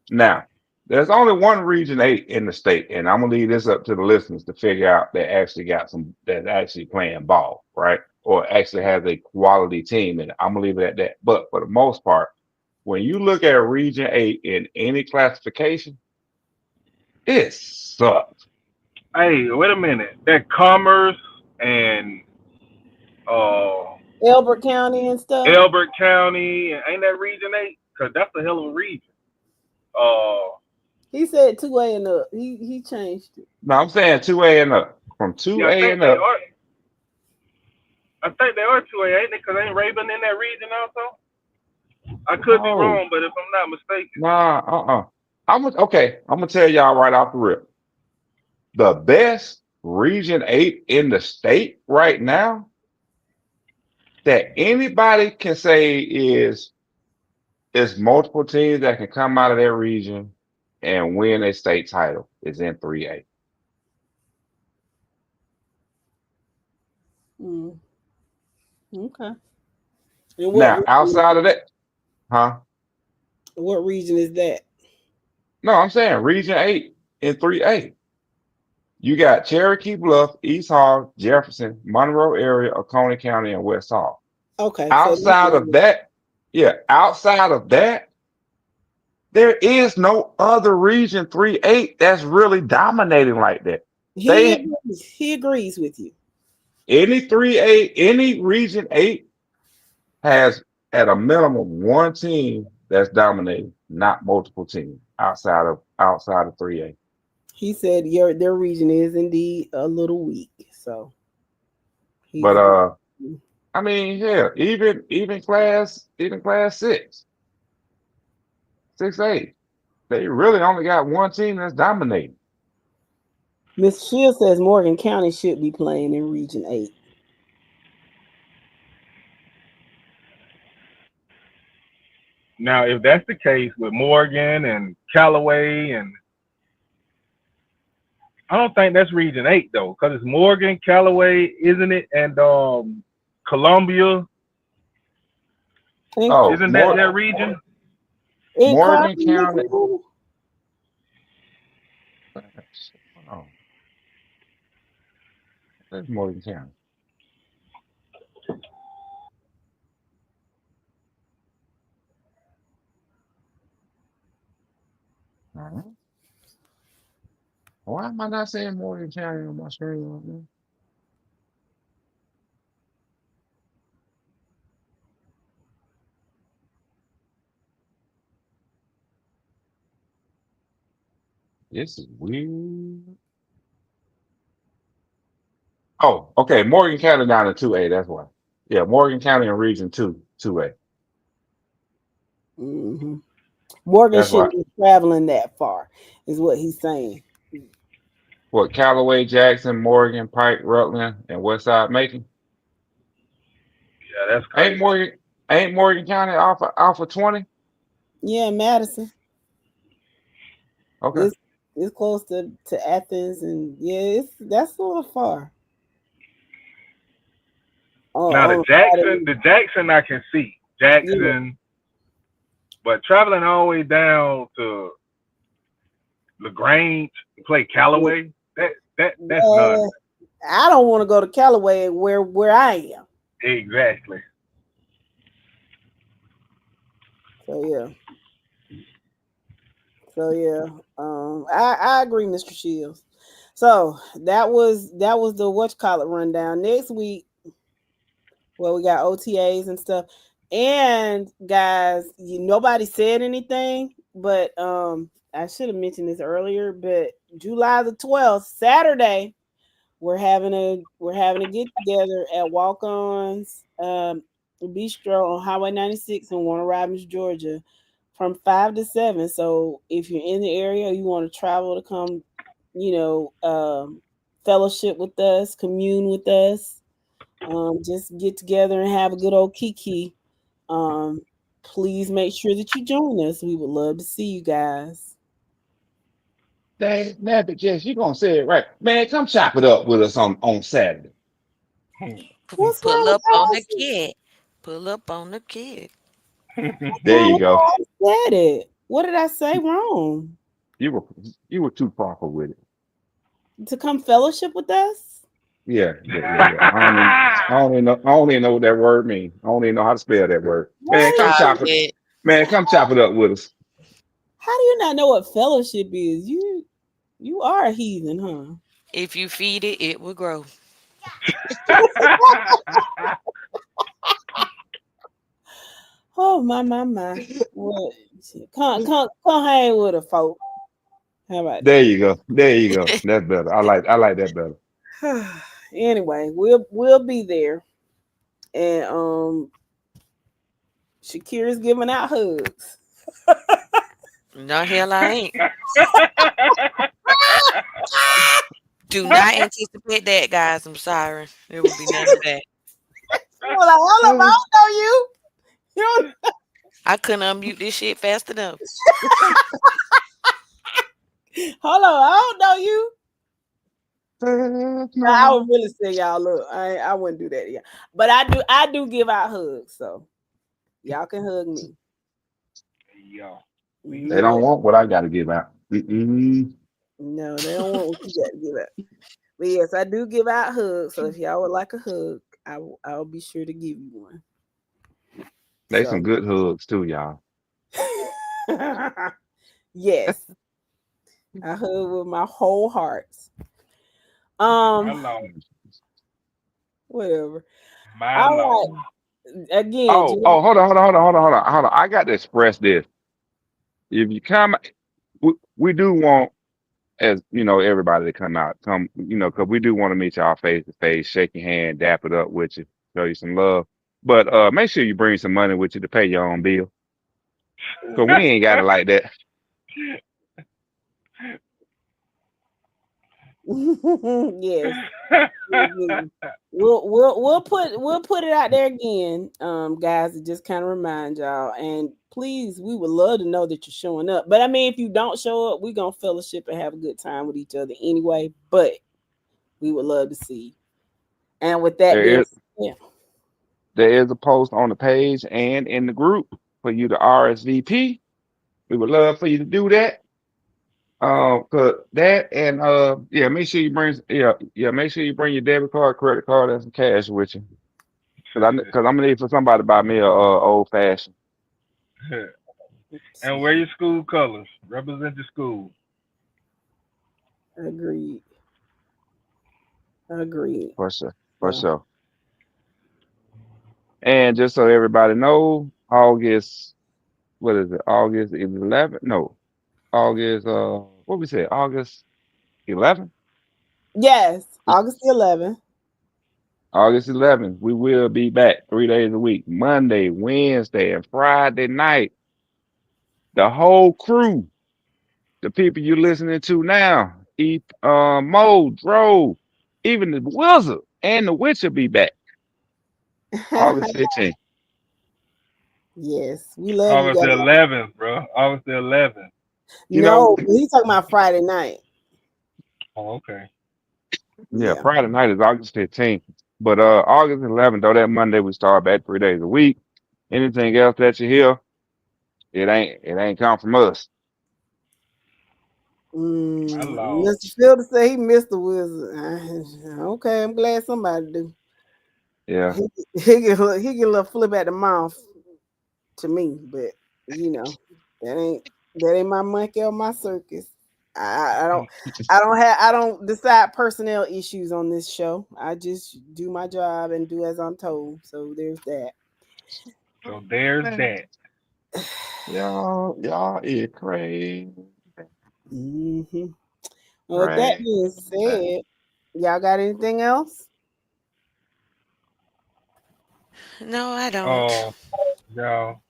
Now, there's only one region 8 in the state, and I'm gonna leave this up to the listeners to figure out that actually got some that's actually playing ball, right? Or actually has a quality team, and I'm gonna leave it at that. But for the most part, when you look at region 8 in any classification, it sucks. Hey, wait a minute. That Commerce and Elbert County and stuff. Elbert County, ain't that Region 8? Because that's a hell of a region. He said 2A and up. He changed it. No, I'm saying 2A and up. From Yeah, I 2A think and they up. are. I think they are 2A, ain't they? Because ain't Raven in that region also? I could be No, wrong, but if I'm not mistaken. nah, I'm gonna tell y'all right off the rip. The best region 8 in the state right now that anybody can say is multiple teams that can come out of their region and win a state title is in 3A. Okay. And Now, outside of that, huh? what region is that? No, I'm saying region 8 in 3A. You got Cherokee Bluff, East Hall, Jefferson, Monroe area, Oconee County, and West Hall. Okay, so Outside of that, outside of that, there is no other region 3A that's really dominating like that. he agrees with you. Any 3A, any region 8 has at a minimum one team that's dominating, not multiple teams outside of 3A. He said their region is indeed a little weak. So he's But I mean, yeah, even class 6A, they really only got one team that's dominating. Miss Shield says Morgan County should be playing in Region 8. Now, if that's the case with Morgan and Callaway, and I don't think that's Region 8 though, because it's Morgan, Callaway, isn't it? And Columbia, isn't that their region? Morgan County. Oh, that's Morgan County. Why am I not saying Morgan County on my screen right now? This is weird. Oh, okay. Morgan County down to 2A. That's why. Yeah, Morgan County in Region 2, 2A. Mm-hmm. Morgan That's why. shouldn't be traveling that far, is what he's saying. What, Callaway, Jackson, Morgan, Pike, Rutland, and Westside Macon? Yeah, that's Ain't crazy. Morgan ain't Morgan County off of 20? Yeah, Madison. Okay. It's close to Athens, and yeah, that's a little far. Now On a Friday. The Jackson I can see Yeah, Jackson, but traveling all the way down to Lagrange to play Callaway, that's none. yeah. I don't want to go to Callaway where I am. Exactly. So yeah. So yeah. I agree, Mr. Shields. So that was the what you call it rundown. Next week, well, we got OTAs and stuff. And guys, nobody said anything, but I should have mentioned this earlier, but July the 12th, Saturday, we're having a get together at Walk-Ons Bistro on Highway 96 in Warner Robins, Georgia, from 5 to 7. So if you're in the area, you want to travel to come, fellowship with us, commune with us, just get together and have a good old kiki. Um, please make sure that you join us. We would love to see you guys. Dang, nabbit, Jess, you gonna say it right. Man, come chop it up with us on Saturday. What's Pull wrong with up on the Allison? kid. Pull up on the kid. What's There wrong you with go. how I said it? What did I say wrong? You were you were too proper with it. To come fellowship with us? Yeah. I don't even know what that word means. I don't even know how to spell that word. Man, What? come Stop chop it. it. Man, come chop it up with us. How do you not know what fellowship is? You are a heathen, huh? If you feed it, it will grow. Oh my. What? Come hang with a folk. How about There you go. There you go. That's better. I like that better. that? Anyway, we'll be there. And Shakira's giving out hugs. No, hell I ain't. Do not anticipate that, guys. I'm sorry. There will be none of that. Well, like, hold up, I don't know you. You I couldn't unmute this shit fast enough. hold on, I don't know you. I would No. really say y'all look. I wouldn't do that, yeah. But I do give out hugs, so y'all can hug me. Yo, we They Mhm. don't know. want what I got to give out. Mm-mm. No, they don't want what you got to give out. But yes, I do give out hugs. So if y'all would like a hug, I'll be sure to give you one. They some So good hugs too, y'all. yes, I hug with my whole heart. My Um, lord, whatever. my All lord. right. Again, Oh, hold on. I got to express this. If you come, we do want, as you know, everybody to come out, because we do want to meet y'all face to face, shake your hand, dap it up with you, show you some love. But make sure you bring some money with you to pay your own bill, because we ain't got it like that. yes. We'll put it out there again, guys, to just kind of remind y'all. And please, we would love to know that you're showing up. But I mean, if you don't show up, we're gonna fellowship and have a good time with each other anyway. But we would love to see you. And with that There being is said, there is a post on the page and in the group for you to RSVP. We would love for you to do that. 'Cause that and yeah, make sure you bring make sure you bring your debit card, credit card, and some cash with you. Cause I'm gonna need for somebody to buy me a old fashioned. let's And see. wear your school colors. Represent your school. Agreed. Agreed. For sure. For So sure. And just so everybody know, August, what is it? August 11th? No, August what we said, August 11th? Yes, August 11th. August 11th, we will be back 3 days a week, Monday, Wednesday, and Friday night. The whole crew, the people you're listening to now, Mo, Dro, even the Wizard and the Witcher be back August 15th. Yes, we love you August the guys. 11th, bro. August the 11th. You know, No, he's talking about Friday night. Oh, okay. yeah, Yeah. Friday night is August 15th. But August 11th, though, that Monday we start back 3 days a week. Anything else that you hear, it ain't come from us. My lord. Mr. Fielder said he missed the Wizard. Okay, I'm glad somebody do. Yeah. He get a little flip at the mouth to me, but you know that ain't my monkey or my circus. I don't decide personnel issues on this show. I just do my job and do as I'm told. So there's that. So there's Man, that. y'all is crazy. Mm-hmm. Well, with that Crazy. being said, y'all got anything else? No, I don't. Oh, y'all,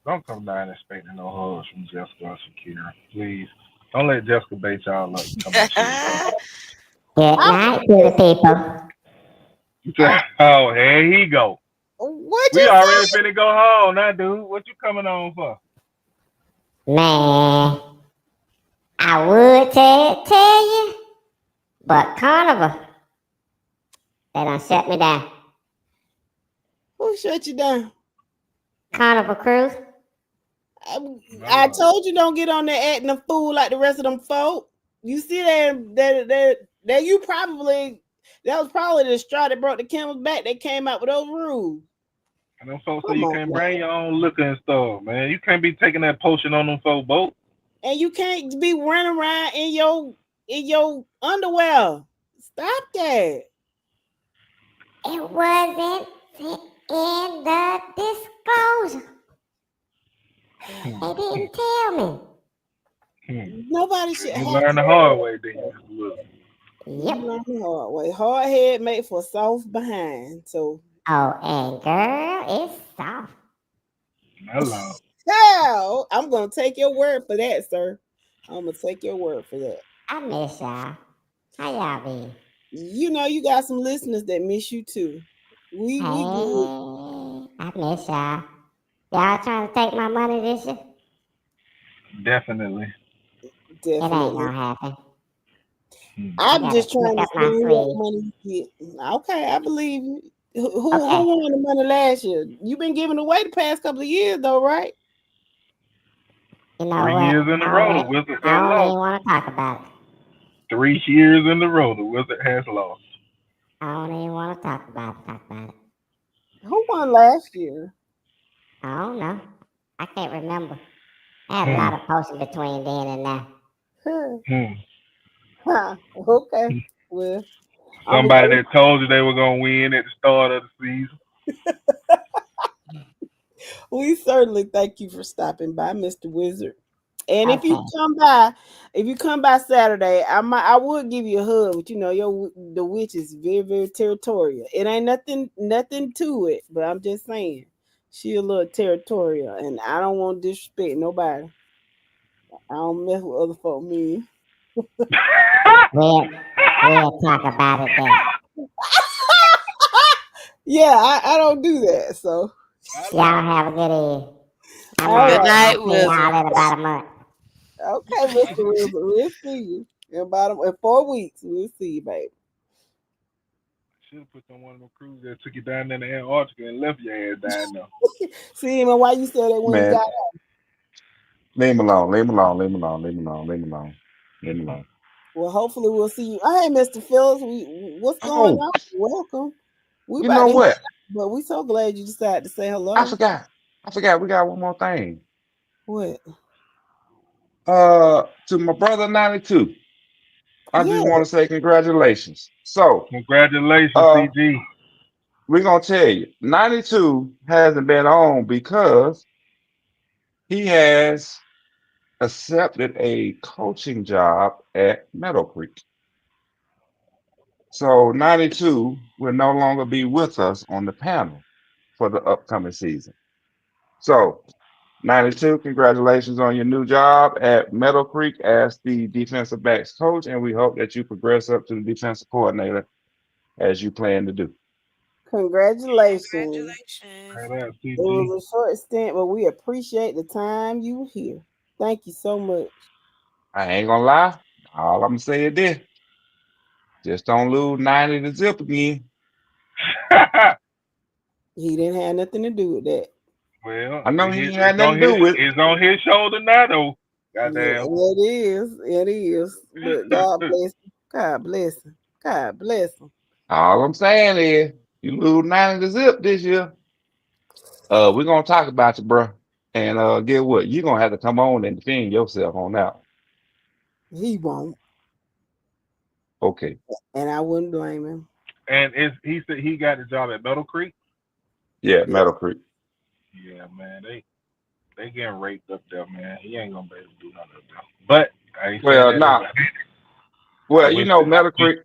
don't come down expecting no hugs from Jessica or Shakira. Please. Don't let Jessica bait y'all up and come back she was hugging. Good I night, beautiful people. Oh, here he go. What We you already say? finna go home now, dude. What you coming on for? Man, I would tell you, but Carnival, they done shut me down. Who shut you down? Carnival Cruise, I, My I lord. told you don't get on there acting a fool like the rest of them folk. You see that you probably that was probably the straw that brought the camel's back. They came out with those rules. And them folks say Come you on, can't man. bring your own liquor and stuff, man. You can't be taking that potion on them folk boat. And you can't be running around in your underwear. Stop that. it wasn't in the disclosure. Hmm. They didn't tell me. Hmm. Nobody should You have learn to. the hard way, then you just look. You Yep. learn the hard way. Hard head made for soft behind. So Oh, and girl, it's soft. My lord. hell, I'm gonna take your word for that, sir. I'm gonna take your word for that. I miss y'all. How y'all be? You know you got some listeners that miss you too. We good, Hey, I miss y'all. Y'all trying to take my money this year? Definitely. It ain't definitely. gonna happen. Hmm. I I'm gotta just sneak trying to up my spend what sleeve. money you get. Okay, I believe you. Who Okay, won the money last year? You've been giving away the past couple of years though, right? you know 3 years what? in a row, the Wizards I have don't lost. even want to talk about it. 3 years in a row, the Wizard has lost. I don't even want to talk about it. Who won last year? I don't know. I can't remember. I had a Hmm. lot of potions between then and now. Huh. Hmm. Okay. Well, I'm glad Somebody that told you they were gonna win at the start of the season. we certainly thank you for stopping by, Mr. Wizard. And Okay. if you come by Saturday, I would give you a hug, but you know the witch is very very territorial. It ain't nothing to it, but I'm just saying she a little territorial, and I don't want to disrespect nobody. I don't mess with other folk. Me, We'll talk about it then. yeah, I don't do that. So I Y'all know. have a good evening. I'm all Good out. right, night, I'll see Wizard. y'all in about a month. okay, Mr. Wizard, we'll see you in 4 weeks. We'll see you, baby. Should have put on one of them crews that took you down in the Antarctica and left your ass down there. See, man, why you said that when you Man, got leave him alone, leave him alone, leave him alone, leave him alone, leave him alone, leave him alone. Well, hopefully we'll see you. Hey, Mr. Phillips, what's going Oh, on? Welcome. We you about know to head what? out, but we so glad you decided to say I hello. forgot. I forgot. We got one more thing. What? To my brother 92. I just Yeah. want to say congratulations. So, Congratulations, uh, CG. we're gonna tell you, 92 hasn't been on because he has accepted a coaching job at Meadow Creek. So 92 will no longer be with us on the panel for the upcoming season. So 92, congratulations on your new job at Meadow Creek as the defensive backs coach, and we hope that you progress up to the defensive coordinator as you plan to do. Congratulations. Right there, It CG. was a short stint, but we appreciate the time you were here. Thank you so much. I ain't gonna lie, all I'm gonna say is this: just don't lose 90 to zip again. He didn't have nothing to do with that. Well, I know he ain't had it's nothing on to do with it. it's on his shoulder now, though. Yeah, Goddamn. it is. It is. But God bless him. God bless him. God bless him. All I'm saying is, you lose 90 to zip this year. We're gonna talk about you, bro. And get what? You're gonna have to come on and defend yourself on that. He won't. Okay. And I wouldn't blame him. And he said he got the job at Meadow Creek. Yeah, Yeah. Meadow Creek. Yeah, man, they getting raped up there, man. He ain't gonna be able to do nothing up there. But I ain't saying Well, that. now, well, you know, Meadow Creek.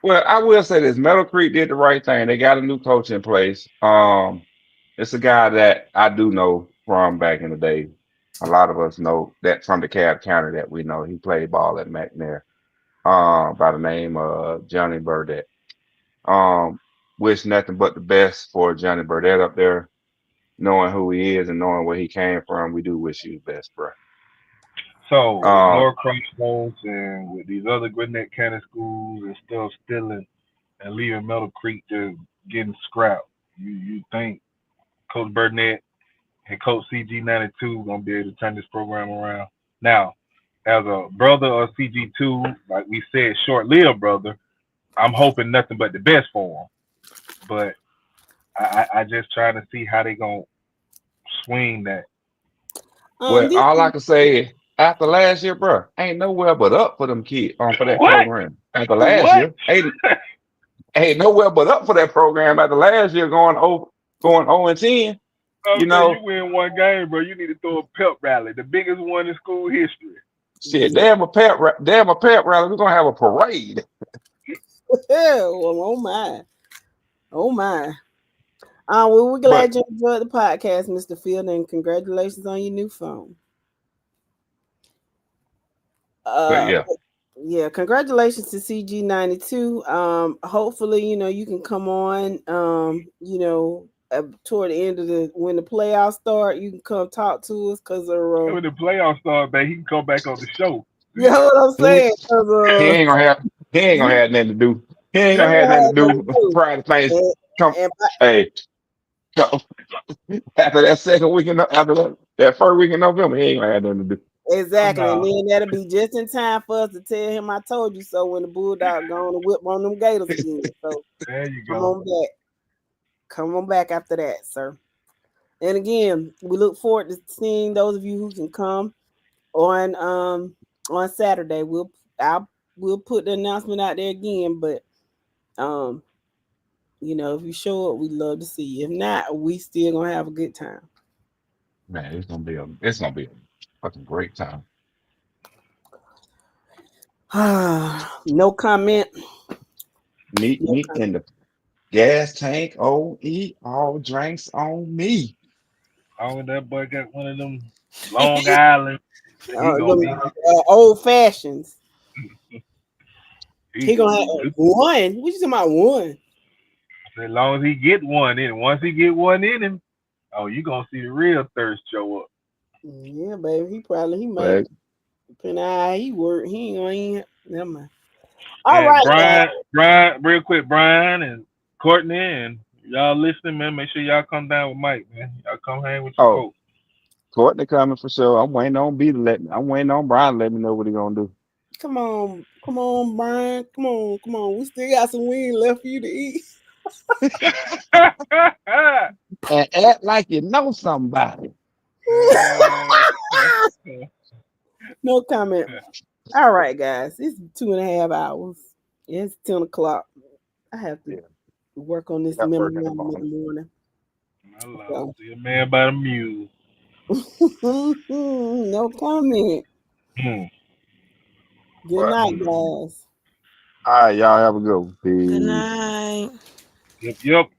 Well, I will say this: Meadow Creek did the right thing. They got a new coach in place. It's a guy that I do know from back in the day. A lot of us know that from the Cab County that we know. He played ball at McNair. By the name of Johnny Burdette. Wish nothing but the best for Johnny Burdette up there. Knowing who he is and knowing where he came from, we do wish you the best, bro. So with Um, North Crossroads and with these other Gwinnett County schools and still stealing and leaving Meadow Creek just getting scrapped, you think Coach Burnett and Coach CG92 gonna be able to turn this program around? Now, as a brother of CG2, like we said, short-lived brother, I'm hoping nothing but the best for him. But I just trying to see how they gonna swing that. well, This all I can say is after last year, bro, ain't nowhere but up for them kids for that What? program. After last What? year, ain't nowhere but up for that program. After last year, going 0-10. You Okay, you know, win one game, bro. You need to throw a pep rally, the biggest one in school history. shit, damn a pep rally. We're gonna have a parade. well, oh my. Oh my. Well, we're But glad you enjoyed the podcast, Mr. Field, and congratulations on your new phone. yeah, Yeah, congratulations to CG92. Hopefully, you can come on toward the end of when the playoffs start, you can come talk to us because And when the playoffs start, man, he can come back on the show. you know what I'm saying? he ain't gonna have nothing to do. He ain't gonna have nothing to do Friday things. Come, hey, come. After that second weekend, after that first week in November, he ain't gonna have nothing to do. Exactly, No. and then that'll be just in time for us to tell him I told you so when the Bulldog going to whip on them Gators again. So there you come go. on back. Come on back after that, sir. And again, we look forward to seeing those of you who can come on Saturday. We'll put the announcement out there again, but if you show up, we'd love to see you. If not, we still gonna have a good time. Man, it's gonna be a fucking great time. No comment. Meet me in the gas tank. All drinks on me. Oh, that boy got one of them Long Island. He gonna be Old fashions. he He gonna gonna have be good. one. What you talking about one? As long as he get one in, once he get one in him, oh, you gonna see the real thirst show up. Yeah, baby. He might. But Depending on how he work, he ain't. Never mind. All right, Brian, real quick, Brian and Courtney and y'all listening, man. Make sure y'all come down with Mike, man. Y'all come hang with your coach. Courtney coming for sure. I'm waiting on I'm waiting on Brian to let me know what he gonna do. Come on, Brian. Come on. We still got some wings left for you to eat. And act like you know somebody. No comment. All right, guys. It's 2.5 hours. It's 10 o'clock. I have to work on this memorandum in the morning. I love see a man by the mule. No comment. Good night, guys. All right, y'all have a good one. Good Peace. night. Yep.